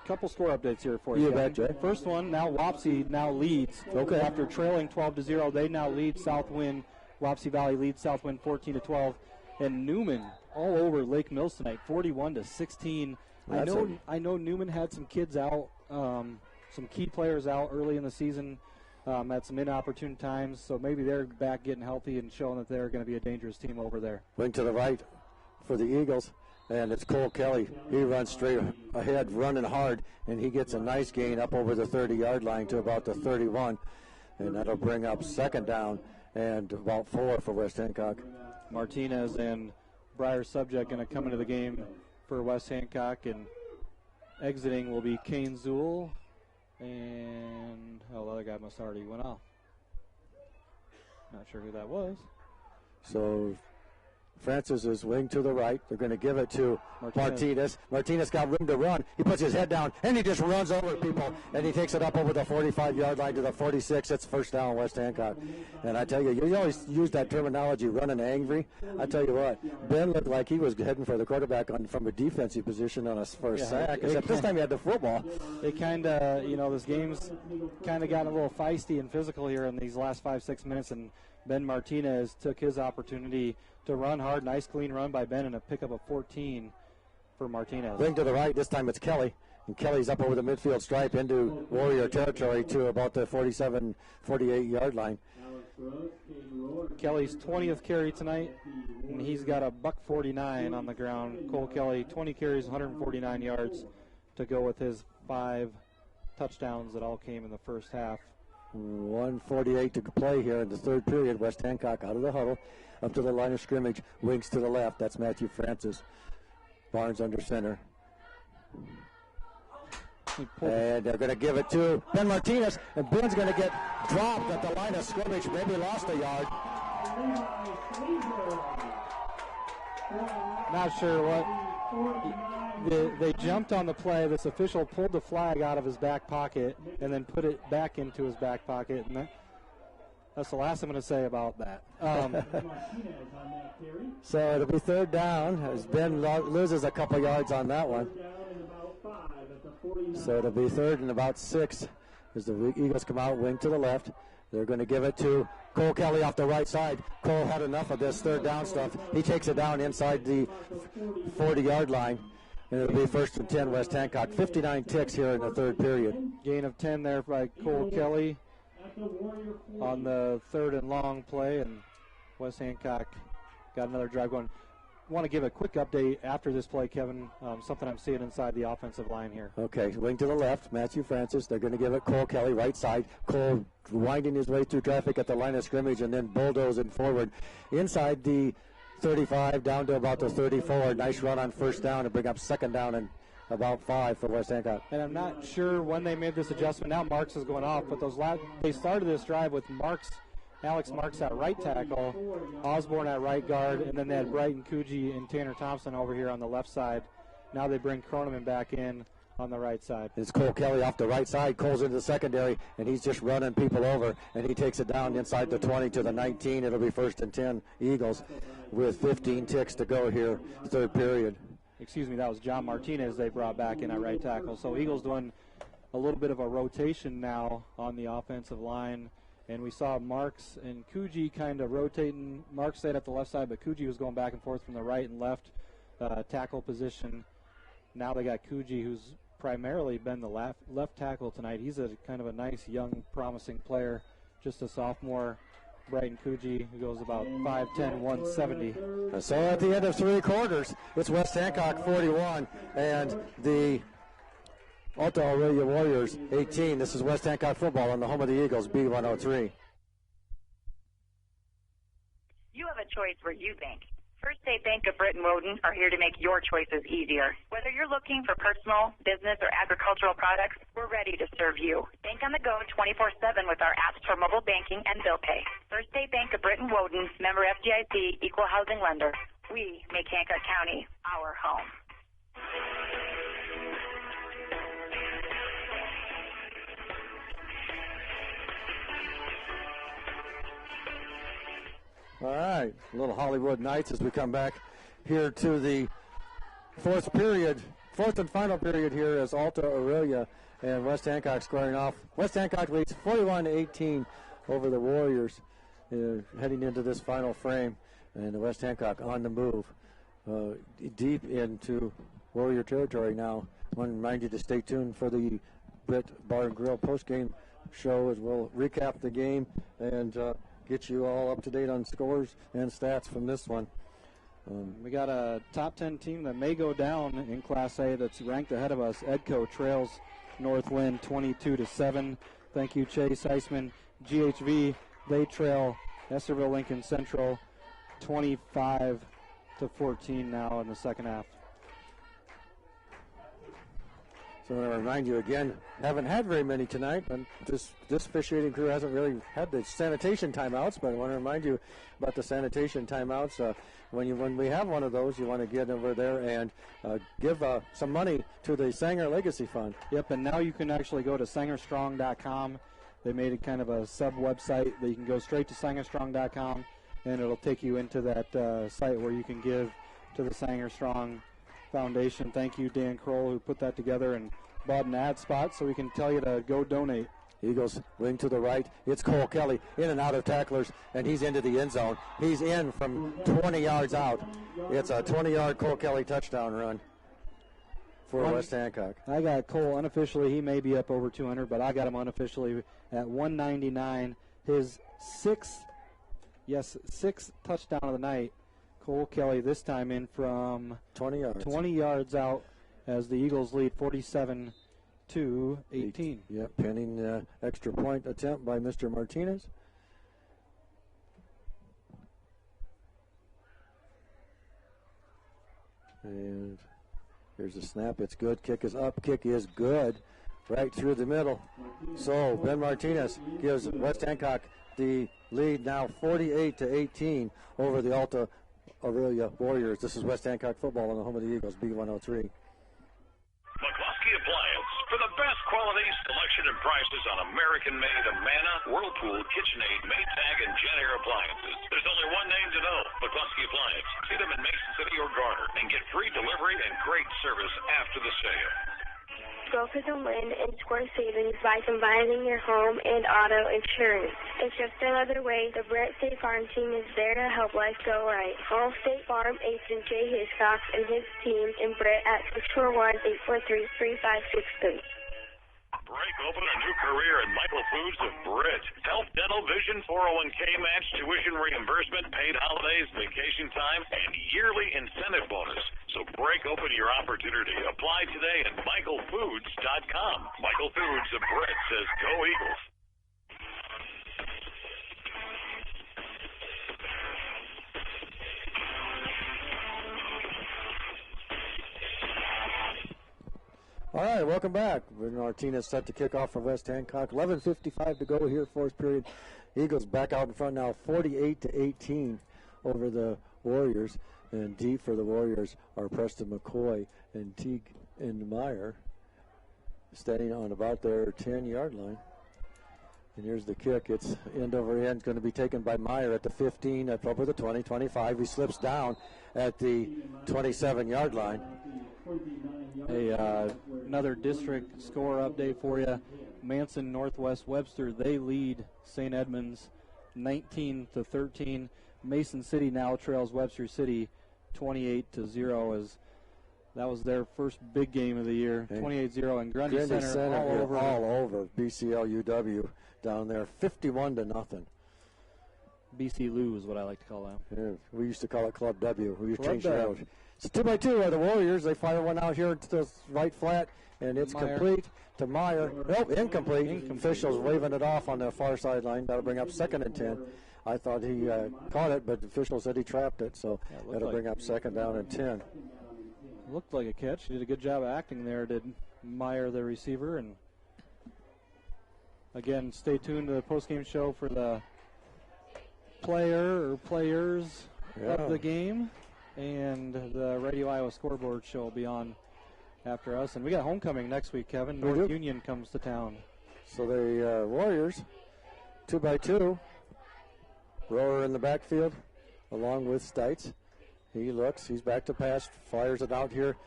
Couple score updates here for you. You bet, Jay. First one, now Wapsie now leads. Okay. After trailing 12-0, they now lead Southwind. Wapsie Valley leads Southwind 14-12. And Newman all over Lake Mills tonight, 41-16. I know Newman had some kids out, some key players out early in the season at some inopportune times, so maybe they're back getting healthy and showing that they're going to be a dangerous team over there. Wing to the right for the Eagles, and it's Cole Kelly. He runs straight ahead, running hard, and he gets a nice gain up over the 30-yard line to about the 31, and that'll bring up 2nd down and about 4 for West Hancock. Martinez and Briar Subject going to come into the game for West Hancock, and exiting will be Kane Zool, and the other guy must already went off. Not sure who that was. So Francis is wing to the right. They're going to give it to Martinez. Martinez got room to run. He puts his head down, and he just runs over people, and he takes it up over the 45-yard line to the 46. It's 1st down, West Hancock. And I tell you, you always use that terminology, running angry. I tell you what, Ben looked like he was heading for the quarterback from a defensive position for a sack, except this time he had the football. It kind of, this game's kind of gotten a little feisty and physical here in these last 5-6 minutes, and Ben Martinez took his opportunity to run hard. Nice clean run by Ben and a pickup of 14 for Martinez. Wing to the right. This time it's Kelly. And Kelly's up over the midfield stripe into Warrior territory to about the 47, 48-yard line. Kelly's 20th carry tonight, and he's got a $149 on the ground. Cole Kelly, 20 carries, 149 yards to go with his 5 touchdowns that all came in the first half. 1:48 to play here in the third period. West Hancock out of the huddle, up to the line of scrimmage, wings to the left. That's Matthew Francis. Barnes under center. And they're going to give it to Ben Martinez, and Ben's going to get dropped at the line of scrimmage, maybe lost a yard. Not sure what. They jumped on the play. This official pulled the flag out of his back pocket and then put it back into his back pocket. And that's the last I'm going to say about that. So it'll be 3rd down as Ben loses a couple yards on that one. So it'll be 3rd and about 6 as the Eagles come out, wing to the left. They're going to give it to Cole Kelly off the right side. Cole had enough of this 3rd down stuff. He takes it down inside the 40-yard line. And it'll be 1st and 10, West Hancock. 59 ticks here in the third period. Gain of 10 there by Cole Kelly on the 3rd and long play, and West Hancock got another drive going. I want to give a quick update after this play, Kevin, something I'm seeing inside the offensive line here. Okay, wing to the left, Matthew Francis. They're going to give it Cole Kelly, right side. Cole winding his way through traffic at the line of scrimmage and then bulldozing forward inside the 35 down to about the 34. Nice run on 1st down to bring up 2nd down and about 5 for West Hancock. And I'm not sure when they made this adjustment. Now Marks is going off, but they started this drive with Alex Marks at right tackle, Osborne at right guard, and then they had Brighton Coogee and Tanner Thompson over here on the left side. Now they bring Croneman back in on the right side. It's Cole Kelly off the right side. Cole's into the secondary, and he's just running people over, and he takes it down inside the 20 to the 19. It'll be 1st and 10 Eagles with 15 ticks to go here, 3rd period. Excuse me, that was John Martinez they brought back in at right tackle. So Eagles doing a little bit of a rotation now on the offensive line. And we saw Marks and Coogee kind of rotating. Marks stayed at the left side, but Coogee was going back and forth from the right and left tackle position. Now they got Coogee, who's primarily been the left tackle tonight. He's a kind of a nice, young, promising player, just a sophomore. Brighton Coogee, who goes about 5'10", 170. So at the end of 3 quarters, it's West Hancock 41 and the Alta Aurelia Warriors 18. This is West Hancock football on the home of the Eagles, B103. You have a choice where you bank. First State Bank of Britain Woden are here to make your choices easier. Whether you're looking for personal, business, or agricultural products, we're ready to serve you. Bank on the go 24/7 with our apps for mobile banking and bill pay. First State Bank of Britain Woden, member FDIC, equal housing lender. We make Hancock County our home. All right, a little Hollywood Nights as we come back here to the fourth and final period here as Alta, Aurelia, and West Hancock squaring off. West Hancock leads 41-18 over the Warriors heading into this final frame, and West Hancock on the move deep into Warrior territory now. I want to remind you to stay tuned for the Brit Bar and Grill post-game show as we'll recap the game and get you all up to date on scores and stats from this one. We got a top 10 team that may go down in Class A that's ranked ahead of us. Edco trails Northwind 22-7. Thank you, Chase Eisman. GHV, they trail Esserville Lincoln Central 25-14 now in the second half. So I want to remind you again, haven't had very many tonight, and this officiating crew hasn't really had the sanitation timeouts, but I want to remind you about the sanitation timeouts. When we have one of those, you want to get over there and give some money to the Sanger Legacy Fund. Yep, and now you can actually go to sangerstrong.com. They made it kind of a sub-website that you can go straight to sangerstrong.com, and it'll take you into that site where you can give to the Sanger Strong Foundation. Thank you, Dan Kroll, who put that together and bought an ad spot so we can tell you to go donate. Eagles wing to the right. It's Cole Kelly in and out of tacklers, and he's into the end zone. He's in from 20 yards out. It's a 20-yard Cole Kelly touchdown run for West Hancock. I got Cole unofficially. He may be up over 200, but I got him unofficially at 199. His sixth touchdown of the night. Cole Kelly this time in from 20 yards out as the Eagles lead 47-18. Yep, pending extra point attempt by Mr. Martinez. And here's the snap. It's good. Kick is up. Kick is good. Right through the middle. So Ben Martinez gives West Hancock the lead now 48-18 over the Alta Aurelia Warriors. This is West Hancock football on the home of the Eagles, B103. McCluskey Appliance for the best quality, selection, and prices on American-made Amana, Whirlpool, KitchenAid, Maytag, and Jet-Air appliances. There's only one name to know, McCluskey Appliance. See them in Mason City or Garner and get free delivery and great service after the sale. Go for the win and score savings by combining your home and auto insurance. It's just another way the Brett State Farm team is there to help life go right. Call State Farm agent Jay Hiscox and his team in Brett at 641-843-3563. Break open a new career at Michael Foods of Britt. Health, dental, vision, 401k match, tuition reimbursement, paid holidays, vacation time, and yearly incentive bonus. So break open your opportunity. Apply today at michaelfoods.com. Michael Foods of Britt says go Eagles. All right, welcome back. Martinez set to kick off for West Hancock. 11:55 to go here, fourth period. Eagles back out in front now, 48-18 over the Warriors. And deep for the Warriors are Preston McCoy and Teague and Meyer, standing on about their 10-yard line. And here's the kick. It's end over end, going to be taken by Meyer at the 15, up over the 20, 25. He slips down at the 27-yard line. Another district score update for you. Manson Northwest Webster, they lead St. Edmunds 19-13. Mason City now trails Webster City 28-0 as that was their first big game of the year. 28-0, and Grundy Center all over BCL UW down there, 51-0. BC Lou is what I like to call that. Yeah, we used to call it Club W. We changed it out. It's 2-by-2 are the Warriors. They fire one out here to the right flat, and it's complete to Meyer. Nope, incomplete. Officials waving it off on the far sideline. That'll bring up 2nd and 10. I thought he caught it, but the official said he trapped it, so that'll bring up 2nd down and 10. Looked like a catch. He did a good job of acting there, did Meyer, the receiver. And again, stay tuned to the postgame show for the player or players of the game. And the Radio Iowa scoreboard show will be on after us. And we got homecoming next week, Kevin. North Union comes to town. So the Warriors, 2-by-2. Rower in the backfield. along with Stites. He looks, he's back to pass, fires it out here,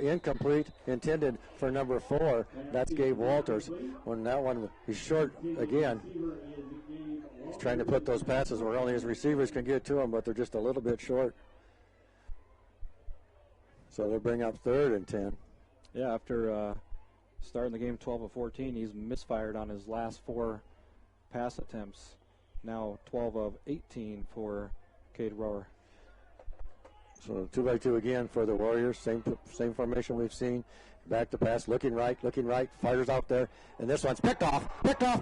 incomplete, intended for number 4. That's Gabe Walters. When that one is short again, he's trying to put those passes where only his receivers can get to him, but they're just a little bit short. So they'll bring up 3rd and 10. Yeah, after starting the game 12 of 14, he's misfired on his last 4 pass attempts. Now 12 of 18 for Cade Rower. So 2-by-2 again for the Warriors. Same formation we've seen. Back to pass, looking right, fires out there, and this one's picked off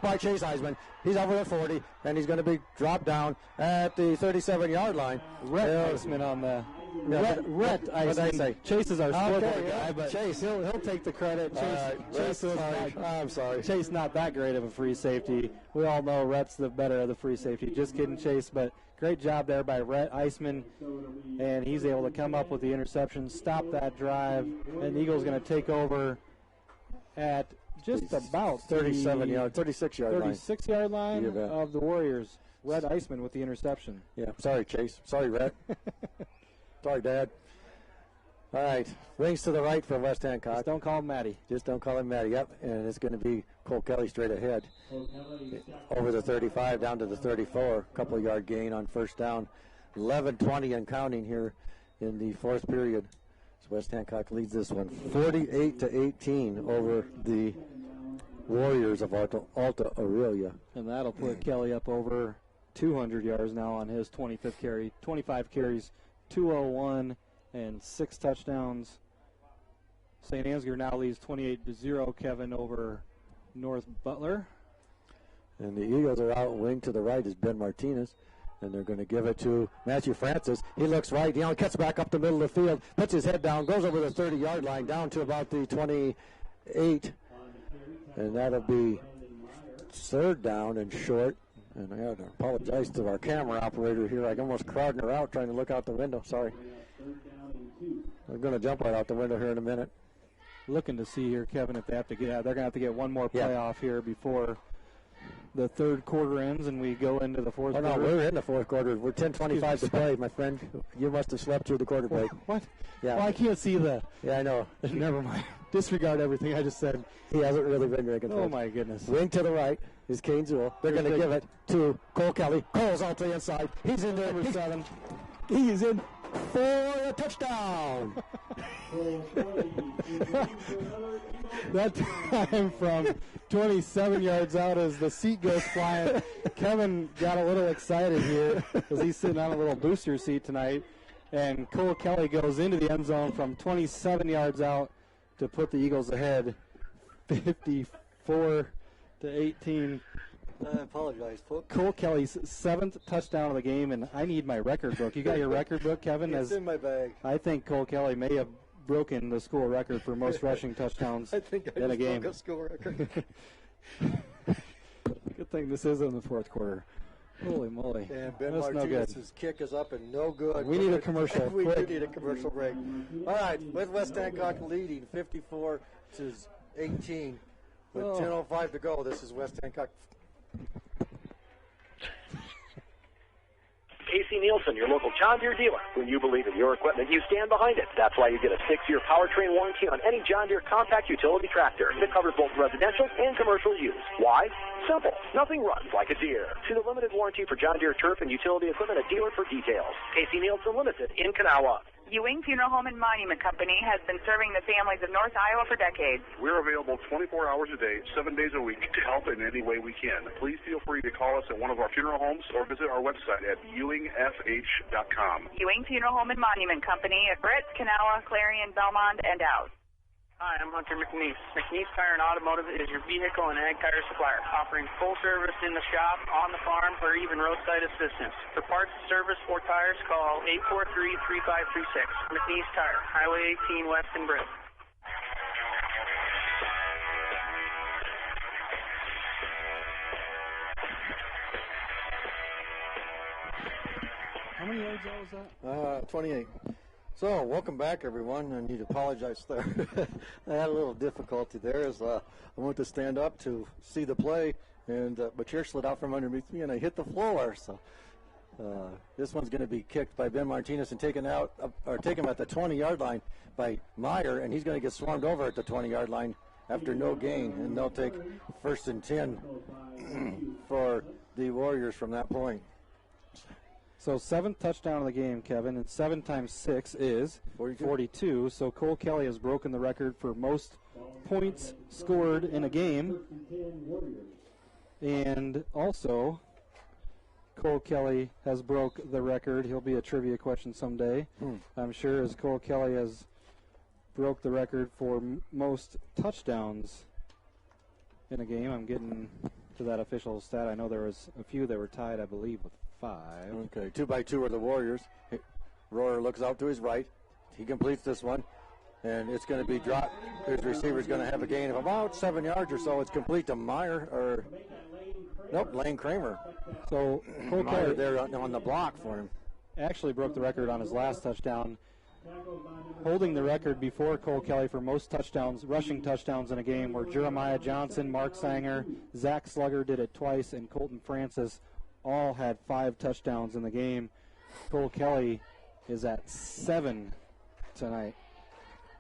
by Chase Eisman. He's over at 40, and he's going to be dropped down at the 37-yard line. Rhett Eisman on the Rhett Eisman. What did I say? Chase is our scoreboard guy, but Chase, he'll take the credit. Chase I'm sorry. Chase not that great of a free safety. We all know Rhett's the better of the free safety. Just kidding, Chase, but great job there by Rhett Eisman, and he's able to come up with the interception, stop that drive, and the Eagles going to take over at just about 36-yard line of the Warriors. Rhett Eisman with the interception. Yeah, sorry, Chase. Sorry, Rhett. Sorry, Dad. All right, wings to the right for West Hancock. Just don't call him Matty. Yep, and it's going to be Cole Kelly straight ahead. Over the 35, down to the 34. Couple yard gain on first down. 11:20 and counting here in the 4th period. So West Hancock leads this one 48-18 over the Warriors of Alta Aurelia. And that'll put Kelly up over 200 yards now on his 25th carry. 25 carries, 201, and 6 touchdowns. St. Ansgar now leads 28-0, Kevin, over North Butler. And the Eagles are out wing to the right is Ben Martinez. And they're going to give it to Matthew Francis. He looks right. Cuts back up the middle of the field, puts his head down, goes over the 30-yard line, down to about the 28. And that'll be 3rd down and short. And I got to apologize to our camera operator here. I almost crowding her out trying to look out the window. Sorry. I'm going to jump right out the window here in a minute. Looking to see here, Kevin, if they have to get out. They're going to have to get one more play off here before the 3rd quarter ends and we go into the 4th quarter. No, we're in the 4th quarter. We're 10:25 to play, my friend. You must have slept through the quarter break. What? Yeah. Well, I can't see the. Yeah, I know. Never mind. Disregard everything I just said. He hasn't really been drinking. Oh, my goodness. Wing to the right is Kane Zewell. They're going to give it to Cole Kelly. Cole's out to the inside. He's in there. Number 7. He is in for a touchdown. That time from 27 yards out as the seat goes flying. Kevin got a little excited here as he's sitting on a little booster seat tonight. And Cole Kelly goes into the end zone from 27 yards out to put the Eagles ahead 54-18. I apologize, folks. Cole Kelly's 7th touchdown of the game, and I need my record book. You got your record book, Kevin? It's in my bag. I think Cole Kelly may have broken the school record for most rushing touchdowns in a game. Broke a school record. Good thing this is in the 4th quarter. Holy moly. And Ben That's Martinez's kick is up and no good. We need a commercial. We do need a commercial break. All right, with West Hancock leading 54-18 with 10:05 to go. This is West Hancock. Casey Nielsen, your local John Deere dealer. When you believe in your equipment, you stand behind it. That's why you get a 6-year powertrain warranty on any John Deere compact utility tractor that covers both residential and commercial use. Why? Simple. Nothing runs like a Deere. See the limited warranty for John Deere turf and utility equipment at dealer for details. Casey Nielsen Limited in Kanawha. Ewing Funeral Home and Monument Company has been serving the families of North Iowa for decades. We're available 24 hours a day, 7 days a week to help in any way we can. Please feel free to call us at one of our funeral homes or visit our website at ewingfh.com. Ewing Funeral Home and Monument Company at Brett, Kanawha, Clarion, Belmont, and out. Hi, I'm Hunter McNeese. McNeese Tire and Automotive is your vehicle and ag tire supplier, offering full service in the shop, on the farm, or even roadside assistance. For parts, service, or tires, call 843-3536. McNeese Tire, Highway 18 West in Britt. How many yards was that? 28. So, welcome back, everyone. I need to apologize there. I had a little difficulty there as I went to stand up to see the play, and my chair slid out from underneath me, and I hit the floor. So, This one's going to be kicked by Ben Martinez and taken out, or taken at the 20-yard line by Meyer, and he's going to get swarmed over at the 20-yard line after no gain, and they'll take 1st and 10 for the Warriors from that point. So 7th touchdown of the game, Kevin, and 7 times 6 is 42. So Cole Kelly has broken the record for most points scored in a game. And also, Cole Kelly has broke the record. He'll be a trivia question someday, I'm sure, as Cole Kelly has broke the record for most touchdowns in a game. I'm getting to that official stat. I know there was a few that were tied, I believe, with 5. Okay, 2 by 2 are the Warriors. Royer looks out to his right. He completes this one, and it's going to be dropped. His receiver's going to have a gain of about 7 yards or so. It's complete to Meyer, or nope, Lane Kramer. So Cole Meyer Kelly there on the block for him. Actually broke the record on his last touchdown, holding the record before Cole Kelly for most touchdowns, rushing touchdowns in a game, where Jeremiah Johnson, Mark Sanger, Zach Slugger did it twice, and Colton Francis all had 5 touchdowns in the game. Cole Kelly is at 7 tonight,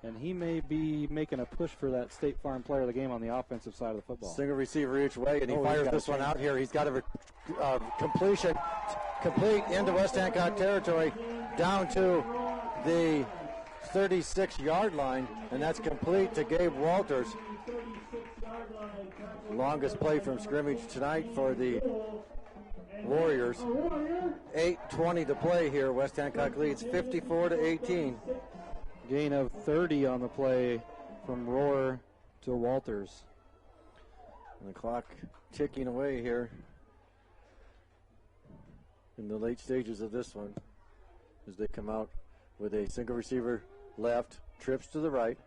and he may be making a push for that State Farm Player of the Game on the offensive side of the football. Single receiver each way, and he fires this one out here. He's got a completion complete into West Hancock territory, down to the 36-yard line, and that's complete to Gabe Walters. Longest play from scrimmage tonight for the Warriors. 8:20 to play here. West Hancock leads 54-18. Gain of 30 on the play from Rohr to Walters. And the clock ticking away here in the late stages of this one as they come out with a single receiver left, trips to the right.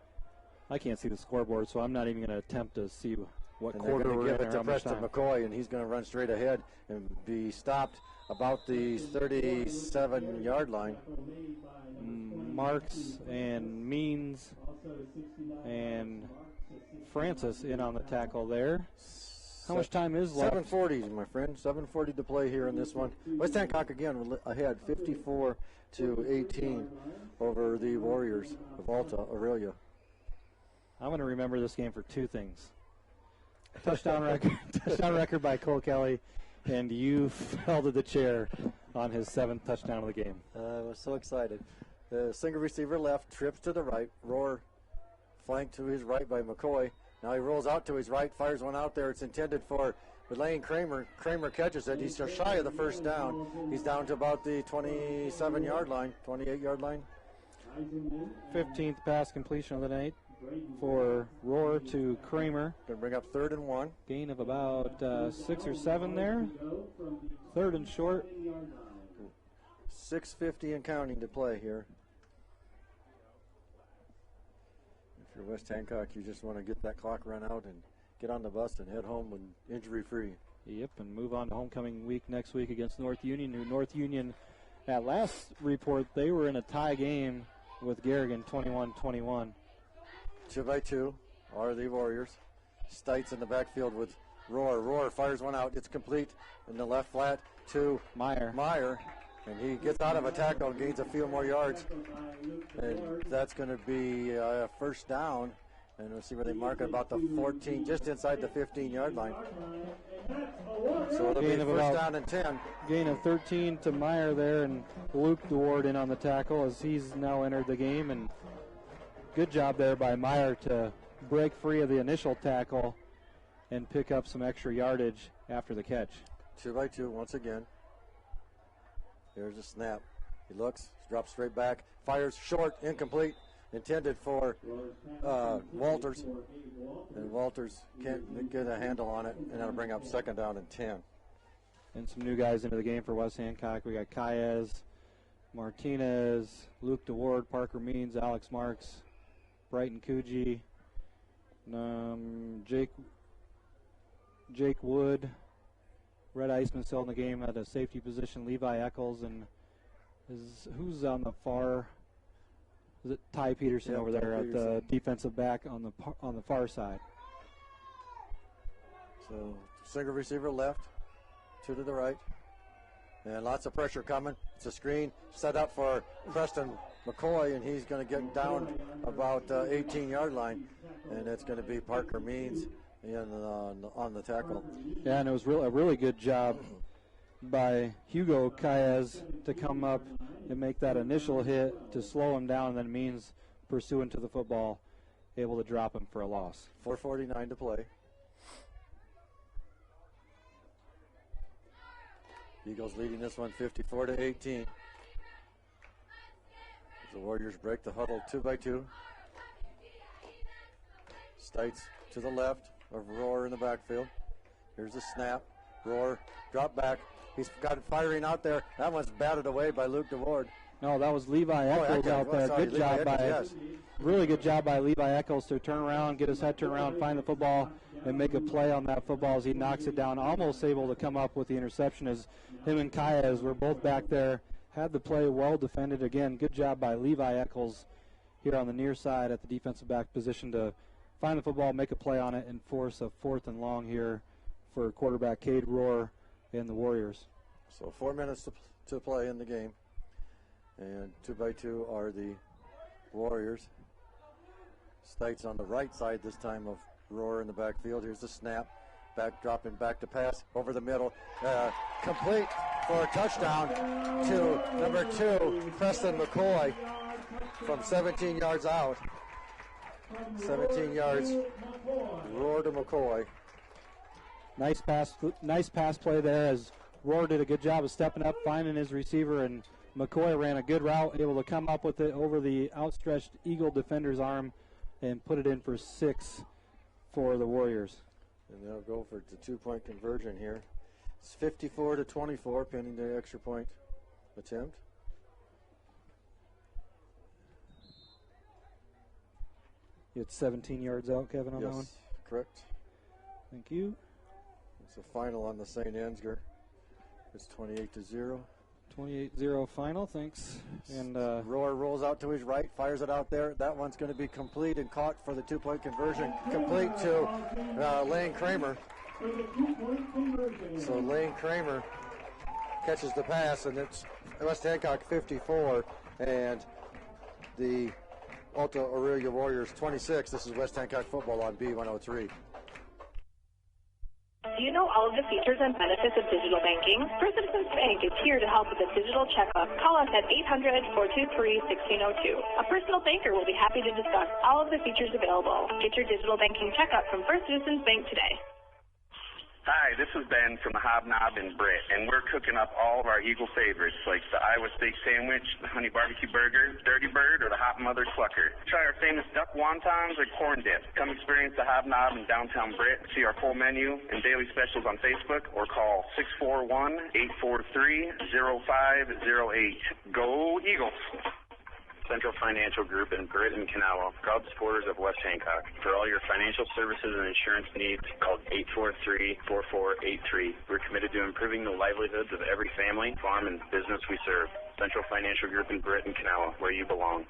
I can't see the scoreboard, so I'm not even going to attempt to see what and quarter they're we're going to in give or it how to much Preston time. McCoy, and he's going to run straight ahead and be stopped about the 37-yard line. Marks and Means and Francis in on the tackle there. How much time is left? 7:40, my friend. 7:40 to play here in this one. West Hancock again ahead, 54-18 over the Warriors of Alta, Aurelia. I'm going to remember this game for 2 things. Touchdown record by Cole Kelly, and you fell to the chair on his 7th touchdown of the game. I was so excited. The single receiver left, trips to the right. Rohr flanked to his right by McCoy. Now he rolls out to his right, fires one out there. It's intended for Lane Kramer. Kramer catches it. He's just shy of the first down. He's down to about the 27-yard line, 28-yard line. 15th pass completion of the night for Rohr to Kramer. Going to bring up 3rd and 1. Gain of about 6 or 7 there. 3rd and short. 6:50 and counting to play here. If you're West Hancock, you just want to get that clock run out and get on the bus and head home and injury-free. Yep, and move on to homecoming week next week against North Union, who North Union, at last report, they were in a tie game with Garrigan, 21-21. 2 by 2 are the Warriors. Stites in the backfield with Rohr. Rohr fires one out. It's complete in the left flat to Meyer. And he gets out of a tackle, gains a few more yards. And that's going to be a first down. And we'll see where they mark it, about the 14, just inside the 15-yard line. So it'll be first down and 10. Gain of 13 to Meyer there, and Luke DeWard in on the tackle as he's now entered the game. And good job there by Meyer to break free of the initial tackle and pick up some extra yardage after the catch. 2 by 2 once again. Here's a snap. He looks, drops straight back, fires short, incomplete, intended for Walters. And Walters can't get a handle on it, and that'll bring up 2nd down and 10. And some new guys into the game for West Hancock. We got Caez, Martinez, Luke DeWard, Parker Means, Alex Marks, Brighton Coogee, Jake Wood, Red Iceman still in the game at a safety position, Levi Eccles, and who's on the far? Is it Ty Peterson over there at the defensive back on the far side? So single receiver left, 2 to the right. And lots of pressure coming. It's a screen set up for Preston McCoy, and he's going to get down about 18-yard line, and it's going to be Parker Means on the tackle. Yeah, and it was a really good job by Hugo Caez to come up and make that initial hit to slow him down, and then Means pursuing to the football, able to drop him for a loss. 4:49 to play. Eagles leading this one 54-18. The Warriors break the huddle 2-by-2. Stites to the left of Rohr in the backfield. Here's the snap. Rohr drop back. He's got it firing out there. That one's batted away by Luke DeWard. No, that was Levi Eccles out there. Sorry, good job really good job by Levi Eccles to turn around, get his head turned around, find the football, and make a play on that football as he knocks it down. Almost able to come up with the interception as him and Caez were both back there. Had the play well defended. Again, good job by Levi Eccles here on the near side at the defensive back position to find the football, make a play on it, and force a 4th and long here for quarterback Cade Rohr and the Warriors. So 4 minutes to play in the game. And 2-by-2 are the Warriors. Stites on the right side this time of Rohr in the backfield. Here's the snap. Dropping back to pass over the middle. Complete for a touchdown to number 2, Preston McCoy, from 17 yards out. 17 yards. Rohr to McCoy. Nice pass play there as Rohr did a good job of stepping up, finding his receiver, and McCoy ran a good route, able to come up with it over the outstretched Eagle defender's arm and put it in for 6 for the Warriors. And they'll go for the 2-point conversion here. It's 54-24, pending the extra point attempt. It's 17 yards out, Kevin, on that one? Yes, correct. Thank you. It's a final on the St. Ansgar. It's 28-0. 28-0 final, thanks. And Rohr rolls out to his right, fires it out there. That one's going to be complete and caught for the 2-point conversion. Complete to Lane Kramer. So Lane Kramer catches the pass, and it's West Hancock 54 and the Alta Aurelia Warriors 26. This is West Hancock football on B103. Do you know all of the features and benefits of digital banking? First Citizens Bank is here to help with a digital checkup. Call us at 800-423-1602. A personal banker will be happy to discuss all of the features available. Get your digital banking checkup from First Citizens Bank today. Hi, this is Ben from the Hobnob in Britt, and we're cooking up all of our Eagle favorites like the Iowa steak sandwich, the honey barbecue burger, Dirty Bird, or the Hot Mother Clucker. Try our famous duck wontons or corn dip. Come experience the Hobnob in downtown Britt. See our full menu and daily specials on Facebook or call 641-843-0508. Go Eagles! Central Financial Group in Britt and Kanawha, proud supporters of West Hancock. For all your financial services and insurance needs, call 843-4483. We're committed to improving the livelihoods of every family, farm, and business we serve. Central Financial Group in Britt and Kanawha, where you belong.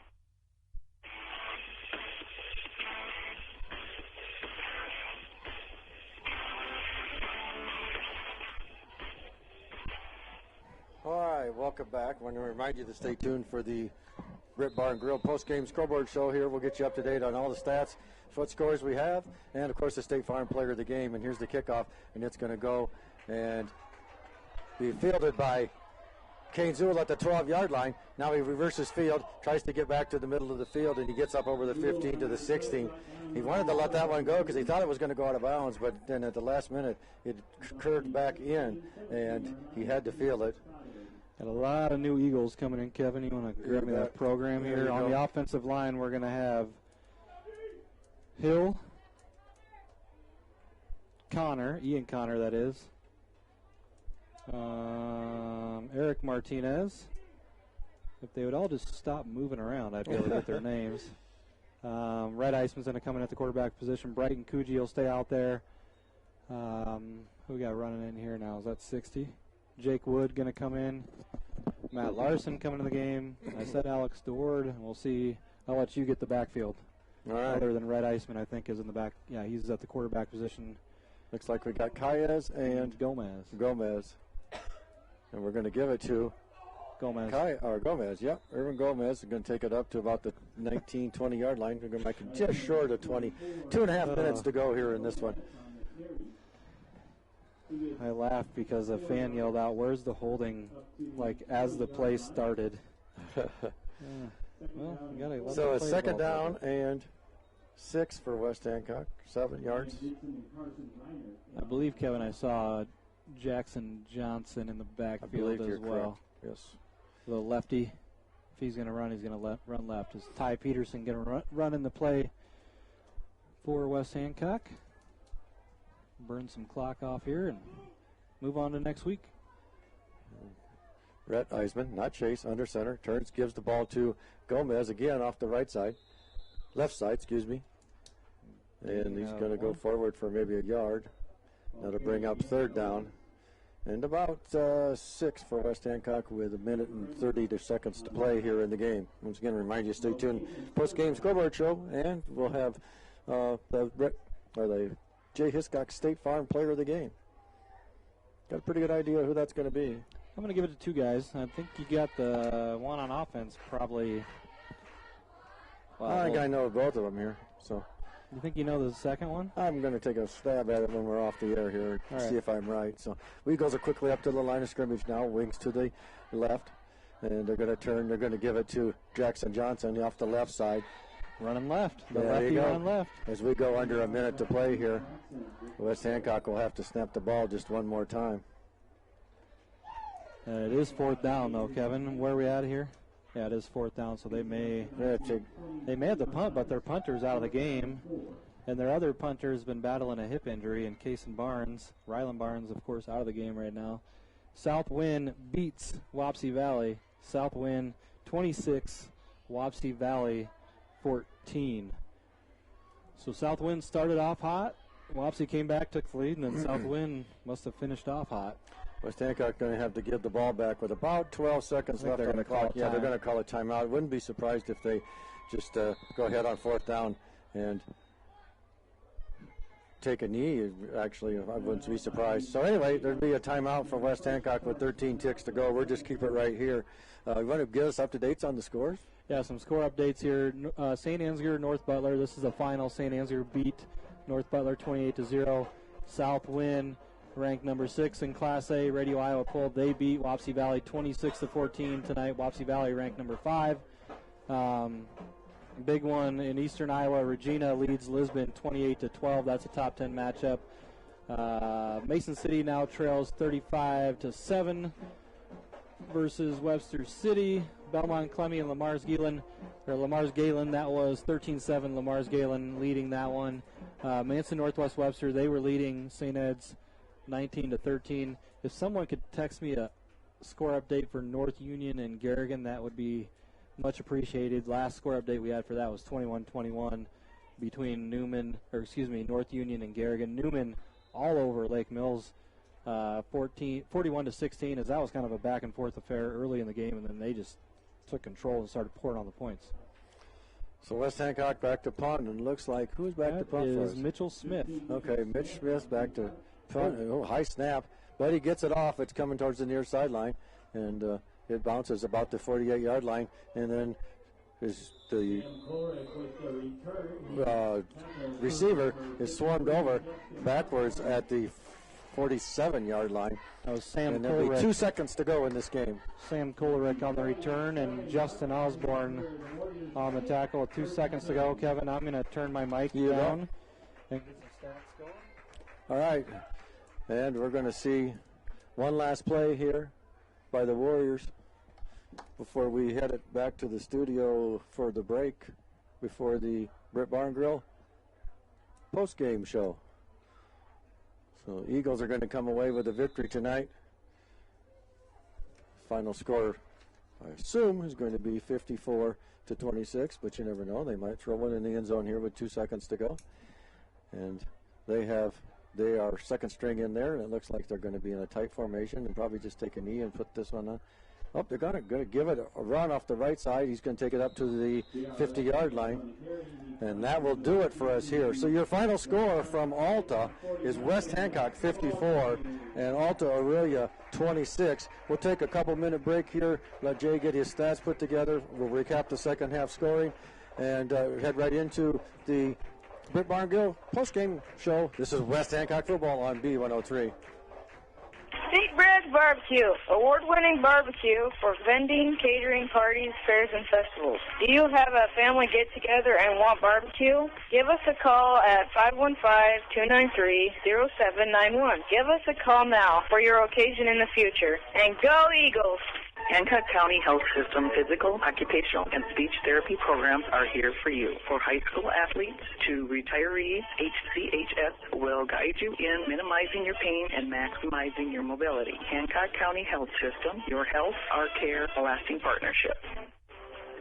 All right, welcome back. I want to remind you to stay tuned for the Britt Bar and Grill post-game scoreboard show here. We'll get you up to date on all the stats, what scores we have, and, of course, the State Farm player of the game. And here's the kickoff, and it's going to go and be fielded by Kane Zool at the 12-yard line. Now he reverses field, tries to get back to the middle of the field, and he gets up over the 15 to the 16. He wanted to let that one go because he thought it was going to go out of bounds, but then at the last minute it curved back in, and he had to field it. Got a lot of new Eagles coming in, Kevin. You want to grab me that program here? On the offensive line, we're going to have Hill, Connor, Ian Connor, that is. Eric Martinez. If they would all just stop moving around, I'd be able to get their names. Red Iceman's going to come in at the quarterback position. Brighton Coogee will stay out there. Who we got running in here now? Is that 60? Jake Wood going to come in. Matt Larson coming to the game. I said Alex DeWard, and we'll see. I'll let you get the backfield. All right. Other than Red Iceman, I think, is in the back. Yeah, he's at the quarterback position. Looks like we got Caez and Gomez. And And we're going to give it to Gomez. Gomez, yep. Irvin Gomez is going to take it up to about the 19, 20-yard line. We're going to make it just short of 20. 2.5 minutes to go here in this one. I laughed because a fan yelled out, "Where's the holding?" like as the play started. Well, you gotta let so the a play second evolve. down and 6 for West Hancock, 7 yards. I believe, Kevin, I saw Jackson Johnson in the backfield as well. Correct. Yes. The lefty. If he's going to run, he's going to run left. Is Ty Peterson going to run in the play for West Hancock? Burn some clock off here and move on to next week. Rhett Eisman, not Chase, under center. Turns, gives the ball to Gomez again off the right side. Left side, excuse me. And he's going to go forward for maybe a yard. That'll bring up third down. And about 6 for West Hancock with 1 minute and 30 seconds to play here in the game. Once again, remind you, stay tuned. Post-game scoreboard show, and we'll have the Jay Hiscock State Farm Player of the Game. Got a pretty good idea who that's going to be. I'm going to give it to 2 guys. I think you got the one on offense probably. Well, I think I know both of them here. So. You think you know the second one? I'm going to take a stab at it when we're off the air here and see if I'm right. So Eagles are quickly up to the line of scrimmage now. Wings to the left. And they're going to turn. They're going to give it to Jackson Johnson off the left side. Running left. The there lefty you go. running left. As we go under a minute to play here, West Hancock will have to snap the ball just one more time. It is 4th down, though, Kevin. Where are we at here? Yeah, it is 4th down, so they may have the punt, but their punter's out of the game, and their other punter has been battling a hip injury, and Cason Barnes, Rylan Barnes, of course, out of the game right now. Southwind beats Wapsie Valley. Southwind 26, Wapsie Valley 14. So Southwind started off hot. Wapsie came back, took the lead, and then Southwind must have finished off hot. West Hancock going to have to give the ball back with about 12 seconds left on the clock. Yeah, they're going to call a timeout. Wouldn't be surprised if they just go ahead on 4th down and take a knee. Actually, I wouldn't be surprised. So anyway, there'd be a timeout for West Hancock with 13 ticks to go. We'll just keep it right here. You want to give us up to dates on the scores? Yeah, some score updates here. St. Ansgar, North Butler. This is the final. St. Ansgar beat North Butler 28-0. Southwind, ranked number 6 in Class A. Radio Iowa poll. They beat Wapsie Valley 26-14 tonight. Wapsie Valley ranked number 5. Big one in Eastern Iowa. Regina leads Lisbon 28-12. That's a top 10 matchup. Mason City now trails 35-7 versus Webster City. Belmont Clemmy and Lamar's Galen. That was 13-7. Lamar's Galen leading that one. Manson Northwest Webster, they were leading St. Ed's 19-13. If someone could text me a score update for North Union and Garrigan, that would be much appreciated. Last score update we had for that was 21-21 between North Union and Garrigan. Newman all over Lake Mills, 41-16, as that was kind of a back and forth affair early in the game, and then they just took control and started pouring on the points. So West Hancock back to punt, and looks like who's back to punt for us? Mitchell Smith. Okay, Mitch Smith back to punt. Oh, high snap, but he gets it off. It's coming towards the near sideline, and it bounces about the 48-yard line, and then the receiver is swarmed over backwards at the 47-yard line. That was Sam and there'll be Kohlrich. 2 seconds to go in this game. Sam Kohlrich on the return and Justin Osborne on the tackle with 2 seconds to go. Kevin, I'm going to turn my mic down and get some stats going. All right, and we're going to see one last play here by the Warriors before we head it back to the studio for the break before the Britt Barn Grill post-game show. So Eagles are going to come away with a victory tonight. Final score, I assume, is going to be 54-26, but you never know. They might throw one in the end zone here with 2 seconds to go. And they are second string in there, and it looks like they're going to be in a tight formation and probably just take a knee and put this one on. Oh, they're going to give it a run off the right side. He's going to take it up to the 50-yard line. And that will do it for us here. So your final score from Alta is West Hancock 54 and Alta Aurelia 26. We'll take a couple-minute break here, let Jay get his stats put together. We'll recap the second half scoring and head right into the Britt Barngill post-game show. This is West Hancock football on B103. Big Bread Barbecue, award-winning barbecue for vending, catering, parties, fairs, and festivals. Do you have a family get-together and want barbecue? Give us a call at 515-293-0791. Give us a call now for your occasion in the future. And go Eagles! Hancock County Health System physical, occupational, and speech therapy programs are here for you. For high school athletes to retirees, HCHS will guide you in minimizing your pain and maximizing your mobility. Hancock County Health System, your health, our care, a lasting partnership.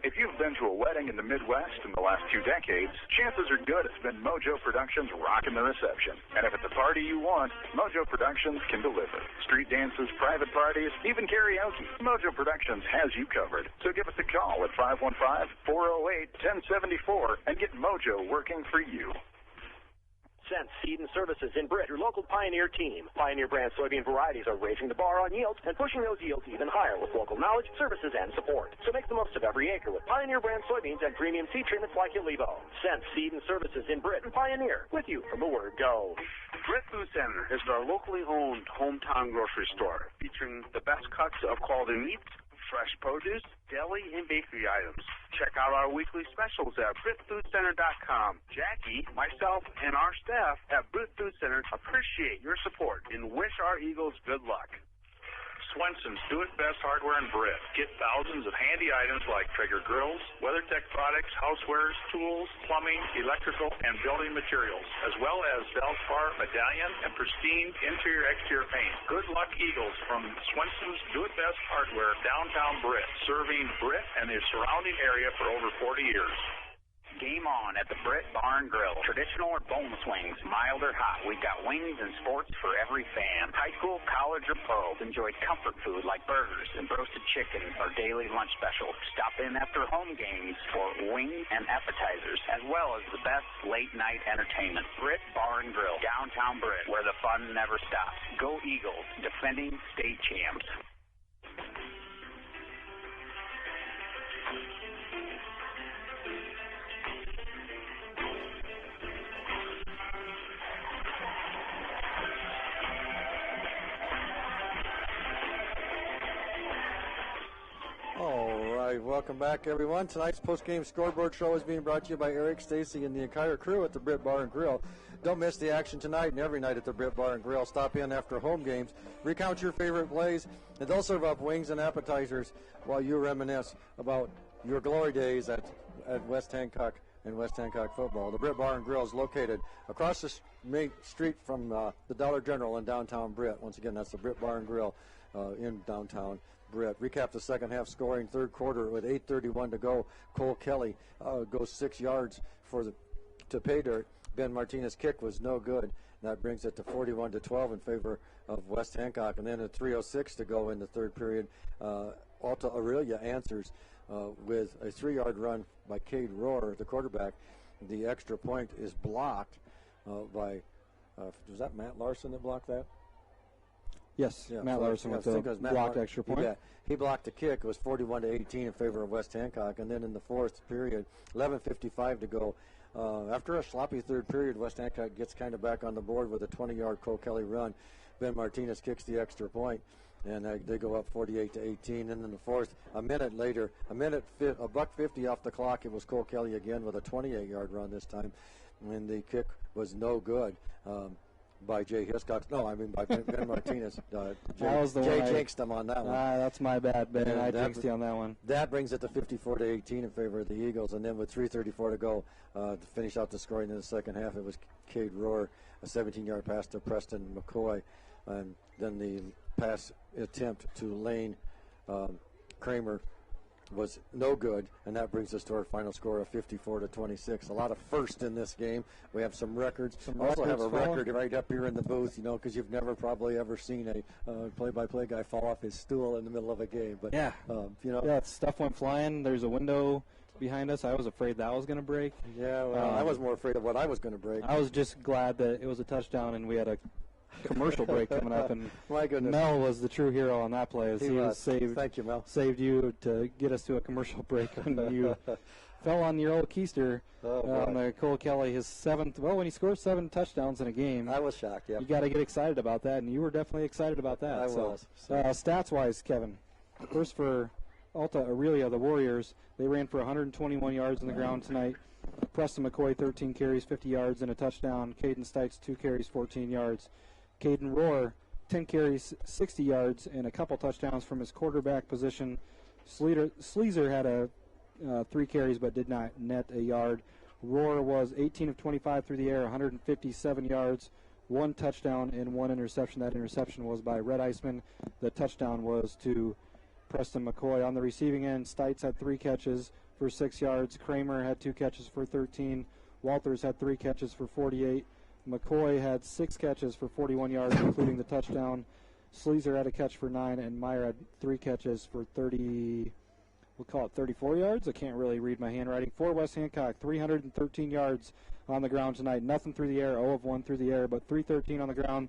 If you've been to a wedding in the Midwest in the last 2 decades, chances are good it's been Mojo Productions rocking the reception. And if it's a party you want, Mojo Productions can deliver. Street dances, private parties, even karaoke. Mojo Productions has you covered. So give us a call at 515-408-1074 and get Mojo working for you. Sense Seed and Services in Britt, your local Pioneer team. Pioneer brand soybean varieties are raising the bar on yields and pushing those yields even higher with local knowledge, services, and support. So make the most of every acre with Pioneer brand soybeans and premium seed treatments like Ulevo. Sense Seed and Services in Britt and Pioneer, with you from the word go. Britt Food Center is our locally owned hometown grocery store featuring the best cuts of quality meats, fresh produce, deli, and bakery items. Check out our weekly specials at BrittFoodCenter.com. Jackie, myself, and our staff at Britt Food Center appreciate your support and wish our Eagles good luck. Swenson's Do It Best Hardware and Britt. Get thousands of handy items like Traeger grills, WeatherTech products, housewares, tools, plumbing, electrical, and building materials, as well as Valspar, medallion, and pristine interior-exterior paint. Good luck, Eagles, from Swenson's Do It Best Hardware, downtown Britt, serving Britt and the surrounding area for over 40 years. Game on at the Britt Bar and Grill. Traditional or boneless wings, mild or hot. We've got wings and sports for every fan. High school, college, or pro. Enjoy comfort food like burgers and roasted chicken or daily lunch specials. Stop in after home games for wings and appetizers, as well as the best late-night entertainment. Britt Bar and Grill, downtown Britt, where the fun never stops. Go Eagles, defending state champs. All right, welcome back, everyone. Tonight's post-game scoreboard show is being brought to you by Eric Stacy and the entire crew at the Britt Bar and Grill. Don't miss the action tonight and every night at the Britt Bar and Grill. Stop in after home games, recount your favorite plays, and they'll serve up wings and appetizers while you reminisce about your glory days at West Hancock and West Hancock football. The Britt Bar and Grill is located across the main street from the Dollar General in downtown Britt. Once again, that's the Britt Bar and Grill in downtown Britt. Recap the second half scoring, third quarter with 8:31 to go. Cole Kelly goes 6 yards to pay dirt. Ben Martinez's kick was no good. That brings it to 41-12 in favor of West Hancock. And then at 3:06 to go in the third period, Alta Aurelia answers with a 3-yard run by Cade Rohr, the quarterback. The extra point is blocked by, was that Matt Larson that blocked that? Yes, Yeah, Matt Larson with the blocked extra point. Yeah, he blocked the kick. It was 41-18 in favor of West Hancock. And then in the fourth period, 11:55 to go. After a sloppy third period, West Hancock gets kind of back on the board with a 20-yard Cole Kelly run. Ben Martinez kicks the extra point, and they go up 48-18. And in the fourth, a minute later, $1:50 off the clock, it was Cole Kelly again with a 28-yard run this time, and the kick was no good. By Jay Hiscox. No, I mean by Ben Martinez. That was the Jay one jinxed him on that one. That's my bad, Ben. I jinxed you on that one. That brings it to 54-18 in favor of the Eagles. And then with 3:34 to go to finish out the scoring in the second half, it was Cade Rohr, a 17-yard pass to Preston McCoy. And then the pass attempt to Lane Kramer was no good, and that brings us to our final score of 54-26. A lot of first in this game. We have some records. We also have a record right up here in the booth, you know, because you've never probably ever seen a play-by-play guy fall off his stool in the middle of a game. But yeah, you know, yeah, stuff went flying. There's a window behind us. I was afraid that was going to break. Yeah, well, I was more afraid of what I was going to break. I was just glad that it was a touchdown and we had a commercial break coming up, and my goodness, Mel was the true hero on that play. As he was saved. Thank you, Mel. Saved you to get us to a commercial break when you fell on your old keister on the Cole Kelly, his 7th. Well, when he scores 7 touchdowns in a game, I was shocked. Yeah, you got to get excited about that, and you were definitely excited about that. I was. Stats-wise, Kevin, first for Alta Aurelia, the Warriors, they ran for 121 yards on the ground tonight. Preston McCoy, 13 carries, 50 yards, and a touchdown. Caden Stites, 2 carries, 14 yards. Caden Rohr, 10 carries, 60 yards, and a couple touchdowns from his quarterback position. Sleazer had 3 carries but did not net a yard. Rohr was 18 of 25 through the air, 157 yards, 1 touchdown, and 1 interception. That interception was by Red Iceman. The touchdown was to Preston McCoy. On the receiving end, Stites had 3 catches for 6 yards. Kramer had 2 catches for 13. Walters had 3 catches for 48. McCoy had 6 catches for 41 yards, including the touchdown. Sleazer had a catch for 9, and Meyer had 3 catches for 34 yards. I can't really read my handwriting. For West Hancock, 313 yards on the ground tonight. Nothing through the air, 0 of 1 through the air, but 313 on the ground.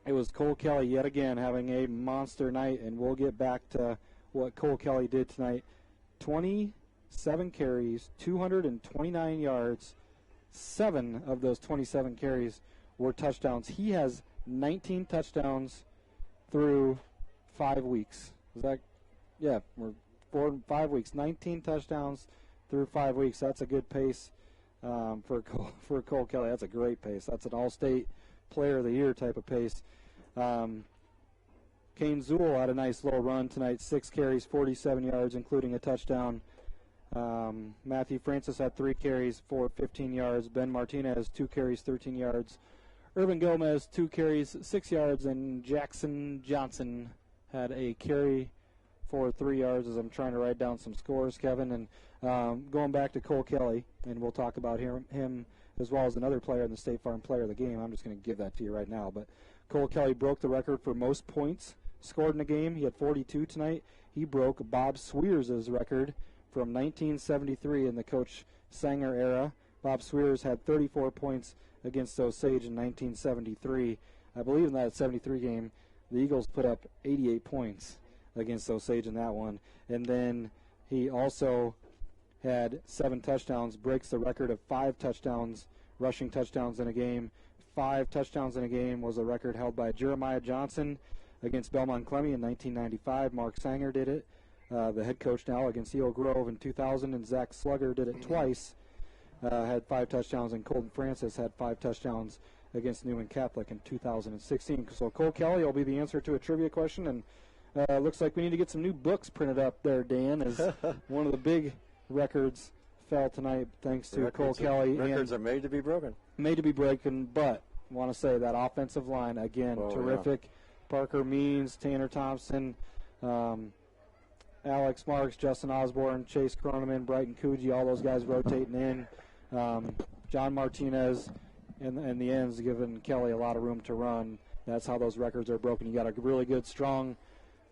It was Cole Kelly yet again having a monster night, and we'll get back to what Cole Kelly did tonight. 27 carries, 229 yards. 7 of those 27 carries were touchdowns. He has 19 touchdowns through 5 weeks. Is that? Yeah, we're 5 weeks. 19 touchdowns through 5 weeks. That's a good pace for Cole Kelly. That's a great pace. That's an All-State Player of the Year type of pace. Kane Zool had a nice little run tonight. 6 carries, 47 yards, including a touchdown. Matthew Francis had 3 carries for 15 yards. Ben Martinez, 2 carries, 13 yards. Urban Gomez, 2 carries, 6 yards. And Jackson Johnson had a carry for 3 yards, as I'm trying to write down some scores, Kevin. And going back to Cole Kelly, and we'll talk about him as well as another player in the State Farm Player of the Game. I'm just going to give that to you right now. But Cole Kelly broke the record for most points scored in a game. He had 42 tonight. He broke Bob Swears' record from 1973 in the Coach Sanger era. Bob Swears had 34 points against Osage in 1973. I believe in that 73 game, the Eagles put up 88 points against Osage in that one. And then he also had 7 touchdowns, breaks the record of 5 touchdowns, rushing touchdowns in a game. 5 touchdowns in a game was a record held by Jeremiah Johnson against Belmont Clemmy in 1995. Mark Sanger did it. The head coach now against Eel Grove in 2000, and Zach Slugger did it twice, had 5 touchdowns, and Colton Francis had 5 touchdowns against Newman Catholic in 2016. So Cole Kelly will be the answer to a trivia question, and looks like we need to get some new books printed up there, Dan, as one of the big records fell tonight thanks to Cole Kelly. Records are made to be broken. Made to be broken, but I want to say that offensive line, again, terrific. Yeah. Parker Means, Tanner Thompson, Alex Marks, Justin Osborne, Chase Croneman, Brighton Coogee, all those guys rotating in. John Martinez and the ends giving Kelly a lot of room to run. That's how those records are broken. You got a really good, strong,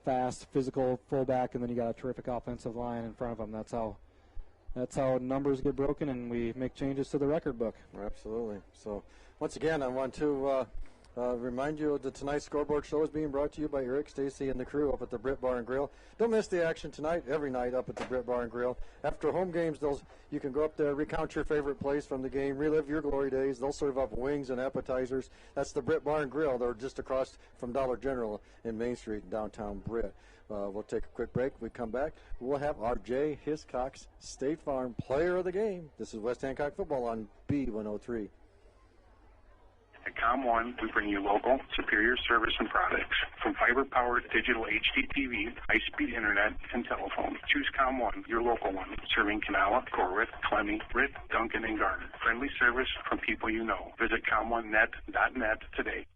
fast, physical fullback, and then you got a terrific offensive line in front of them. That's how numbers get broken, and we make changes to the record book. Absolutely. So once again, I want to remind you that tonight's scoreboard show is being brought to you by Eric, Stacy, and the crew up at the Britt Bar and Grill. Don't miss the action tonight, every night up at the Britt Bar and Grill. After home games, you can go up there, recount your favorite plays from the game, relive your glory days. They'll serve up wings and appetizers. That's the Britt Bar and Grill. They're just across from Dollar General in Main Street in downtown Britt. We'll take a quick break. We come back. We'll have our Jay Hiscox State Farm Player of the Game. This is West Hancock Football on B103. At ComOne, we bring you local, superior service and products. From fiber-powered digital HD TV, high-speed internet, and telephone. Choose ComOne, your local one. Serving Kanawha, Corwith, Clemmy, Britt, Duncan, and Garner. Friendly service from people you know. Visit ComOneNet.net today.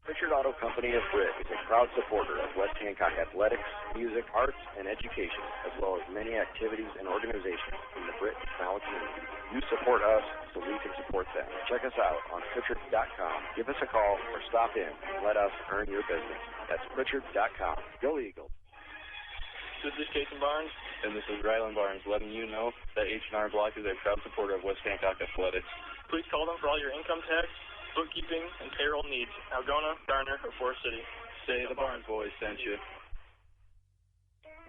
Pritchard Auto Company of Britt is a proud supporter of West Hancock athletics, music, arts, and education, as well as many activities and organizations in the Britt and Canal community. You support us, so we can support them. Check us out on Pritchard.com. Give us a call or stop in and let us earn your business. That's Pritchard.com. Go Eagles. This is Jason Barnes. And this is Rylan Barnes, letting you know that H&R Block is a proud supporter of West Hancock athletics. Please call them for all your income tax, bookkeeping, and payroll needs. Algona, Garner, or Forest City. Say the Barnes boys sent you.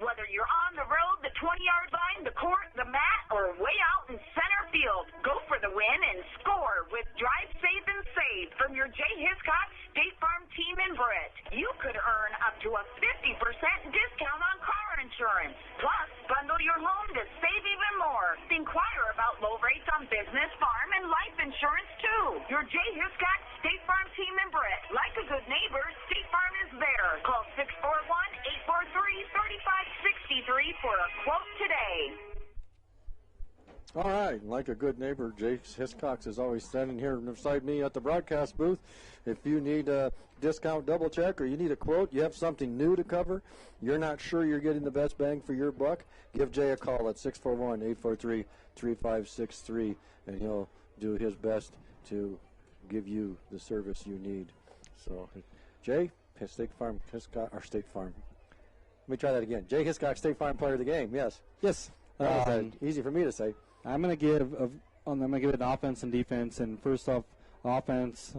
Whether you're on the road, the 20-yard line, the court, the mat, or way out in center field, go for the win and score with Drive Safe and Save from your J. Hiscox State Farm team in Britt. You could earn up to a 50% discount on car insurance. Plus, bundle your home to save even more. Inquire about low rates on business, farm, and life insurance, too. Your J. Hiscox State Farm team in Britt. Like a good neighbor, State Farm is there. Call 641-843-3563 for a quote today. All right, like a good neighbor, Jake Hiscox is always standing here beside me at the broadcast booth. If you need a discount double check or you need a quote, you have something new to cover, you're not sure you're getting the best bang for your buck, give Jay a call at 641-843-3563, and he'll do his best to give you the service you need. So, Jay, State Farm, Hiscox, or State Farm. Let me try that again. Jay Hiscox, State Farm Player of the Game. Yes. Yes. That was easy for me to say. I'm going to give it an offense and defense. And first off, offense,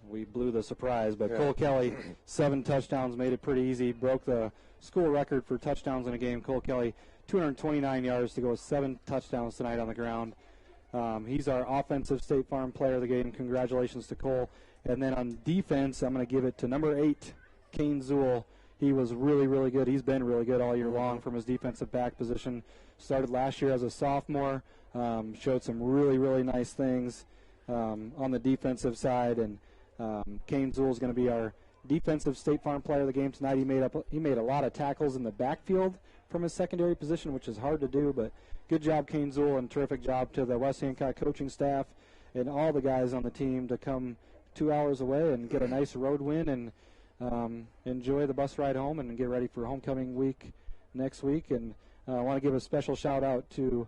we blew the surprise. But Cole Kelly, 7 touchdowns, made it pretty easy. Broke the school record for touchdowns in a game. Cole Kelly, 229 yards to go with 7 touchdowns tonight on the ground. He's our offensive State Farm Player of the Game. Congratulations to Cole. And then on defense, I'm going to give it to number 8, Kane Zool. He was really, really good. He's been really good all year long from his defensive back position. Started last year as a sophomore. Showed some really, really nice things on the defensive side. And Kane Zool is going to be our defensive State Farm Player of the Game tonight. He made a lot of tackles in the backfield from his secondary position, which is hard to do. But good job, Kane Zool, and terrific job to the West Hancock coaching staff and all the guys on the team to come 2 hours away and get a nice road win and enjoy the bus ride home and get ready for homecoming week next week. And I want to give a special shout out to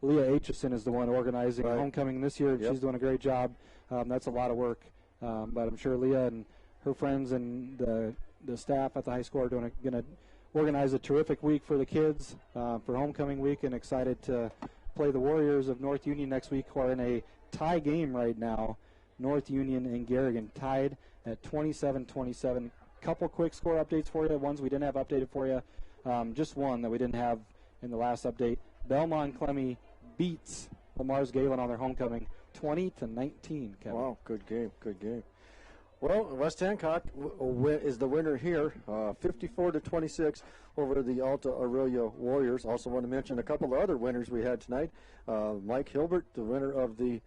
Leah Aitchison is the one organizing homecoming this year. She's doing a great job. That's a lot of work, but I'm sure Leah and her friends and the staff at the high school are going to organize a terrific week for the kids for homecoming week, and excited to play the Warriors of North Union next week, who are in a tie game right now. North Union and Garrigan tied at 27-27. Couple quick score updates for you, ones we didn't have updated for you. Just one that we didn't have in the last update. Belmont Clemmy beats Lamar's Galen on their homecoming 20-19. Kevin. Wow, good game, good game. Well, West Hancock is the winner here, 54-26 over the Alta Aurelia Warriors. Also want to mention a couple of other winners we had tonight. Mike Hilbert, the winner of the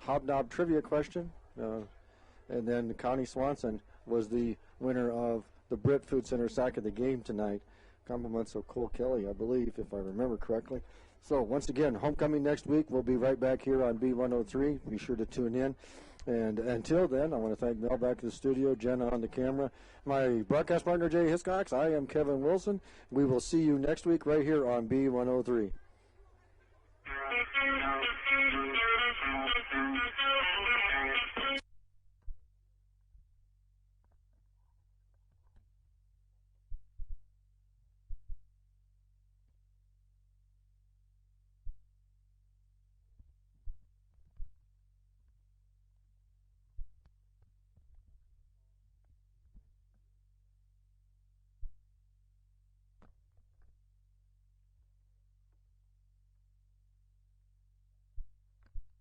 Hobnob Trivia question, and then Connie Swanson was the winner of the Britt Food Center Sack of the Game tonight. Compliments of Cole Kelly, I believe, if I remember correctly. So once again, homecoming next week. We'll be right back here on B103. Be sure to tune in. And until then, I want to thank Mel back at the studio, Jenna on the camera, my broadcast partner, Jay Hiscox. I am Kevin Wilson. We will see you next week right here on B103.